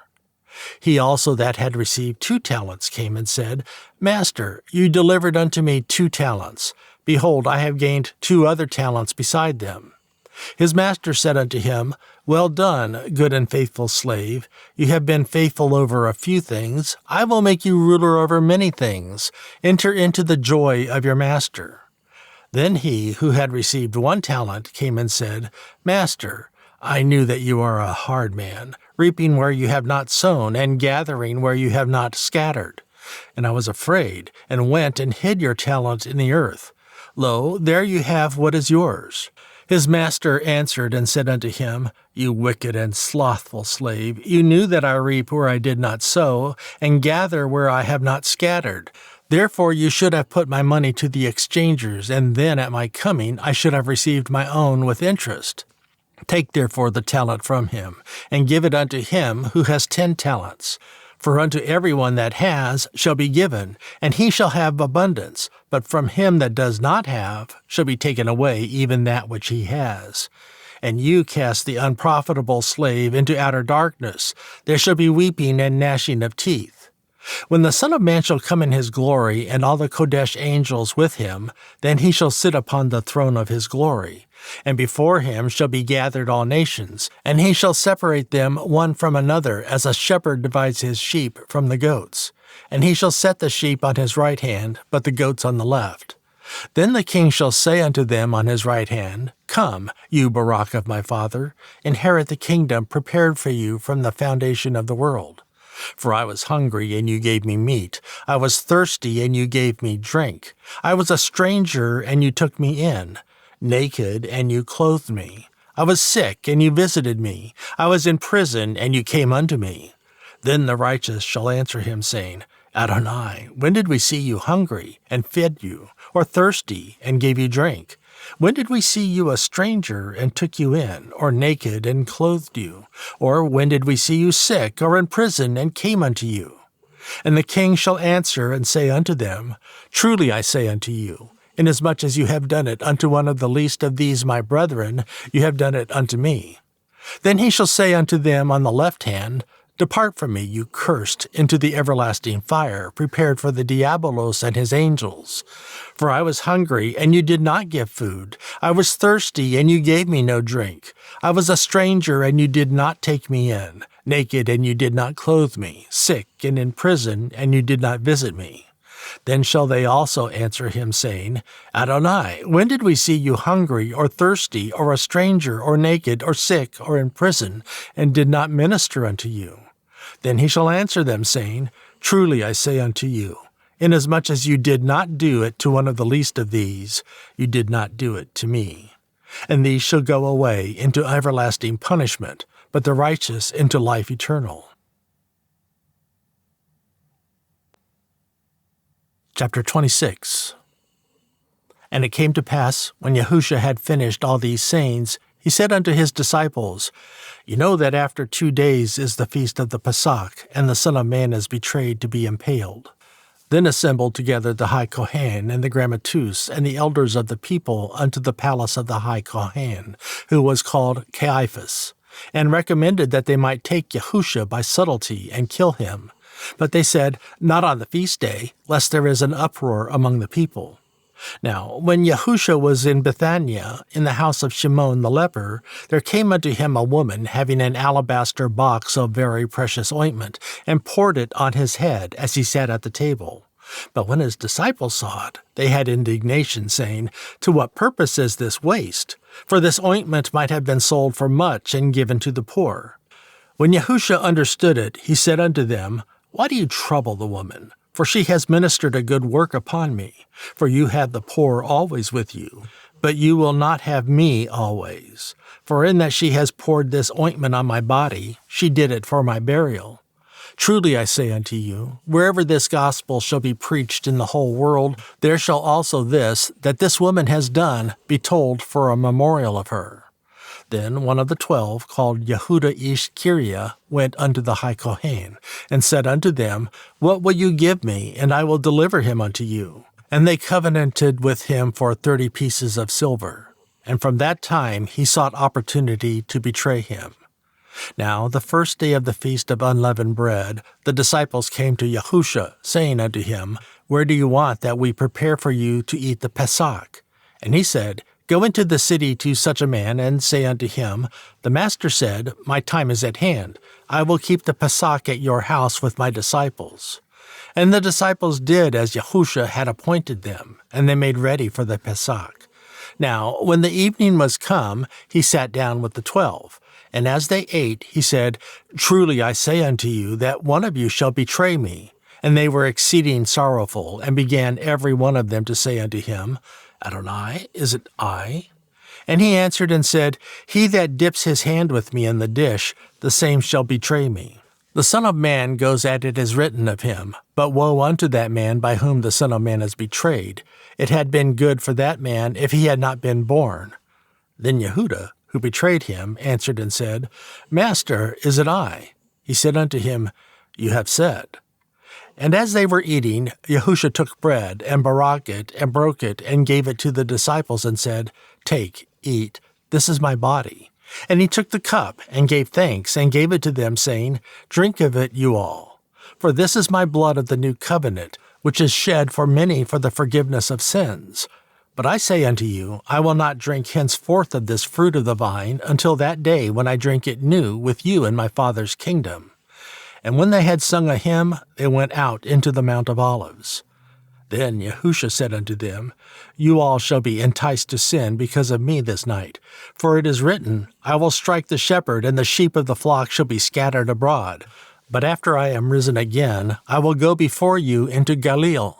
He also that had received 2 talents came and said, Master, you delivered unto me 2 talents. Behold, I have gained 2 other talents beside them. His master said unto him, Well done, good and faithful slave. You have been faithful over a few things. I will make you ruler over many things. Enter into the joy of your master. Then he who had received 1 talent came and said, Master, I knew that you are a hard man, reaping where you have not sown, and gathering where you have not scattered. And I was afraid, and went and hid your talent in the earth. Lo, there you have what is yours. His master answered and said unto him, You wicked and slothful slave, you knew that I reap where I did not sow, and gather where I have not scattered. Therefore you should have put my money to the exchangers, and then at my coming I should have received my own with interest. Take therefore the talent from him, and give it unto him who has 10 talents. For unto every one that has shall be given, and he shall have abundance. But from him that does not have shall be taken away even that which he has. And you cast the unprofitable slave into outer darkness. There shall be weeping and gnashing of teeth. When the Son of Man shall come in his glory, and all the Kodesh angels with him, then he shall sit upon the throne of his glory. And before him shall be gathered all nations, and he shall separate them one from another, as a shepherd divides his sheep from the goats. And he shall set the sheep on his right hand, but the goats on the left. Then the king shall say unto them on his right hand, Come, you Barak of my father, inherit the kingdom prepared for you from the foundation of the world. For I was hungry, and you gave me meat. I was thirsty, and you gave me drink. I was a stranger, and you took me in. Naked, and you clothed me. I was sick, and you visited me. I was in prison, and you came unto me. Then the righteous shall answer him, saying, Adonai, when did we see you hungry, and fed you, or thirsty, and gave you drink? When did we see you a stranger, and took you in, or naked, and clothed you? Or when did we see you sick, or in prison, and came unto you? And the king shall answer and say unto them, Truly I say unto you, inasmuch as you have done it unto one of the least of these my brethren, you have done it unto me. Then he shall say unto them on the left hand, Depart from me, you cursed, into the everlasting fire, prepared for the diabolos and his angels. For I was hungry, and you did not give food. I was thirsty, and you gave me no drink. I was a stranger, and you did not take me in. Naked, and you did not clothe me. Sick, and in prison, and you did not visit me. Then shall they also answer him, saying, Adonai, when did we see you hungry, or thirsty, or a stranger, or naked, or sick, or in prison, and did not minister unto you? Then he shall answer them, saying, Truly I say unto you, inasmuch as you did not do it to one of the least of these, you did not do it to me. And these shall go away into everlasting punishment, but the righteous into life eternal. Chapter 26. And it came to pass, when Yahusha had finished all these sayings, he said unto his disciples, You know that after 2 days is the feast of the Pesach, and the Son of Man is betrayed to be impaled. Then assembled together the high Kohen and the grammateus and the elders of the people unto the palace of the high Kohen, who was called Caiaphas, and recommended that they might take Yahusha by subtlety and kill him. But they said, Not on the feast day, lest there is an uproar among the people. Now, when Yahusha was in Bethania, in the house of Shimon the leper, there came unto him a woman having an alabaster box of very precious ointment, and poured it on his head as he sat at the table. But when his disciples saw it, they had indignation, saying, To what purpose is this waste? For this ointment might have been sold for much and given to the poor. When Yahusha understood it, he said unto them, Why do you trouble the woman? For she has ministered a good work upon me. For you have the poor always with you, but you will not have me always. For in that she has poured this ointment on my body, she did it for my burial. Truly I say unto you, wherever this gospel shall be preached in the whole world, there shall also this, that this woman has done, be told for a memorial of her. Then one of the 12, called Yehudah ish Kiria, went unto the high Kohen, and said unto them, What will you give me, and I will deliver him unto you? And they covenanted with him for 30 pieces of silver. And from that time he sought opportunity to betray him. Now the first day of the feast of unleavened bread, the disciples came to Yahusha, saying unto him, Where do you want that we prepare for you to eat the Pesach? And he said, Go into the city to such a man, and say unto him, The master said, My time is at hand. I will keep the Pesach at your house with my disciples. And the disciples did as Yahusha had appointed them, and they made ready for the Pesach. Now, when the evening was come, he sat down with the 12. And as they ate, he said, Truly I say unto you, that one of you shall betray me. And they were exceeding sorrowful, and began every one of them to say unto him, Adonai, is it I? And he answered and said, He that dips his hand with me in the dish, the same shall betray me. The Son of Man goes as it is written of him, but woe unto that man by whom the Son of Man is betrayed. It had been good for that man if he had not been born. Then Yehudah, who betrayed him, answered and said, Master, is it I? He said unto him, You have said. And as they were eating, Yahusha took bread, and brake it, and broke it, and gave it to the disciples, and said, Take, eat, this is my body. And he took the cup, and gave thanks, and gave it to them, saying, Drink of it, you all. For this is my blood of the new covenant, which is shed for many for the forgiveness of sins. But I say unto you, I will not drink henceforth of this fruit of the vine, until that day when I drink it new with you in my Father's kingdom. And when they had sung a hymn, they went out into the Mount of Olives. Then Yahusha said unto them, You all shall be enticed to sin because of me this night. For it is written, I will strike the shepherd, and the sheep of the flock shall be scattered abroad. But after I am risen again, I will go before you into Galilee.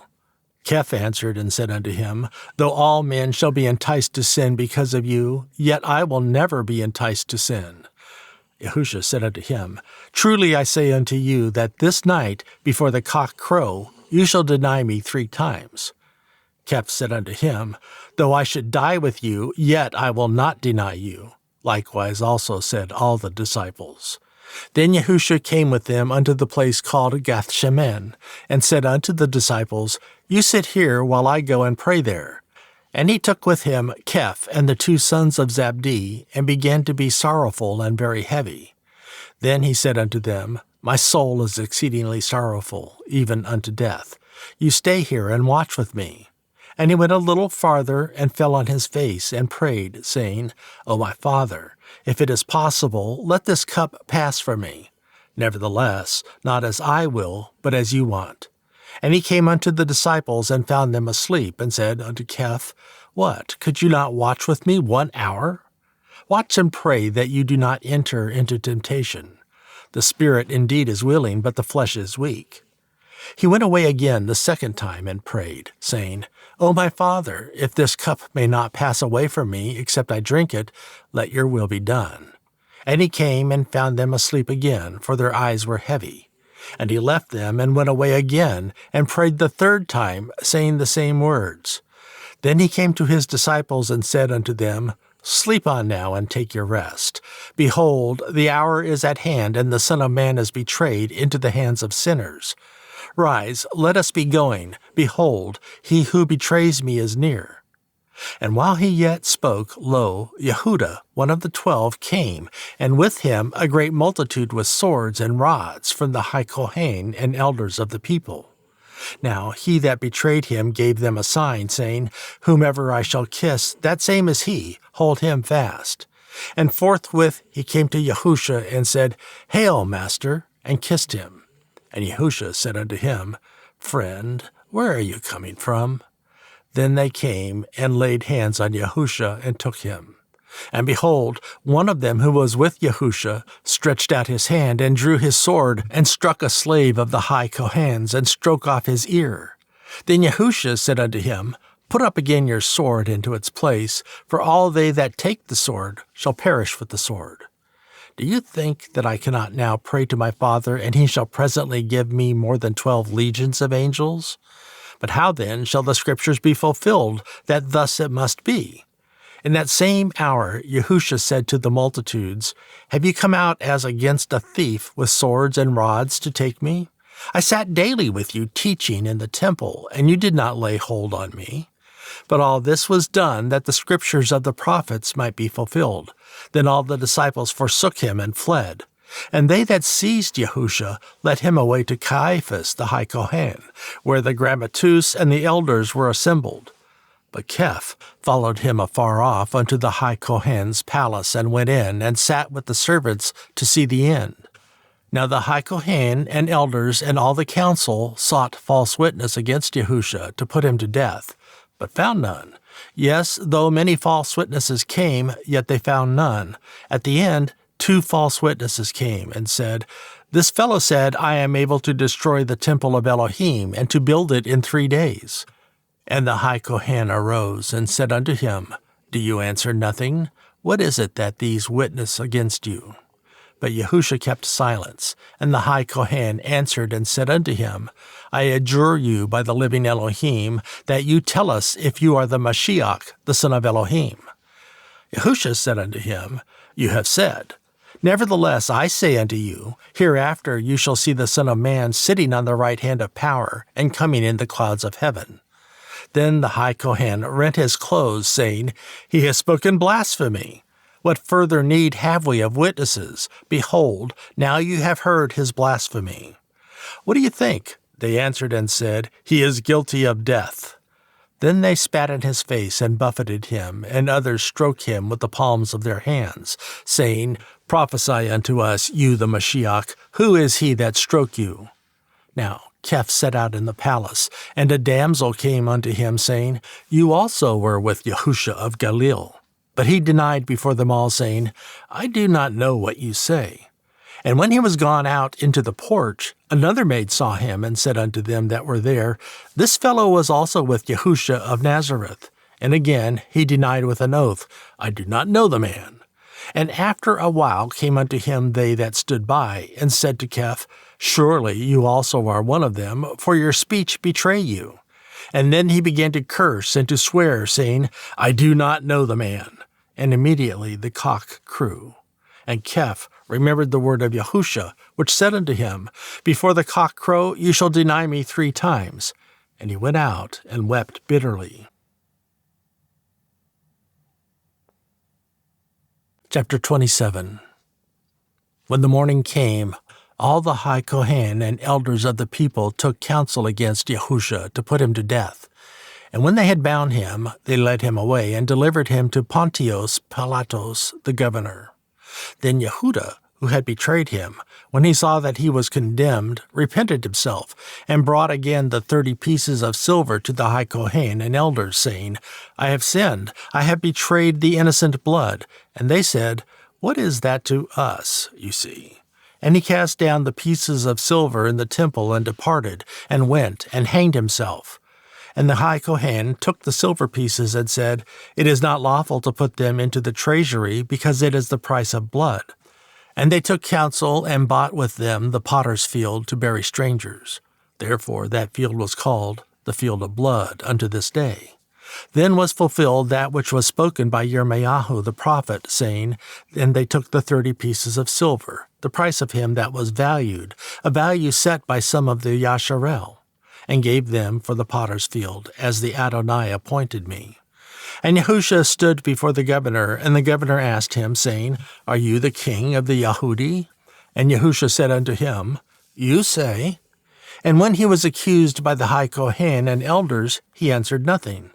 Keph answered and said unto him, Though all men shall be enticed to sin because of you, yet I will never be enticed to sin. Yahusha said unto him, Truly I say unto you, that this night, before the cock crow, you shall deny me 3 times. Keph said unto him, Though I should die with you, yet I will not deny you. Likewise also said all the disciples. Then Yahusha came with them unto the place called Gath-Shemen, and said unto the disciples, You sit here while I go and pray there. And he took with him Keph and the 2 sons of Zabdi, and began to be sorrowful and very heavy. Then he said unto them, My soul is exceedingly sorrowful, even unto death. You stay here and watch with me. And he went a little farther, and fell on his face, and prayed, saying, O my Father, if it is possible, let this cup pass from me. Nevertheless, not as I will, but as you want. And he came unto the disciples, and found them asleep, and said unto Keph, What, could you not watch with me 1 hour? Watch and pray that you do not enter into temptation. The spirit indeed is willing, but the flesh is weak. He went away again the 2nd time, and prayed, saying, O my Father, if this cup may not pass away from me, except I drink it, let your will be done. And he came and found them asleep again, for their eyes were heavy. And he left them, and went away again, and prayed the 3rd time, saying the same words. Then he came to his disciples, and said unto them, Sleep on now, and take your rest. Behold, the hour is at hand, and the Son of Man is betrayed into the hands of sinners. Rise, let us be going. Behold, he who betrays me is near. And while he yet spoke, lo, Yehudah, one of the 12, came, and with him a great multitude with swords and rods from the high Kohen and elders of the people. Now he that betrayed him gave them a sign, saying, Whomever I shall kiss, that same is he, hold him fast. And forthwith he came to Yahusha and said, Hail, Master, and kissed him. And Yahusha said unto him, Friend, where are you coming from? Then they came and laid hands on Yahusha and took him. And behold, one of them who was with Yahusha stretched out his hand and drew his sword and struck a slave of the high Kohan's and stroke off his ear. Then Yahusha said unto him, Put up again your sword into its place, for all they that take the sword shall perish with the sword. Do you think that I cannot now pray to my Father, and he shall presently give me more than 12 legions of angels? But how then shall the Scriptures be fulfilled, that thus it must be? In that same hour Yahusha said to the multitudes, Have you come out as against a thief with swords and rods to take me? I sat daily with you teaching in the temple, and you did not lay hold on me. But all this was done that the Scriptures of the prophets might be fulfilled. Then all the disciples forsook him and fled. And they that seized Yahusha led him away to Caiaphas the high Kohen, where the grammateus and the elders were assembled. But Keph followed him afar off unto the high Kohen's palace, and went in, and sat with the servants to see the end. Now the high Kohen and elders and all the council sought false witness against Yahusha to put him to death, but found none. Yes, though many false witnesses came, yet they found none. At the end, 2 false witnesses came, and said, This fellow said, I am able to destroy the temple of Elohim, and to build it in 3 days. And the high Kohen arose, and said unto him, Do you answer nothing? What is it that these witness against you? But Yahusha kept silence, and the high Kohen answered and said unto him, I adjure you by the living Elohim, that you tell us if you are the Mashiach, the son of Elohim. Yahusha said unto him, You have said. Nevertheless, I say unto you, hereafter you shall see the Son of Man sitting on the right hand of power, and coming in the clouds of heaven. Then the high Kohen rent his clothes, saying, He has spoken blasphemy. What further need have we of witnesses? Behold, now you have heard his blasphemy. What do you think? They answered and said, He is guilty of death. Then they spat in his face and buffeted him, and others stroke him with the palms of their hands, saying, Prophesy unto us, you the Mashiach, who is he that stroke you? Now Keph set out in the palace, and a damsel came unto him, saying, You also were with Yahusha of Galilee. But he denied before them all, saying, I do not know what you say. And when he was gone out into the porch, another maid saw him, and said unto them that were there, This fellow was also with Yahusha of Nazareth. And again he denied with an oath, I do not know the man. And after a while came unto him they that stood by, and said to Keph, Surely you also are one of them, for your speech betray you. And then he began to curse and to swear, saying, I do not know the man. And immediately the cock crew. And Keph remembered the word of Yahusha, which said unto him, Before the cock crow, you shall deny me 3 times. And he went out and wept bitterly. Chapter 27. When the morning came, all the high Kohen and elders of the people took counsel against Yahusha to put him to death. And when they had bound him, they led him away and delivered him to Pontius Pilatus the governor. Then Yehuda, who had betrayed him, when he saw that he was condemned, repented himself, and brought again the 30 pieces of silver to the high Kohen and elders, saying, I have sinned, I have betrayed the innocent blood. And they said, What is that to us, you see? And he cast down the pieces of silver in the temple, and departed, and went, and hanged himself. And the high Kohen took the silver pieces, and said, It is not lawful to put them into the treasury, because it is the price of blood. And they took counsel, and bought with them the potter's field to bury strangers. Therefore that field was called the field of blood unto this day. Then was fulfilled that which was spoken by Yirmiyahu the prophet, saying, And they took the 30 pieces of silver, the price of him that was valued, a value set by some of the Yasharel, and gave them for the potter's field, as the Adonai appointed me. And Yahusha stood before the governor, and the governor asked him, saying, Are you the king of the Yahudi? And Yahusha said unto him, You say. And when he was accused by the high Kohen and elders, he answered nothing.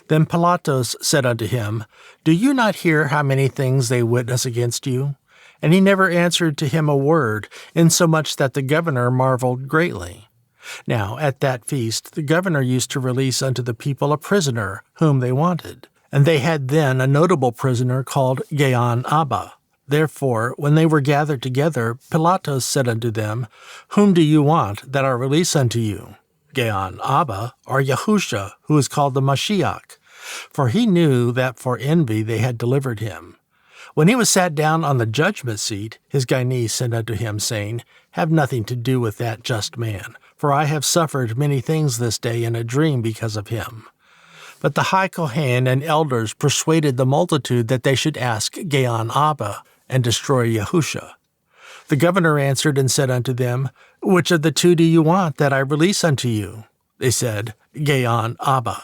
Then Pilatus said unto him, Do you not hear how many things they witness against you? And he never answered to him a word, insomuch that the governor marveled greatly. Now at that feast the governor used to release unto the people a prisoner, whom they wanted. And they had then a notable prisoner called Abba. Therefore, when they were gathered together, Pilatus said unto them, Whom do you want, that I release unto you? Abba, or Yahusha, who is called the Mashiach? For he knew that for envy they had delivered him. When he was sat down on the judgment seat, his Guinea sent unto him, saying, Have nothing to do with that just man, for I have suffered many things this day in a dream because of him. But the high Kohen and elders persuaded the multitude that they should ask Abba and destroy Yahusha. The governor answered and said unto them, Which of the two do you want that I release unto you? They said, Abba.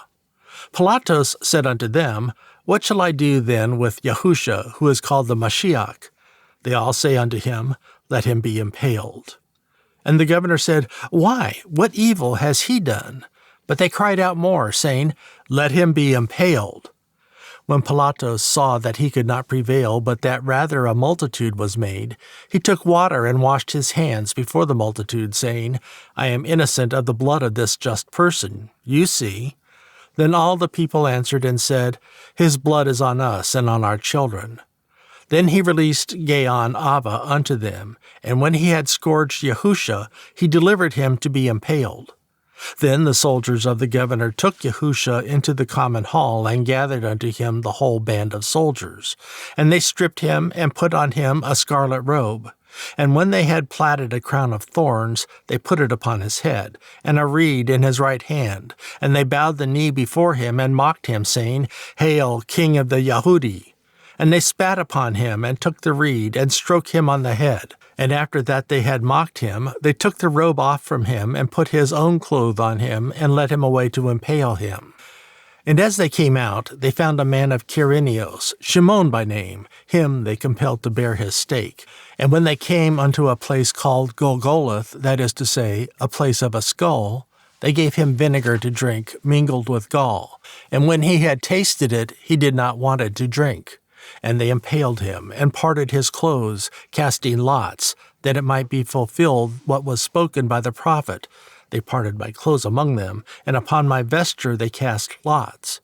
Pilatus said unto them, What shall I do then with Yahusha, who is called the Mashiach? They all say unto him, Let him be impaled. And the governor said, Why? What evil has he done? But they cried out more, saying, Let him be impaled. When Pilatus saw that he could not prevail, but that rather a multitude was made, he took water and washed his hands before the multitude, saying, I am innocent of the blood of this just person. You see. Then all the people answered and said, His blood is on us and on our children. Then he released Abba unto them, and when he had scourged Yahusha, he delivered him to be impaled. Then the soldiers of the governor took Yahusha into the common hall and gathered unto him the whole band of soldiers. And they stripped him and put on him a scarlet robe. And when they had platted a crown of thorns, they put it upon his head, and a reed in his right hand. And they bowed the knee before him and mocked him, saying, Hail, King of the Yahudi! And they spat upon him and took the reed and stroke him on the head. And after that they had mocked him, they took the robe off from him and put his own clothes on him and led him away to impale him. And as they came out, they found a man of Quirinios, Shimon by name. Him they compelled to bear his stake. And when they came unto a place called Golgotha, that is to say, a place of a skull, they gave him vinegar to drink mingled with gall. And when he had tasted it, he did not want it to drink. And they impaled him, and parted his clothes, casting lots, that it might be fulfilled what was spoken by the prophet. They parted my clothes among them, and upon my vesture they cast lots.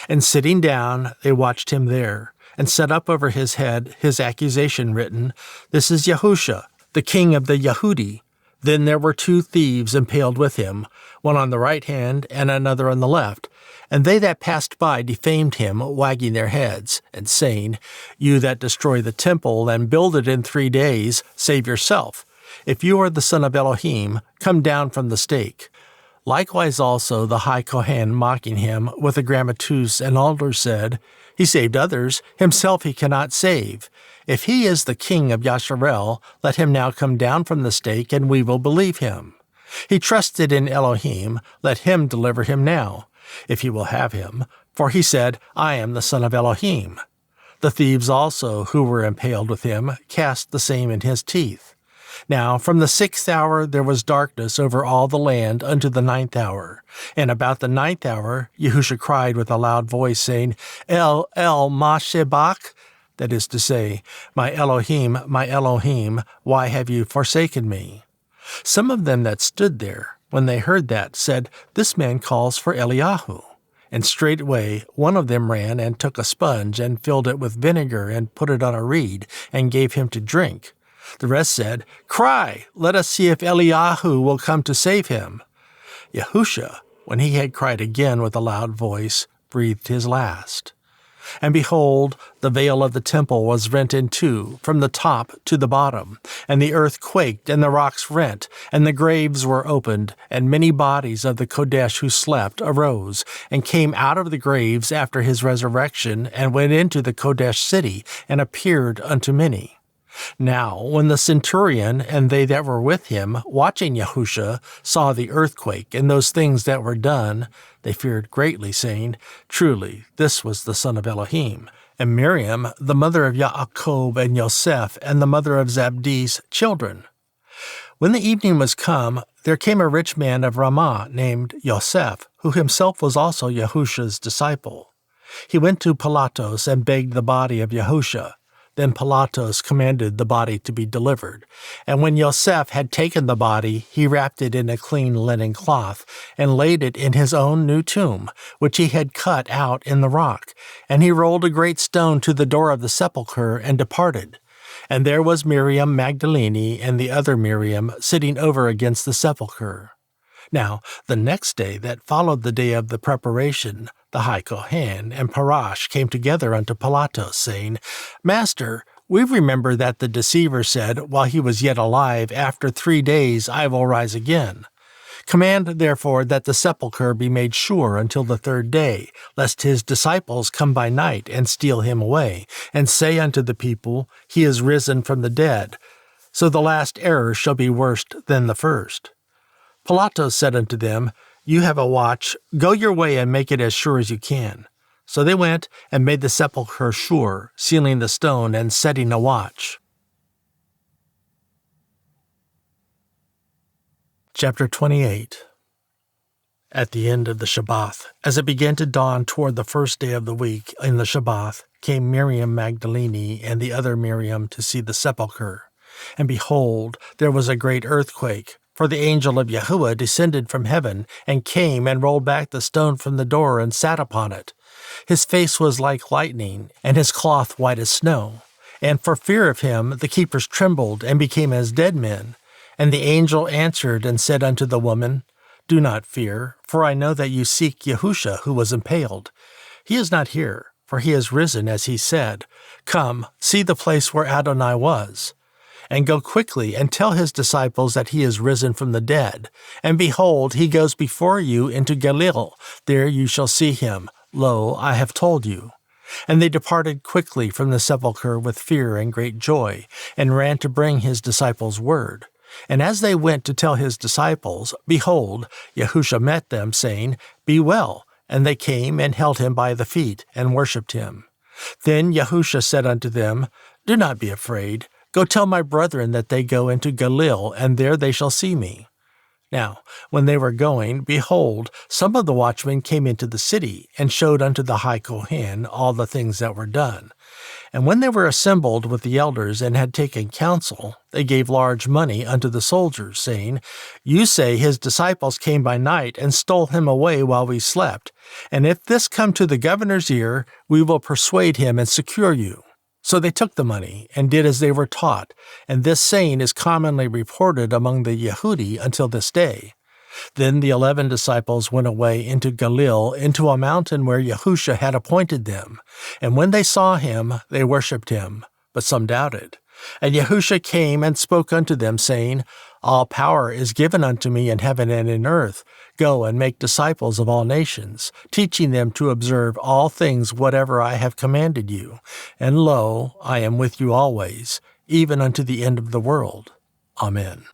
And sitting down, they watched him there, and set up over his head his accusation written, This is Yahusha, the king of the Yahudi. Then there were 2 thieves impaled with him, one on the right hand and another on the left. And they that passed by defamed him, wagging their heads, and saying, You that destroy the temple and build it in 3 days, save yourself. If you are the son of Elohim, come down from the stake. Likewise also the high Kohen, mocking him with the grammateus and elders, said, He saved others, himself he cannot save. If he is the king of Yasharel, let him now come down from the stake, and we will believe him. He trusted in Elohim, let him deliver him now, if he will have him, for he said, I am the son of Elohim. The thieves also, who were impaled with him, cast the same in his teeth. Now from the 6th hour there was darkness over all the land unto the 9th hour. And about the 9th hour Yahusha cried with a loud voice, saying, El ma shebach? That is to say, my Elohim, why have you forsaken me? Some of them that stood there, when they heard that, said, This man calls for Eliyahu. And straightway one of them ran and took a sponge and filled it with vinegar and put it on a reed and gave him to drink. The rest said, Cry, let us see if Eliyahu will come to save him. Yahusha, when he had cried again with a loud voice, breathed his last. And behold, the veil of the temple was rent in 2, from the top to the bottom, and the earth quaked, and the rocks rent, and the graves were opened, and many bodies of the Kodesh who slept arose, and came out of the graves after his resurrection, and went into the Kodesh city, and appeared unto many. Now, when the centurion and they that were with him, watching Yahusha, saw the earthquake and those things that were done, they feared greatly, saying, Truly, this was the son of Elohim. And Miriam, the mother of Yaakov and Yosef, and the mother of Zabdi's children. When the evening was come, there came a rich man of Ramah named Yosef, who himself was also Yahusha's disciple. He went to Pilatus and begged the body of Yahusha. Then Pilatus commanded the body to be delivered. And when Yosef had taken the body, he wrapped it in a clean linen cloth, and laid it in his own new tomb, which he had cut out in the rock. And he rolled a great stone to the door of the sepulchre, and departed. And there was Miriam Magdalene and the other Miriam sitting over against the sepulchre. Now, the next day that followed the day of the preparation, the high Kohen and Parash came together unto Pilatus, saying, Master, we remember that the deceiver said, while he was yet alive, After 3 days I will rise again. Command, therefore, that the sepulchre be made sure until the 3rd day, lest his disciples come by night and steal him away, and say unto the people, He is risen from the dead. So the last error shall be worse than the first. Pilatus said unto them, You have a watch, go your way and make it as sure as you can. So they went and made the sepulchre sure, sealing the stone and setting a watch. Chapter 28. At the end of the Shabbath, as it began to dawn toward the 1st day of the week in the Shabbath, came Miriam Magdalene and the other Miriam to see the sepulchre. And behold, there was a great earthquake, for the angel of Yahuah descended from heaven, and came and rolled back the stone from the door and sat upon it. His face was like lightning, and his cloth white as snow. And for fear of him the keepers trembled and became as dead men. And the angel answered and said unto the woman, Do not fear, for I know that you seek Yahusha who was impaled. He is not here, for he is risen as he said. Come, see the place where Adonai was. And go quickly and tell his disciples that he is risen from the dead. And behold, he goes before you into Galilee. There you shall see him. Lo, I have told you. And they departed quickly from the sepulchre with fear and great joy, and ran to bring his disciples word. And as they went to tell his disciples, behold, Yahusha met them, saying, Be well. And they came and held him by the feet, and worshipped him. Then Yahusha said unto them, Do not be afraid. Go tell my brethren that they go into Galilee, and there they shall see me. Now, when they were going, behold, some of the watchmen came into the city, and showed unto the high Kohen all the things that were done. And when they were assembled with the elders and had taken counsel, they gave large money unto the soldiers, saying, You say his disciples came by night and stole him away while we slept. And if this come to the governor's ear, we will persuade him and secure you. So they took the money, and did as they were taught, and this saying is commonly reported among the Yehudi until this day. Then the 11 disciples went away into Galilee, into a mountain where Yahusha had appointed them. And when they saw him, they worshipped him, but some doubted. And Yahusha came and spoke unto them, saying, All power is given unto me in heaven and in earth. Go and make disciples of all nations, teaching them to observe all things whatever I have commanded you. And lo, I am with you always, even unto the end of the world. Amen.